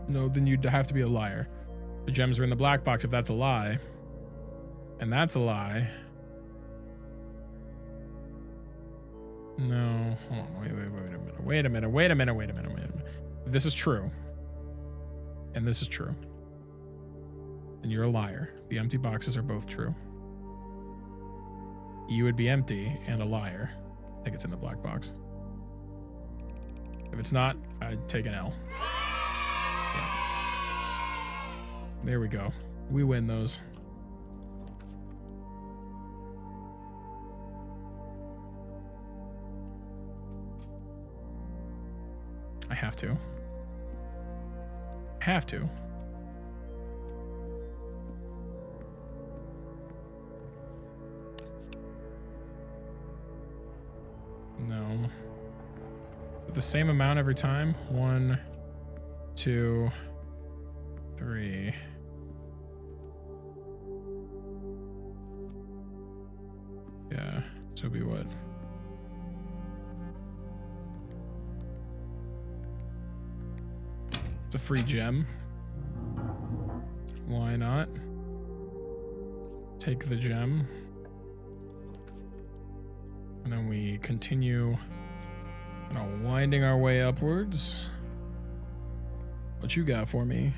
no, then you'd have to be a liar. The gems are in the black box if that's a lie. And that's a lie. No, hold on, wait a minute. If this is true, and this is true, then you're a liar. The empty boxes are both true. You would be empty and a liar. I think it's in the black box. If it's not, I'd take an L. Yeah. There we go. We win those. I have to. Have to. No. The same amount every time. 1, 2, 3. Yeah. So it'd be what? It's a free gem. Why not? Take the gem. And then we continue winding our way upwards. What you got for me?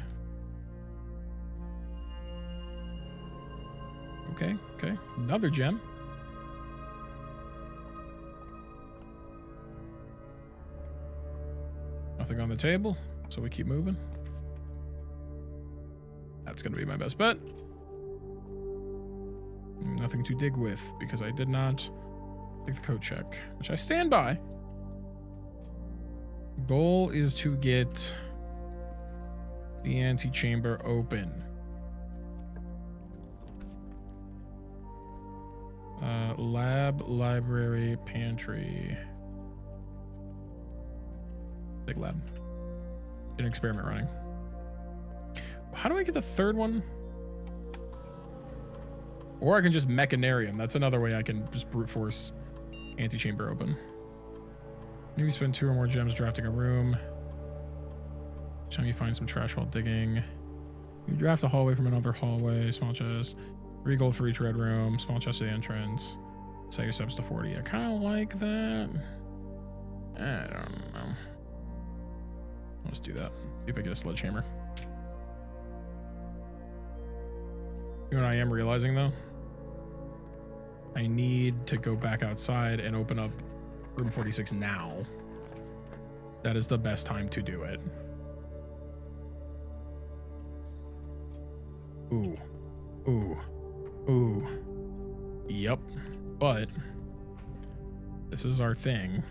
Okay, okay. Another gem. Nothing on the table, so we keep moving. That's gonna be my best bet. Nothing to dig with because I did not take the code check, which I stand by. Goal is to get the antechamber open. Lab, library, pantry. Big lab. Get an experiment running. How do I get the third one? Or I can just mechanarium. That's another way I can just brute force antechamber open. Maybe spend 2 or more gems drafting a room. Show me find some trash while digging. You draft a hallway from another hallway. Small chest. 3 gold for each red room. Small chest at the entrance. Set your steps to 40. I kind of like that. I don't know. Let's do that. See if I get a sledgehammer. You know what I am realizing though? I need to go back outside and open up room 46 now. That is the best time to do it. Ooh. Ooh. Ooh. Yep. But this is our thing.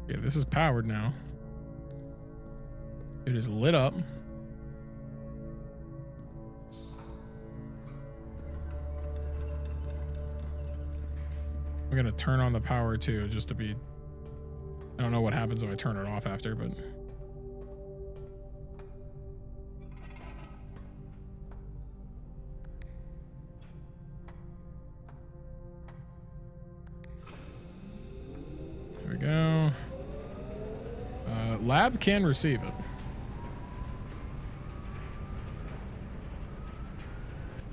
Yeah, this is powered now. It is lit up. I'm gonna turn on the power too, just to be... I don't know what happens if I turn it off after, but... There we go. Lab can receive it.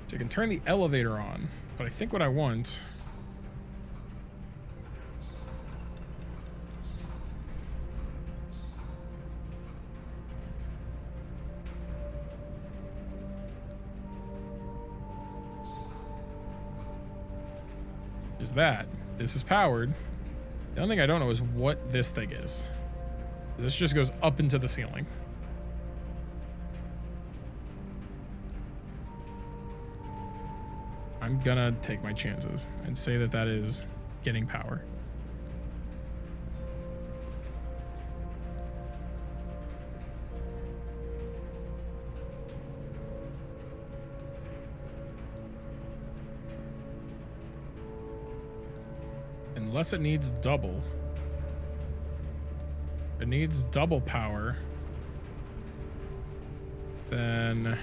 So I can turn the elevator on, but I think what I want is that. This is powered. The only thing I don't know is what this thing is. This just goes up into the ceiling. I'm gonna take my chances and say that that is getting power. Unless it needs double. If it needs double power, then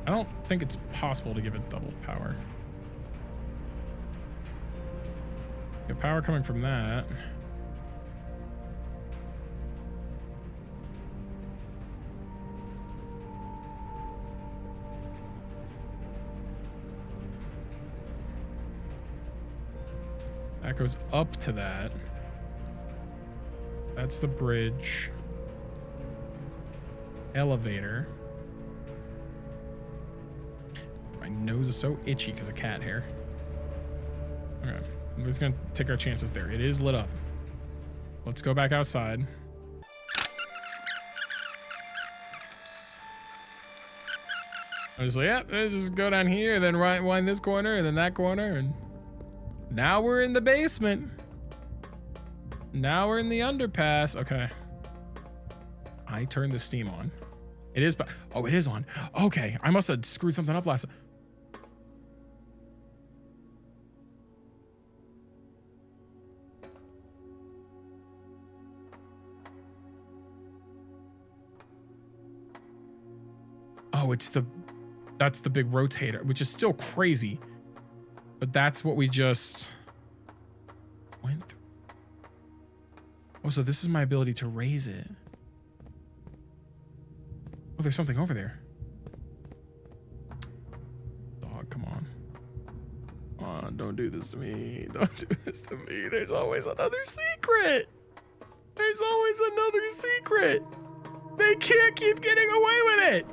I don't think it's possible to give it double power. Get power coming from that. That goes up to that. That's the bridge. Elevator. My nose is so itchy because of cat hair. Okay, I'm just gonna take our chances there. It is lit up. Let's go back outside. I was like, yeah, let's just go down here, then wind this corner, and then that corner, and now we're in the basement. Now we're in the underpass. Okay. I turned the steam on. It is, oh, it is on. Okay, I must have screwed something up last. Oh, that's the big rotator, which is still crazy. But that's what we just went through. Oh, so this is my ability to raise it. Oh, there's something over there. Dog, come on. Come on, don't do this to me. Don't do this to me. There's always another secret. There's always another secret. They can't keep getting away with it.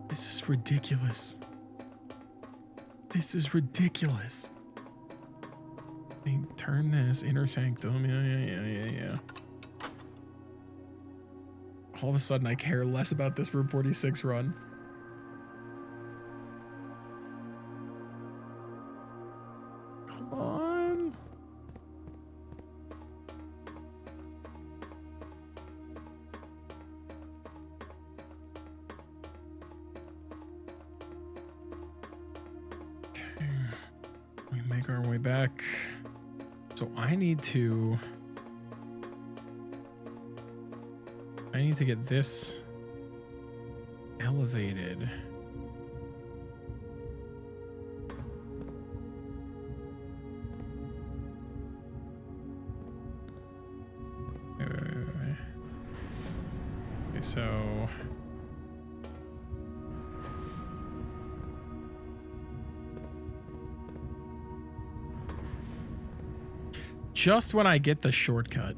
This is ridiculous. This is ridiculous. They turn this inner sanctum. Yeah. All of a sudden, I care less about this Room 46 run. Come on. Okay. We make our way back. So I need to get this elevated. Wait. Okay, so just when I get the shortcut.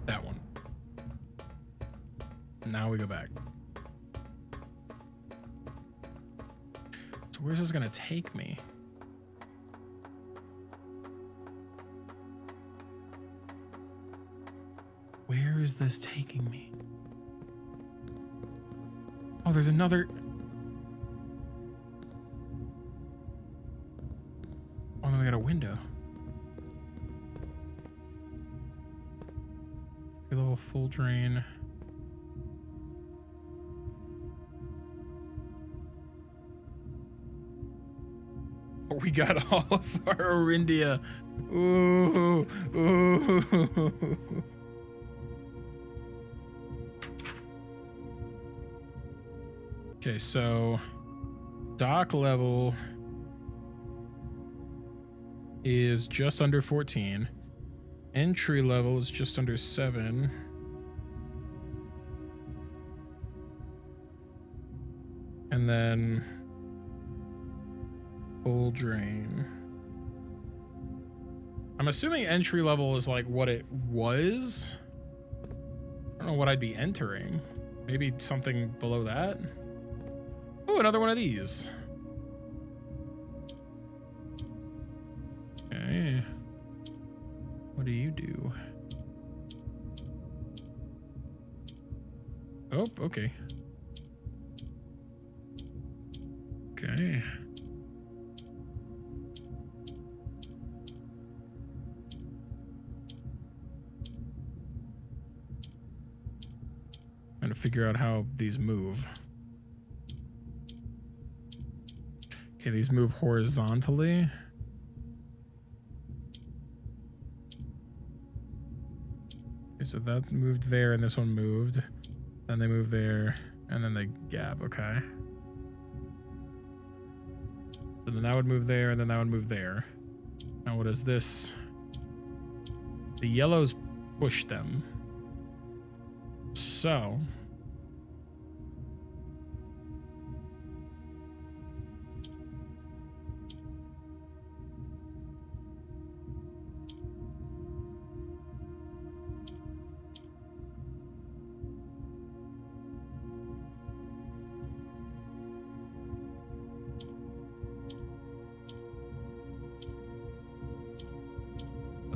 That one. Now we go back. So where's this gonna take me? Where is this taking me? Oh, there's another. Oh, then we got a window. A little full drain. Oh, we got all of our Orindia. Ooh, ooh. Okay, so dock level is just under 14. Entry level is just under 7. And then full drain. I'm assuming entry level is like what it was. I don't know what I'd be entering. Maybe something below that. Oh, another one of these. Okay. What do you do? Oh, okay. Okay. Trying to figure out how these move. Okay, these move horizontally. Okay, so that moved there and this one moved. Then they move there and then they gap, okay. So then that would move there and then that would move there. Now what is this? The yellows push them. So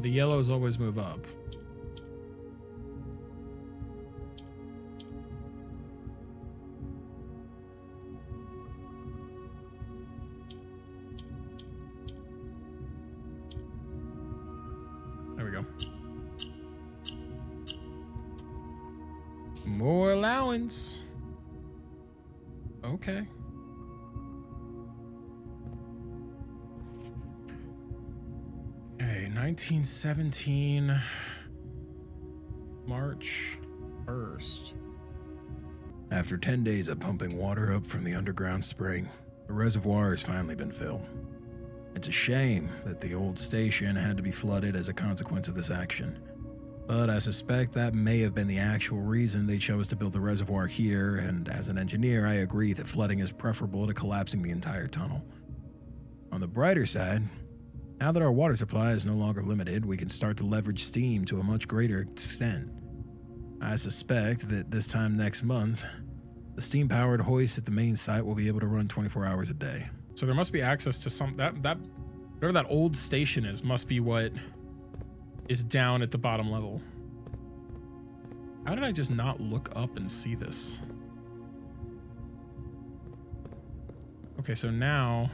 the yellows always move up. There we go. More allowance. Okay. Okay, 1917, March 1st. After 10 days of pumping water up from the underground spring, the reservoir has finally been filled. It's a shame that the old station had to be flooded as a consequence of this action, but I suspect that may have been the actual reason they chose to build the reservoir here, and as an engineer, I agree that flooding is preferable to collapsing the entire tunnel. On the brighter side, now that our water supply is no longer limited, we can start to leverage steam to a much greater extent. I suspect that this time next month, the steam-powered hoist at the main site will be able to run 24 hours a day. So there must be access to some that whatever that old station is must be what is down at the bottom level. How did I just not look up and see this? Okay, so now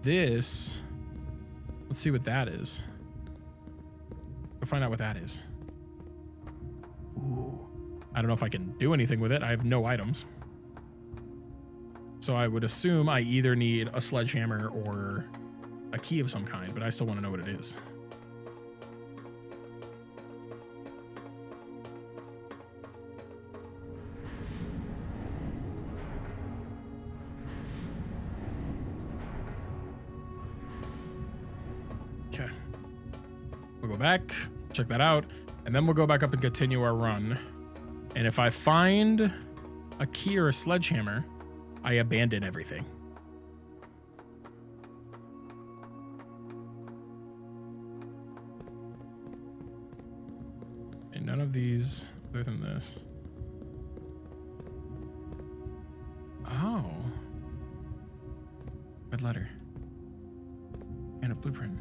this, let's see what that is. We'll find out what that is. Ooh. I don't know if I can do anything with it. I have no items. So I would assume I either need a sledgehammer or a key of some kind, but I still want to know what it is. Okay. We'll go back, check that out, and then we'll go back up and continue our run. And if I find a key or a sledgehammer, I abandon everything. And none of these other than this. Oh. Red letter. And a blueprint.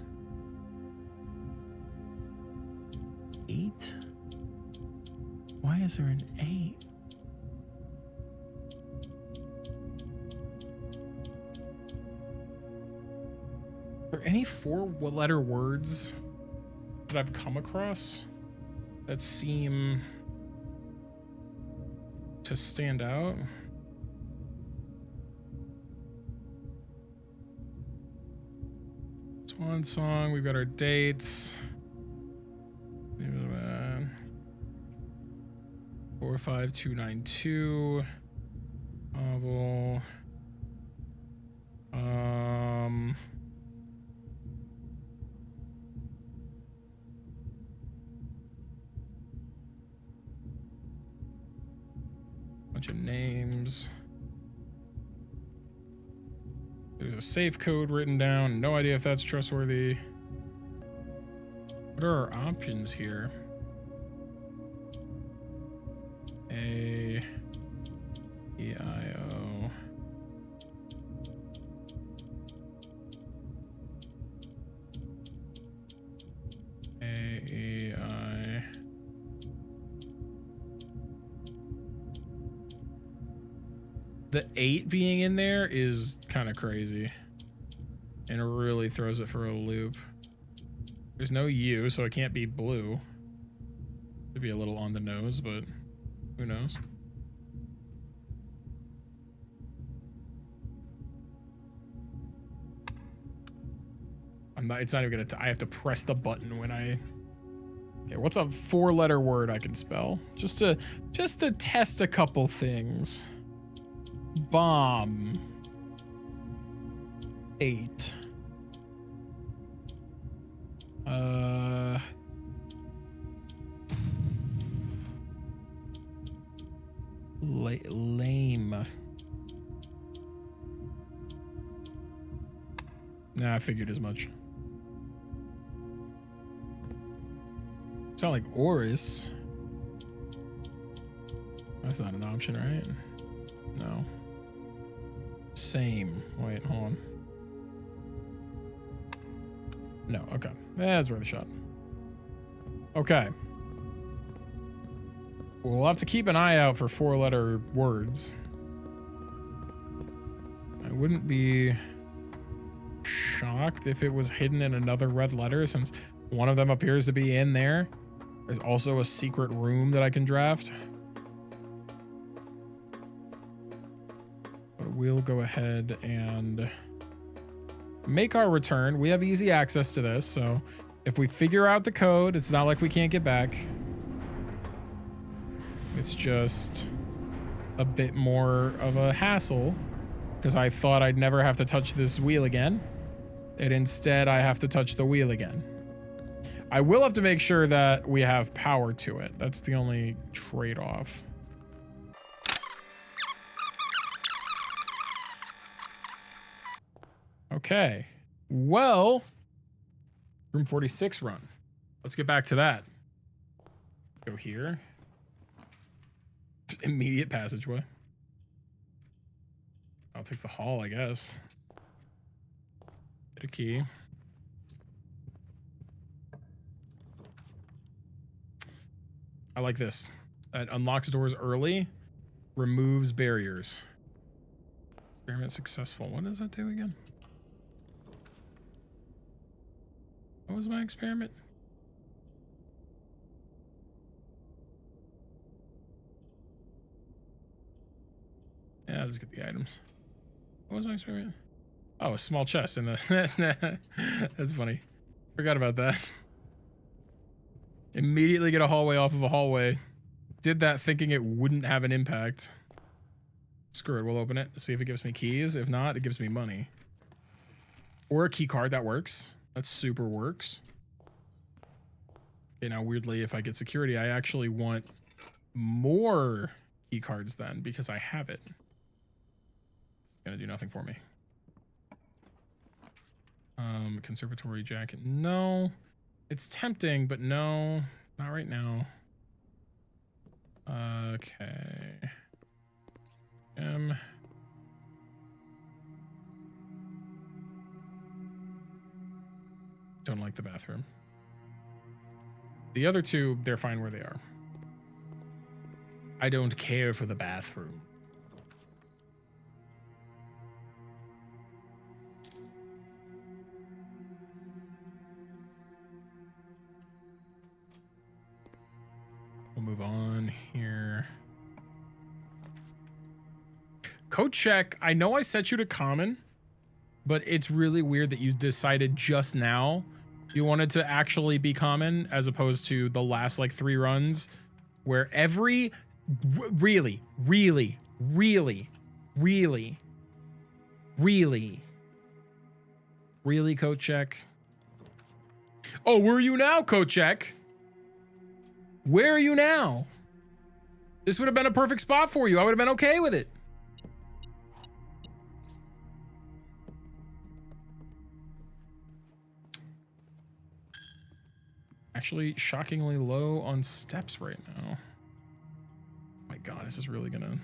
8? Why is there an 8? Are there any 4-letter words that I've come across that seem to stand out? Swan song, we've got our dates. 45292 novel. Bunch of names. There's a safe code written down. No idea if that's trustworthy. What are our options here? A, E, I, O. A, E, I. The 8 being in there is kind of crazy. And it really throws it for a loop. There's no U, so it can't be blue. It'd be a little on the nose, but who knows? It's not even gonna, I have to press the button when I, okay, what's a 4-letter word I can spell? Just to test a couple things. Bomb. 8. Lame. Nah, I figured as much. Sound like Oris. That's not an option, right? No. Same. Wait, hold on. No, okay. That's worth a shot. Okay. We'll have to keep an eye out for 4-letter words. I wouldn't be shocked if it was hidden in another red letter, since one of them appears to be in there. There's also a secret room that I can draft. But we'll go ahead and make our return. We have easy access to this, so if we figure out the code, it's not like we can't get back. It's just a bit more of a hassle because I thought I'd never have to touch this wheel again. And instead I have to touch the wheel again. I will have to make sure that we have power to it. That's the only trade-off. Okay. Well, room 46 run. Let's get back to that. Go here. Immediate passageway. I'll take the hall, I guess. Get a key. I like this. It unlocks doors early, removes barriers. Experiment successful. What does that do again? What was my experiment? Yeah, I'll just get the items. What was my experiment? Oh, a small chest in the... That's funny. Forgot about that. Immediately get a hallway off of a hallway. Did that thinking it wouldn't have an impact. Screw it, we'll open it. See if it gives me keys. If not, it gives me money. Or a key card, that works. That super works. Okay, now weirdly, if I get security, I actually want more key cards then, because I have it. It's gonna do nothing for me. Conservatory jacket. No. It's tempting, but no. Not right now. Okay. Don't like the bathroom. The other two, they're fine where they are. I don't care for the bathroom. We'll move on here. Code check. I know I set you to common, but it's really weird that you decided just now you wanted to actually be common as opposed to the last like 3 runs where every really code check. Oh, where are you now, code check? Where are you now? This would have been a perfect spot for you. I would have been okay with it. actually shockingly low on steps right now. Oh my god, this is really gonna...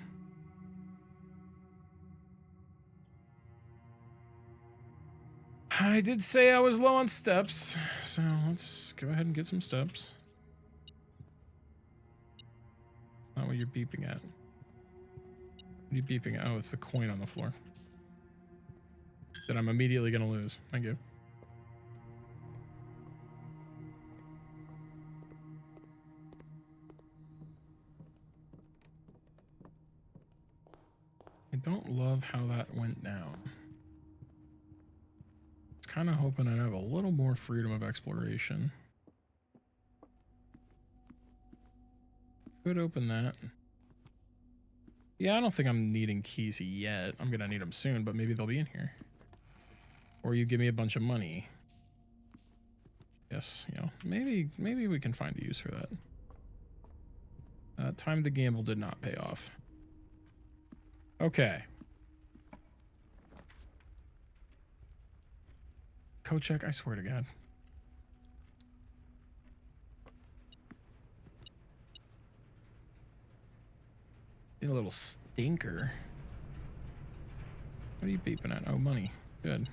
I did say I was low on steps, so let's go ahead and get some steps. Not what you're beeping at. What are you beeping at? Oh, it's the coin on the floor that I'm immediately gonna lose. Thank you. I don't love how that went down. I was kind of hoping I'd have a little more freedom of exploration. Could open that. Yeah, I don't think I'm needing keys yet. I'm gonna need them soon, but maybe they'll be in here. Or you give me a bunch of money. Yes, you know, maybe we can find a use for that. Time to gamble did not pay off. Okay. Code check, I swear to God. A little stinker. What are you beeping at? Oh, money. Good.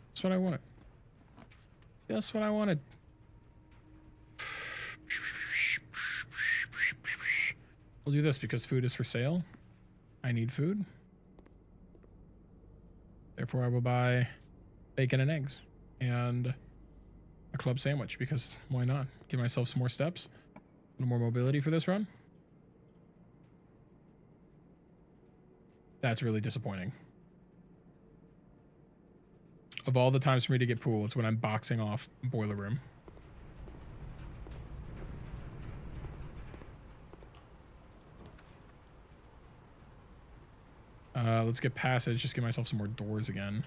That's what I wanted. That's what I wanted. We'll do this because food is for sale. I need food. Therefore, I will buy bacon and eggs and a club sandwich because why not? Give myself some more steps, a little more mobility for this run. That's really disappointing. Of all the times for me to get pool, it's when I'm boxing off boiler room. Let's get passage. Just give myself some more doors again.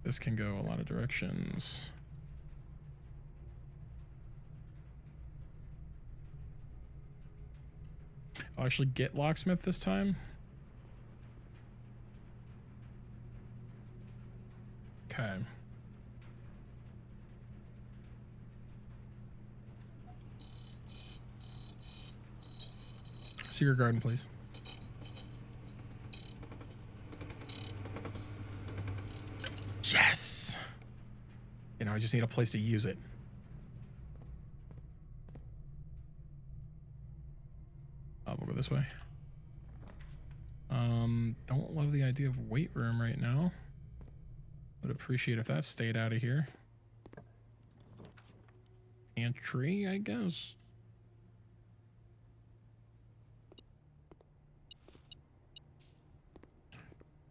This can go a lot of directions. I'll actually get locksmith this time. Okay. Secret garden, please. Yes! You know, I just need a place to use it. We'll go this way. Don't love the idea of weight room right now. Would appreciate if that stayed out of here. Pantry, I guess.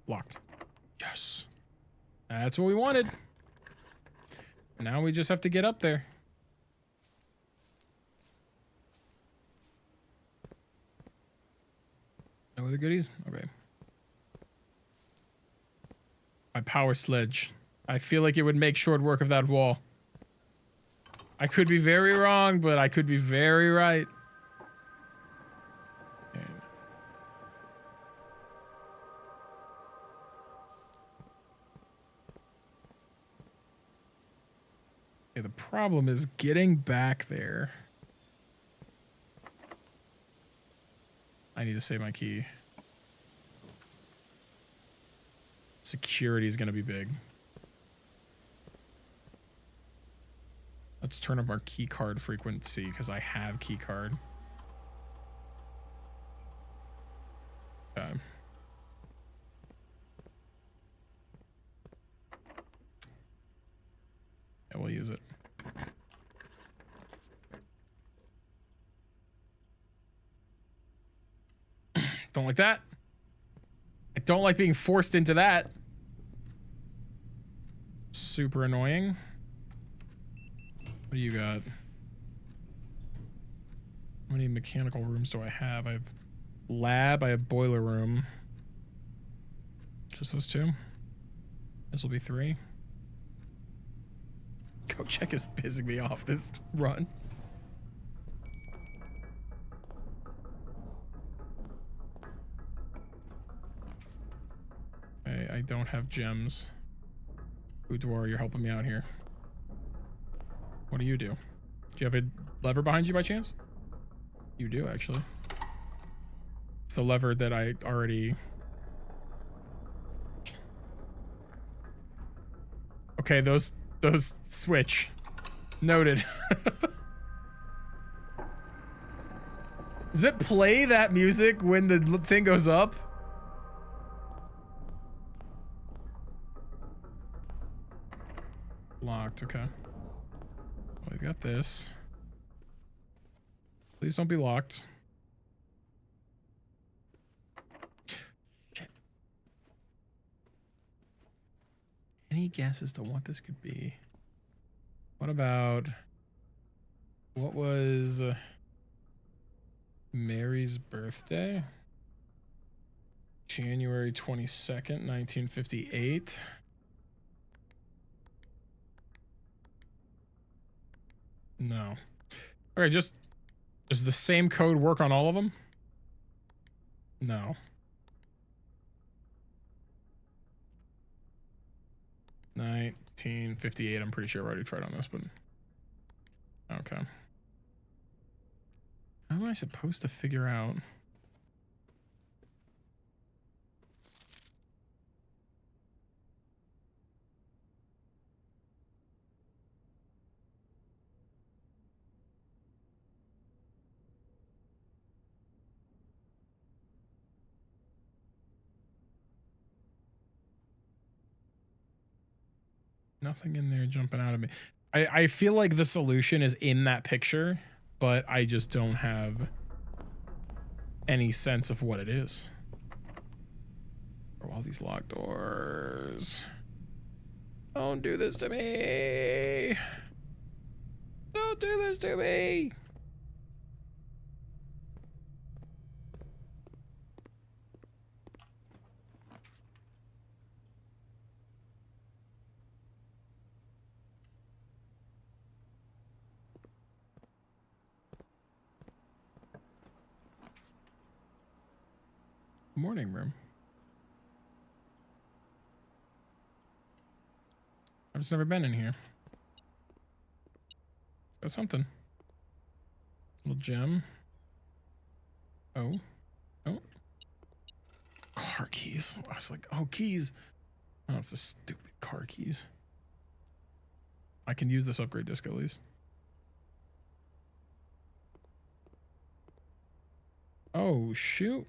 Locked. Yes. That's what we wanted. Now we just have to get up there. No other goodies? Okay. My power sledge. I feel like it would make short work of that wall. I could be very wrong, but I could be very right. Okay. Okay, the problem is getting back there. I need to save my key. Security is going to be big. Let's turn up our key card frequency because I have key card. Okay. Yeah, we'll use it. Don't like that. I don't like being forced into that. Super annoying. What do you got? How many mechanical rooms do I have? I have lab, I have boiler room. Just those two? This will be 3. Go check is pissing me off this run. I don't have gems. Boudoir, you're helping me out here. What do? Do you have a lever behind you by chance? You do, actually. It's the lever that I already... Okay, those switch. Noted. Does it play that music when the thing goes up? Locked, okay. Well, we got this. Please don't be locked. Shit. Any guess as to what this could be? What about... What was Mary's birthday? January 22nd, 1958. No. Okay, just... Does the same code work on all of them? No. $1958. I'm pretty sure I've already tried on this, but... Okay. How am I supposed to figure out... Nothing in there jumping out at me. I feel like the solution is in that picture, but I just don't have any sense of what it is. Oh, all these locked doors. Don't do this to me. Don't do this to me. Morning room. I've just never been in here. Got something. Little gem. Oh. Oh. Car keys. I was like, oh, keys. Oh, it's the stupid car keys. I can use this upgrade disc at least. Oh, shoot.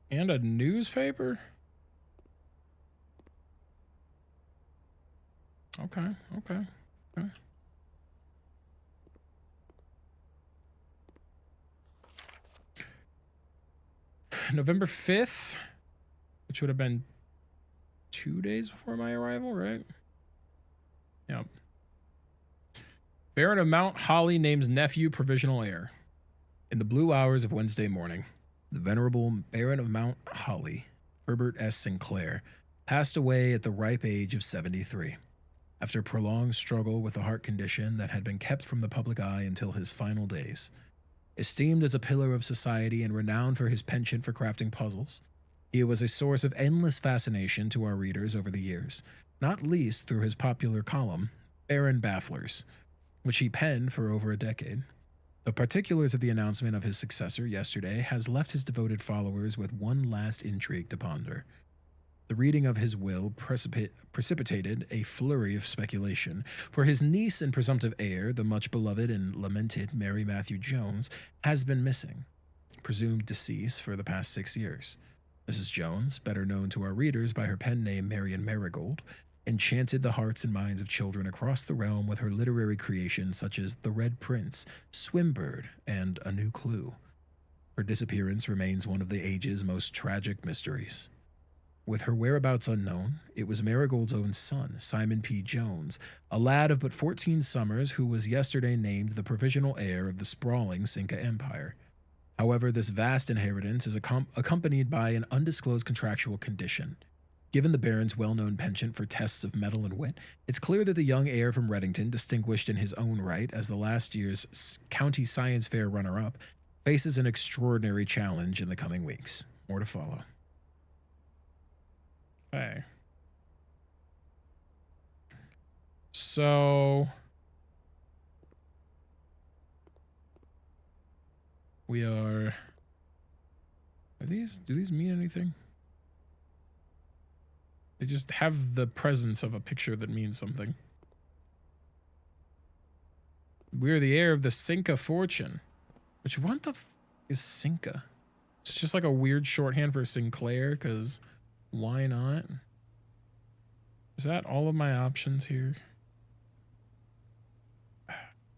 And a newspaper? Okay, okay, okay. November 5th, which would have been 2 days before my arrival, right? Yep. Baron of Mount Holly names nephew provisional heir. In the blue hours of Wednesday morning, the venerable Baron of Mount Holly, Herbert S. Sinclair, passed away at the ripe age of 73. After a prolonged struggle with a heart condition that had been kept from the public eye until his final days. Esteemed as a pillar of society and renowned for his penchant for crafting puzzles, he was a source of endless fascination to our readers over the years, not least through his popular column, Baron Bafflers, which he penned for over a decade. The particulars of the announcement of his successor yesterday has left his devoted followers with one last intrigue to ponder. The reading of his will precipitated a flurry of speculation, for his niece and presumptive heir, the much beloved and lamented Mary Matthew Jones, has been missing, presumed deceased for the past 6 years. Mrs. Jones, better known to our readers by her pen name Marion Marigold, enchanted the hearts and minds of children across the realm with her literary creations such as The Red Prince, Swimbird, and A New Clue. Her disappearance remains one of the age's most tragic mysteries. With her whereabouts unknown, it was Marigold's own son, Simon P. Jones, a lad of but 14 summers who was yesterday named the provisional heir of the sprawling Cinca Empire. However, this vast inheritance is accompanied by an undisclosed contractual condition. Given the Baron's well-known penchant for tests of mettle and wit, it's clear that the young heir from Reddington, distinguished in his own right as the last year's County Science Fair runner-up, faces an extraordinary challenge in the coming weeks. More to follow. Hey. So we are these, do these mean anything? They just have the presence of a picture that means something. We're the heir of the Cinca fortune. Which, what the f is Cinca? It's just like a weird shorthand for Sinclair, because why not? Is that all of my options here?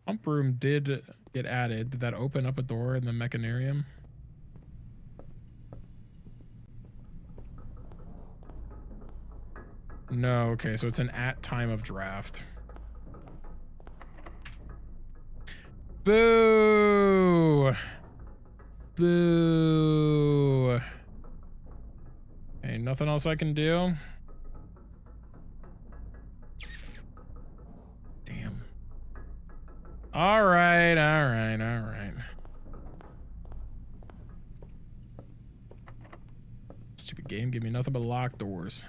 Pump room did get added. Did that open up a door in the mechanarium? No, okay, so it's an at time of draft. Boo! Boo! Hey, nothing else I can do? Damn. Alright, alright, alright. Stupid game, give me nothing but locked doors.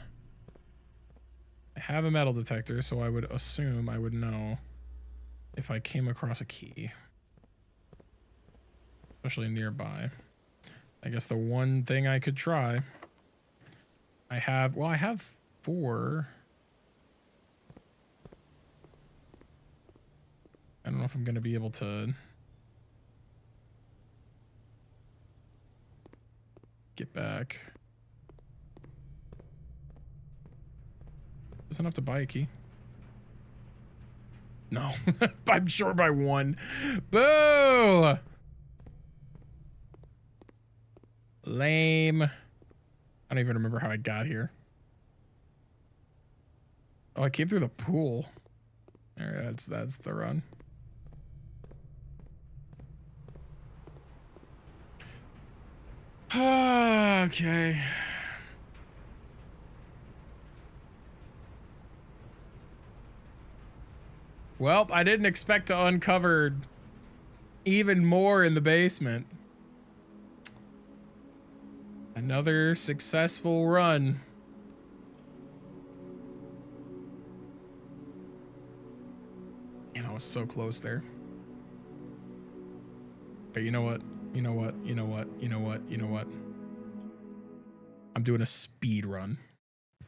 I have a metal detector, so I would assume I would know if I came across a key. Especially nearby. I guess the one thing I could try. I have 4. I don't know if I'm gonna be able to get back. Doesn't have to buy a key. No, I'm sure by 1. Boo! Lame. I don't even remember how I got here. Oh, I came through the pool. Alright, that's the run. Okay. Well, I didn't expect to uncover even more in the basement. Another successful run. Man, I was so close there. Okay, you know what? You know what? You know what? You know what? You know what? I'm doing a speed run.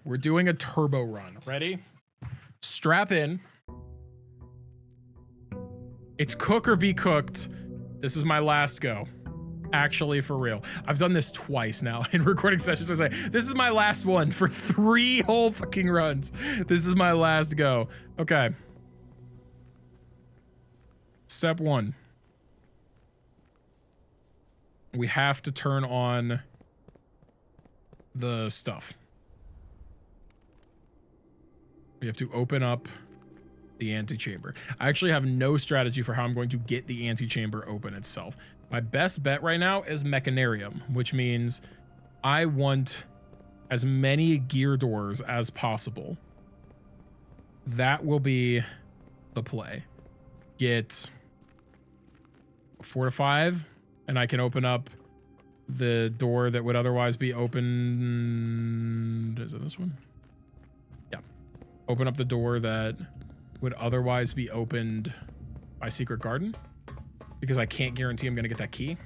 We're doing a turbo run. Ready? Strap in. It's cook or be cooked. This is my last go. Actually, for real. I've done this twice now in recording sessions. I say, this is my last one for 3 whole fucking runs. This is my last go. Okay. Step 1. We have to turn on the stuff. We have to open up the antechamber. I actually have no strategy for how I'm going to get the antechamber open itself. My best bet right now is mechanarium, which means I want as many gear doors as possible. That will be the play. Get 4 to 5, and I can open up the door that would otherwise be opened. Is it this one? Yeah. Open up the door that would otherwise be opened by Secret Garden, because I can't guarantee I'm going to get that key.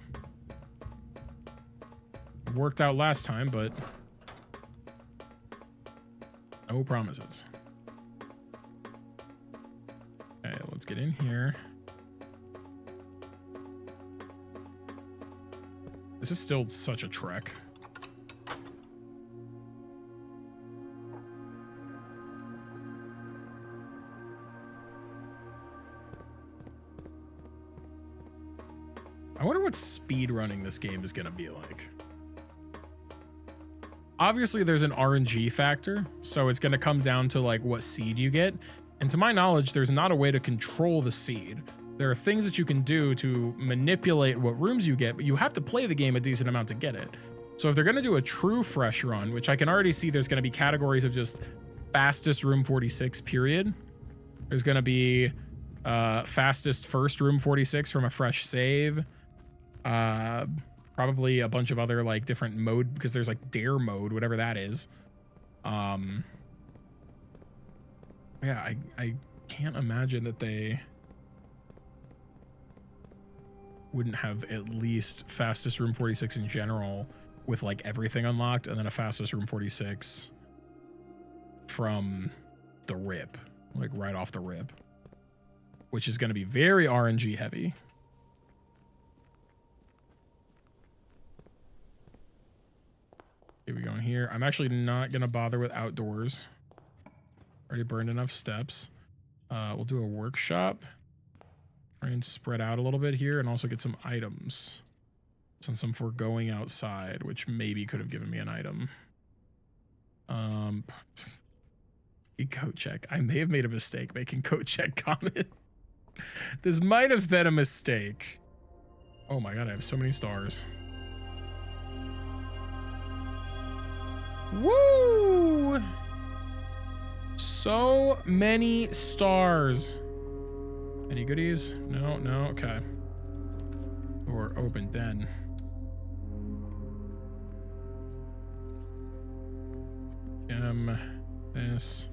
It worked out last time, but no promises. Okay, let's get in here. This is still such a trek. I wonder what speed running this game is going to be like. Obviously, there's an RNG factor, so it's going to come down to like what seed you get. And to my knowledge, there's not a way to control the seed. There are things that you can do to manipulate what rooms you get, but you have to play the game a decent amount to get it. So if they're going to do a true fresh run, which I can already see there's going to be categories of just fastest room 46 period. There's going to be fastest first room 46 from a fresh save. Probably a bunch of other like different mode, because there's like dare mode, whatever that is. Yeah, can't imagine that they wouldn't have at least fastest room 46 in general with like everything unlocked, and then a fastest room 46 from the rip, like right off the rip, which is going to be very RNG heavy. Here we go in here. I'm actually not going to bother with outdoors. Already burned enough steps. We'll do a workshop. Try and spread out a little bit here and also get some items. Since I'm foregoing outside, which maybe could have given me an item. Code check. I may have made a mistake making code check comment. This might have been a mistake. Oh my god, I have so many stars. Woo! So many stars. Any goodies? No, no, okay. Or open den. This.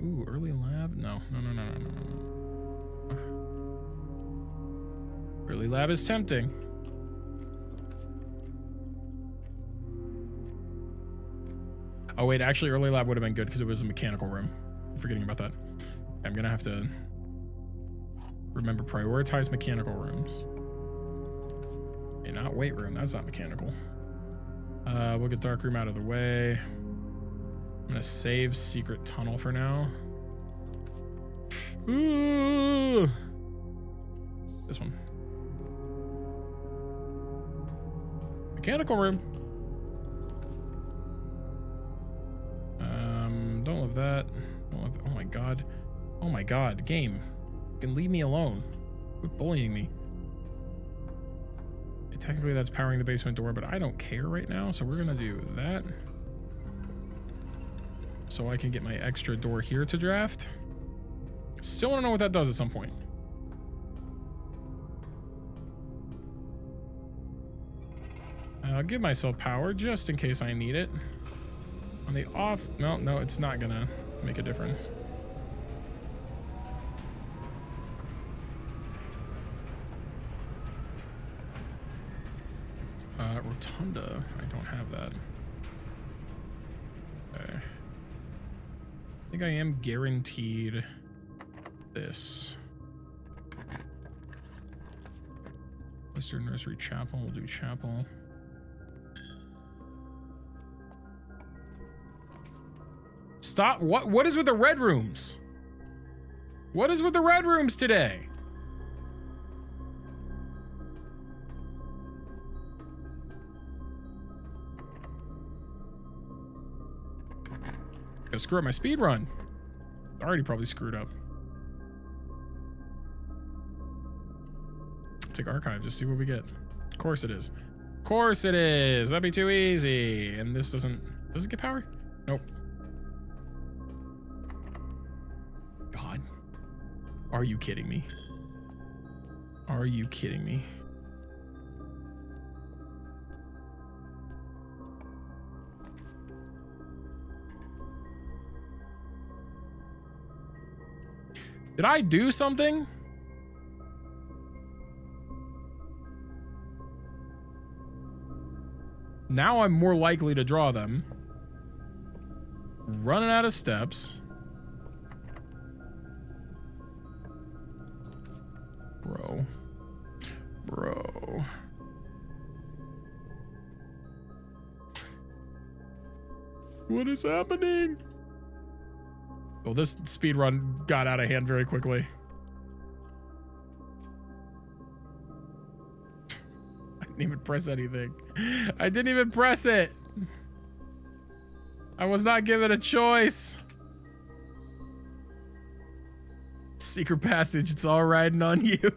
Ooh, early lab? No. Early lab is tempting. Oh wait, actually early lab would have been good because it was a mechanical room. I'm forgetting about that. I'm gonna have to remember, prioritize mechanical rooms. Okay, not weight room, that's not mechanical. We'll get dark room out of the way. I'm gonna save secret tunnel for now. Ooh. This one. Mechanical room. Don't love that. Don't love, oh my god. Oh my god, game. You can leave me alone. Quit bullying me. Okay, technically that's powering the basement door, but I don't care right now, so we're gonna do that. So I can get my extra door here to draft. Still want to know what that does at some point. I'll give myself power just in case I need it. On the off, no, it's not gonna make a difference. Rotunda, I don't have that. Okay. I think I am guaranteed this. Western Nursery Chapel, we'll do chapel. Stop, what is with the red rooms? What is with the red rooms today? Gonna screw up my speed run. It's already probably screwed up. Take archive, just see what we get. Of course it is. Of course it is. That'd be too easy. And this does it get power? Nope. God. Are you kidding me? Are you kidding me? Did I do something? Now I'm more likely to draw them. Running out of steps. Bro. What is happening? Well, this speed run got out of hand very quickly. I didn't even press anything. I didn't even press it. I was not given a choice. Secret passage, it's all riding on you.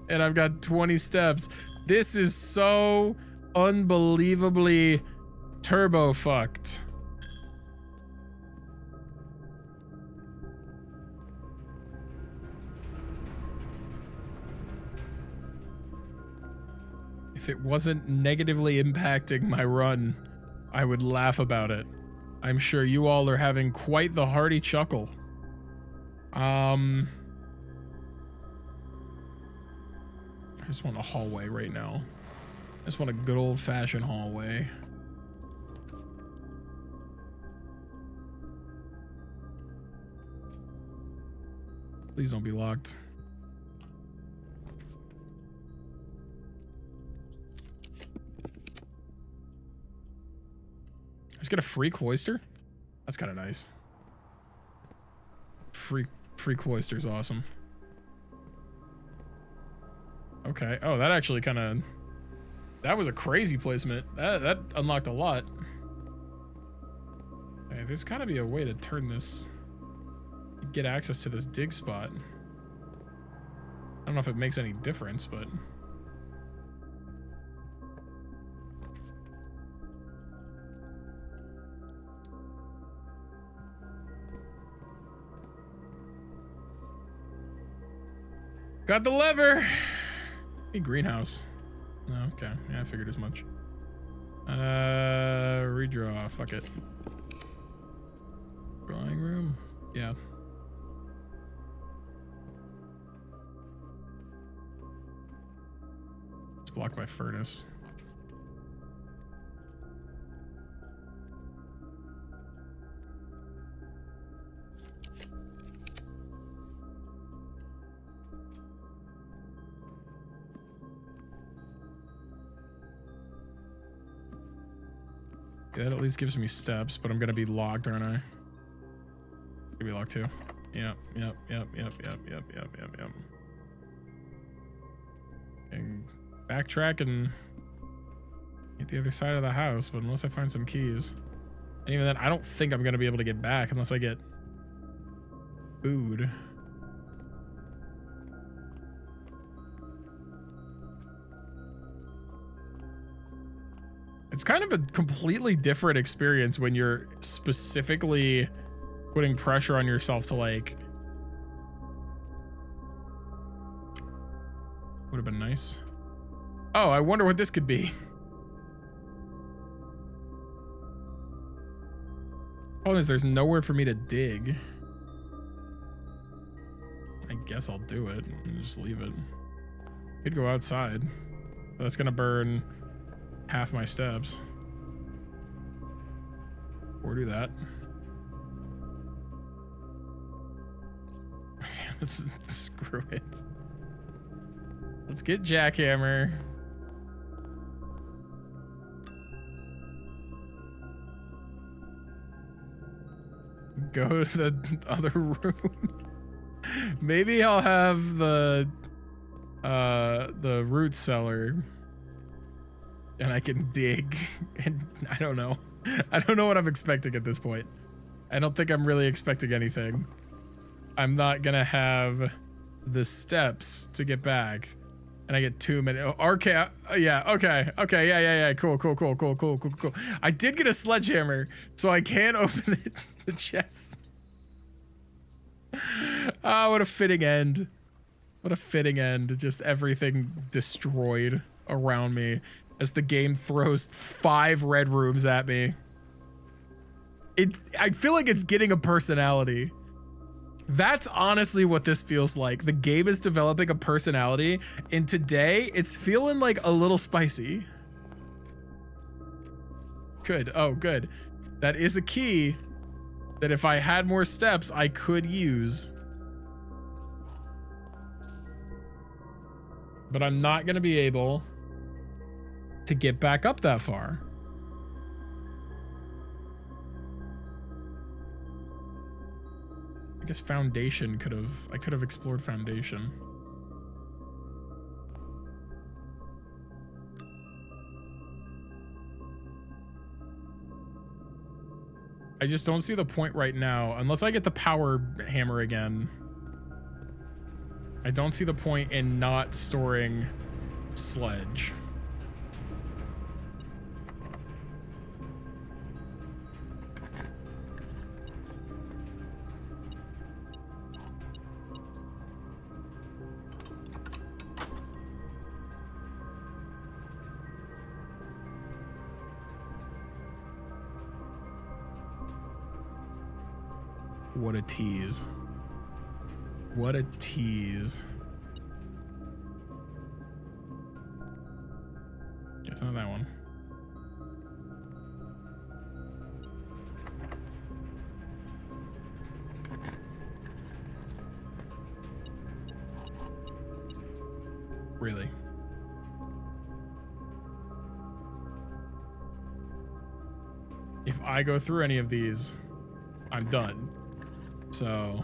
And I've got 20 steps. This is so unbelievably turbo fucked. If it wasn't negatively impacting my run, I would laugh about it. I'm sure you all are having quite the hearty chuckle. I just want a hallway right now. I just want a good old-fashioned hallway. Please don't be locked. Let's get a free cloister. That's kind of nice. Free cloister's awesome. Okay. Oh, that actually kind of... That was a crazy placement. That unlocked a lot. Okay, there's got to be a way to turn this... Get access to this dig spot. I don't know if it makes any difference, but... Got the lever! Hey, greenhouse. Oh, okay. Yeah, I figured as much. Redraw. Fuck it. Drawing room? Yeah. It's blocked by furnace. That at least gives me steps, but I'm gonna be locked, aren't I? Gonna be locked too. Yep. And backtrack and get the other side of the house, but unless I find some keys. And even then, I don't think I'm gonna be able to get back unless I get food. It's kind of a completely different experience when you're specifically putting pressure on yourself to like... Would have been nice. Oh, I wonder what this could be. Problem is there's nowhere for me to dig. I guess I'll do it and just leave it. Could go outside. But that's gonna burn half my steps. Or do that. Let's screw it. Let's get jackhammer. Go to the other room. Maybe I'll have the root cellar. And I can dig, and I don't know. I don't know what I'm expecting at this point. I don't think I'm really expecting anything. I'm not gonna have the steps to get back, and I get 2 minutes. Okay, yeah, okay, yeah. Cool. I did get a sledgehammer, so I can open the chest. Ah, what a fitting end. What a fitting end. Just everything destroyed around me as the game throws 5 red rooms at me. I feel like it's getting a personality. That's honestly what this feels like. The game is developing a personality, and today it's feeling like a little spicy. Good. Oh, good. That is a key that if I had more steps, I could use. But I'm not going to be able to get back up that far. I guess foundation I could have explored foundation. I just don't see the point right now, unless I get the power hammer again. I don't see the point in not storing sledge. What a tease. What a tease. It's not that one. Really? If I go through any of these, I'm done. So,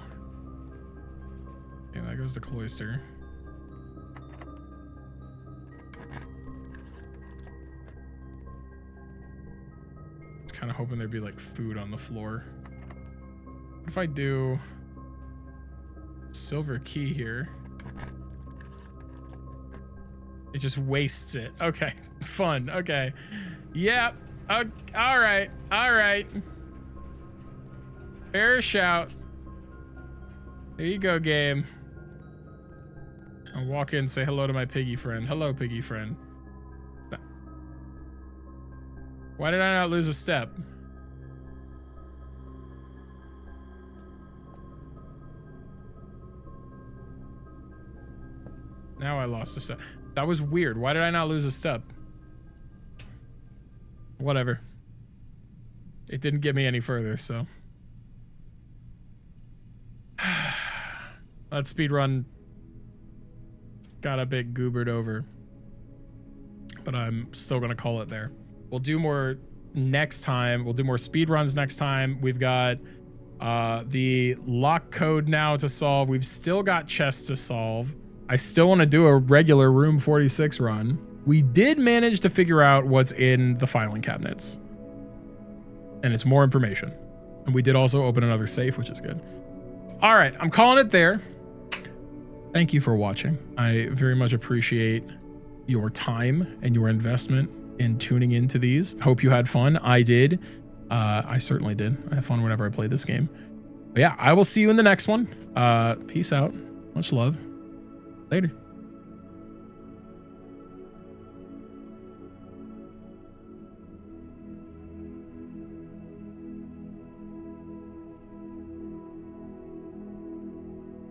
yeah, that goes to Cloister. I was kind of hoping there'd be like food on the floor. What if I do silver key here? It just wastes it. Okay, fun. Okay, yep. All right, all right. Fair shout. There you go, game. I'll walk in and say hello to my piggy friend. Hello, piggy friend. Why did I not lose a step? Now I lost a step. That was weird. Why did I not lose a step? Whatever. It didn't get me any further, so. That speedrun got a bit goobered over. But I'm still going to call it there. We'll do more next time. We'll do more speedruns next time. We've got the lock code now to solve. We've still got chests to solve. I still want to do a regular room 46 run. We did manage to figure out what's in the filing cabinets. And it's more information. And we did also open another safe, which is good. All right, I'm calling it there. Thank you for watching. I very much appreciate your time and your investment in tuning into these. Hope you had fun. I did. I certainly did. I have fun whenever I play this game. But yeah, I will see you in the next one. Peace out. Much love. Later.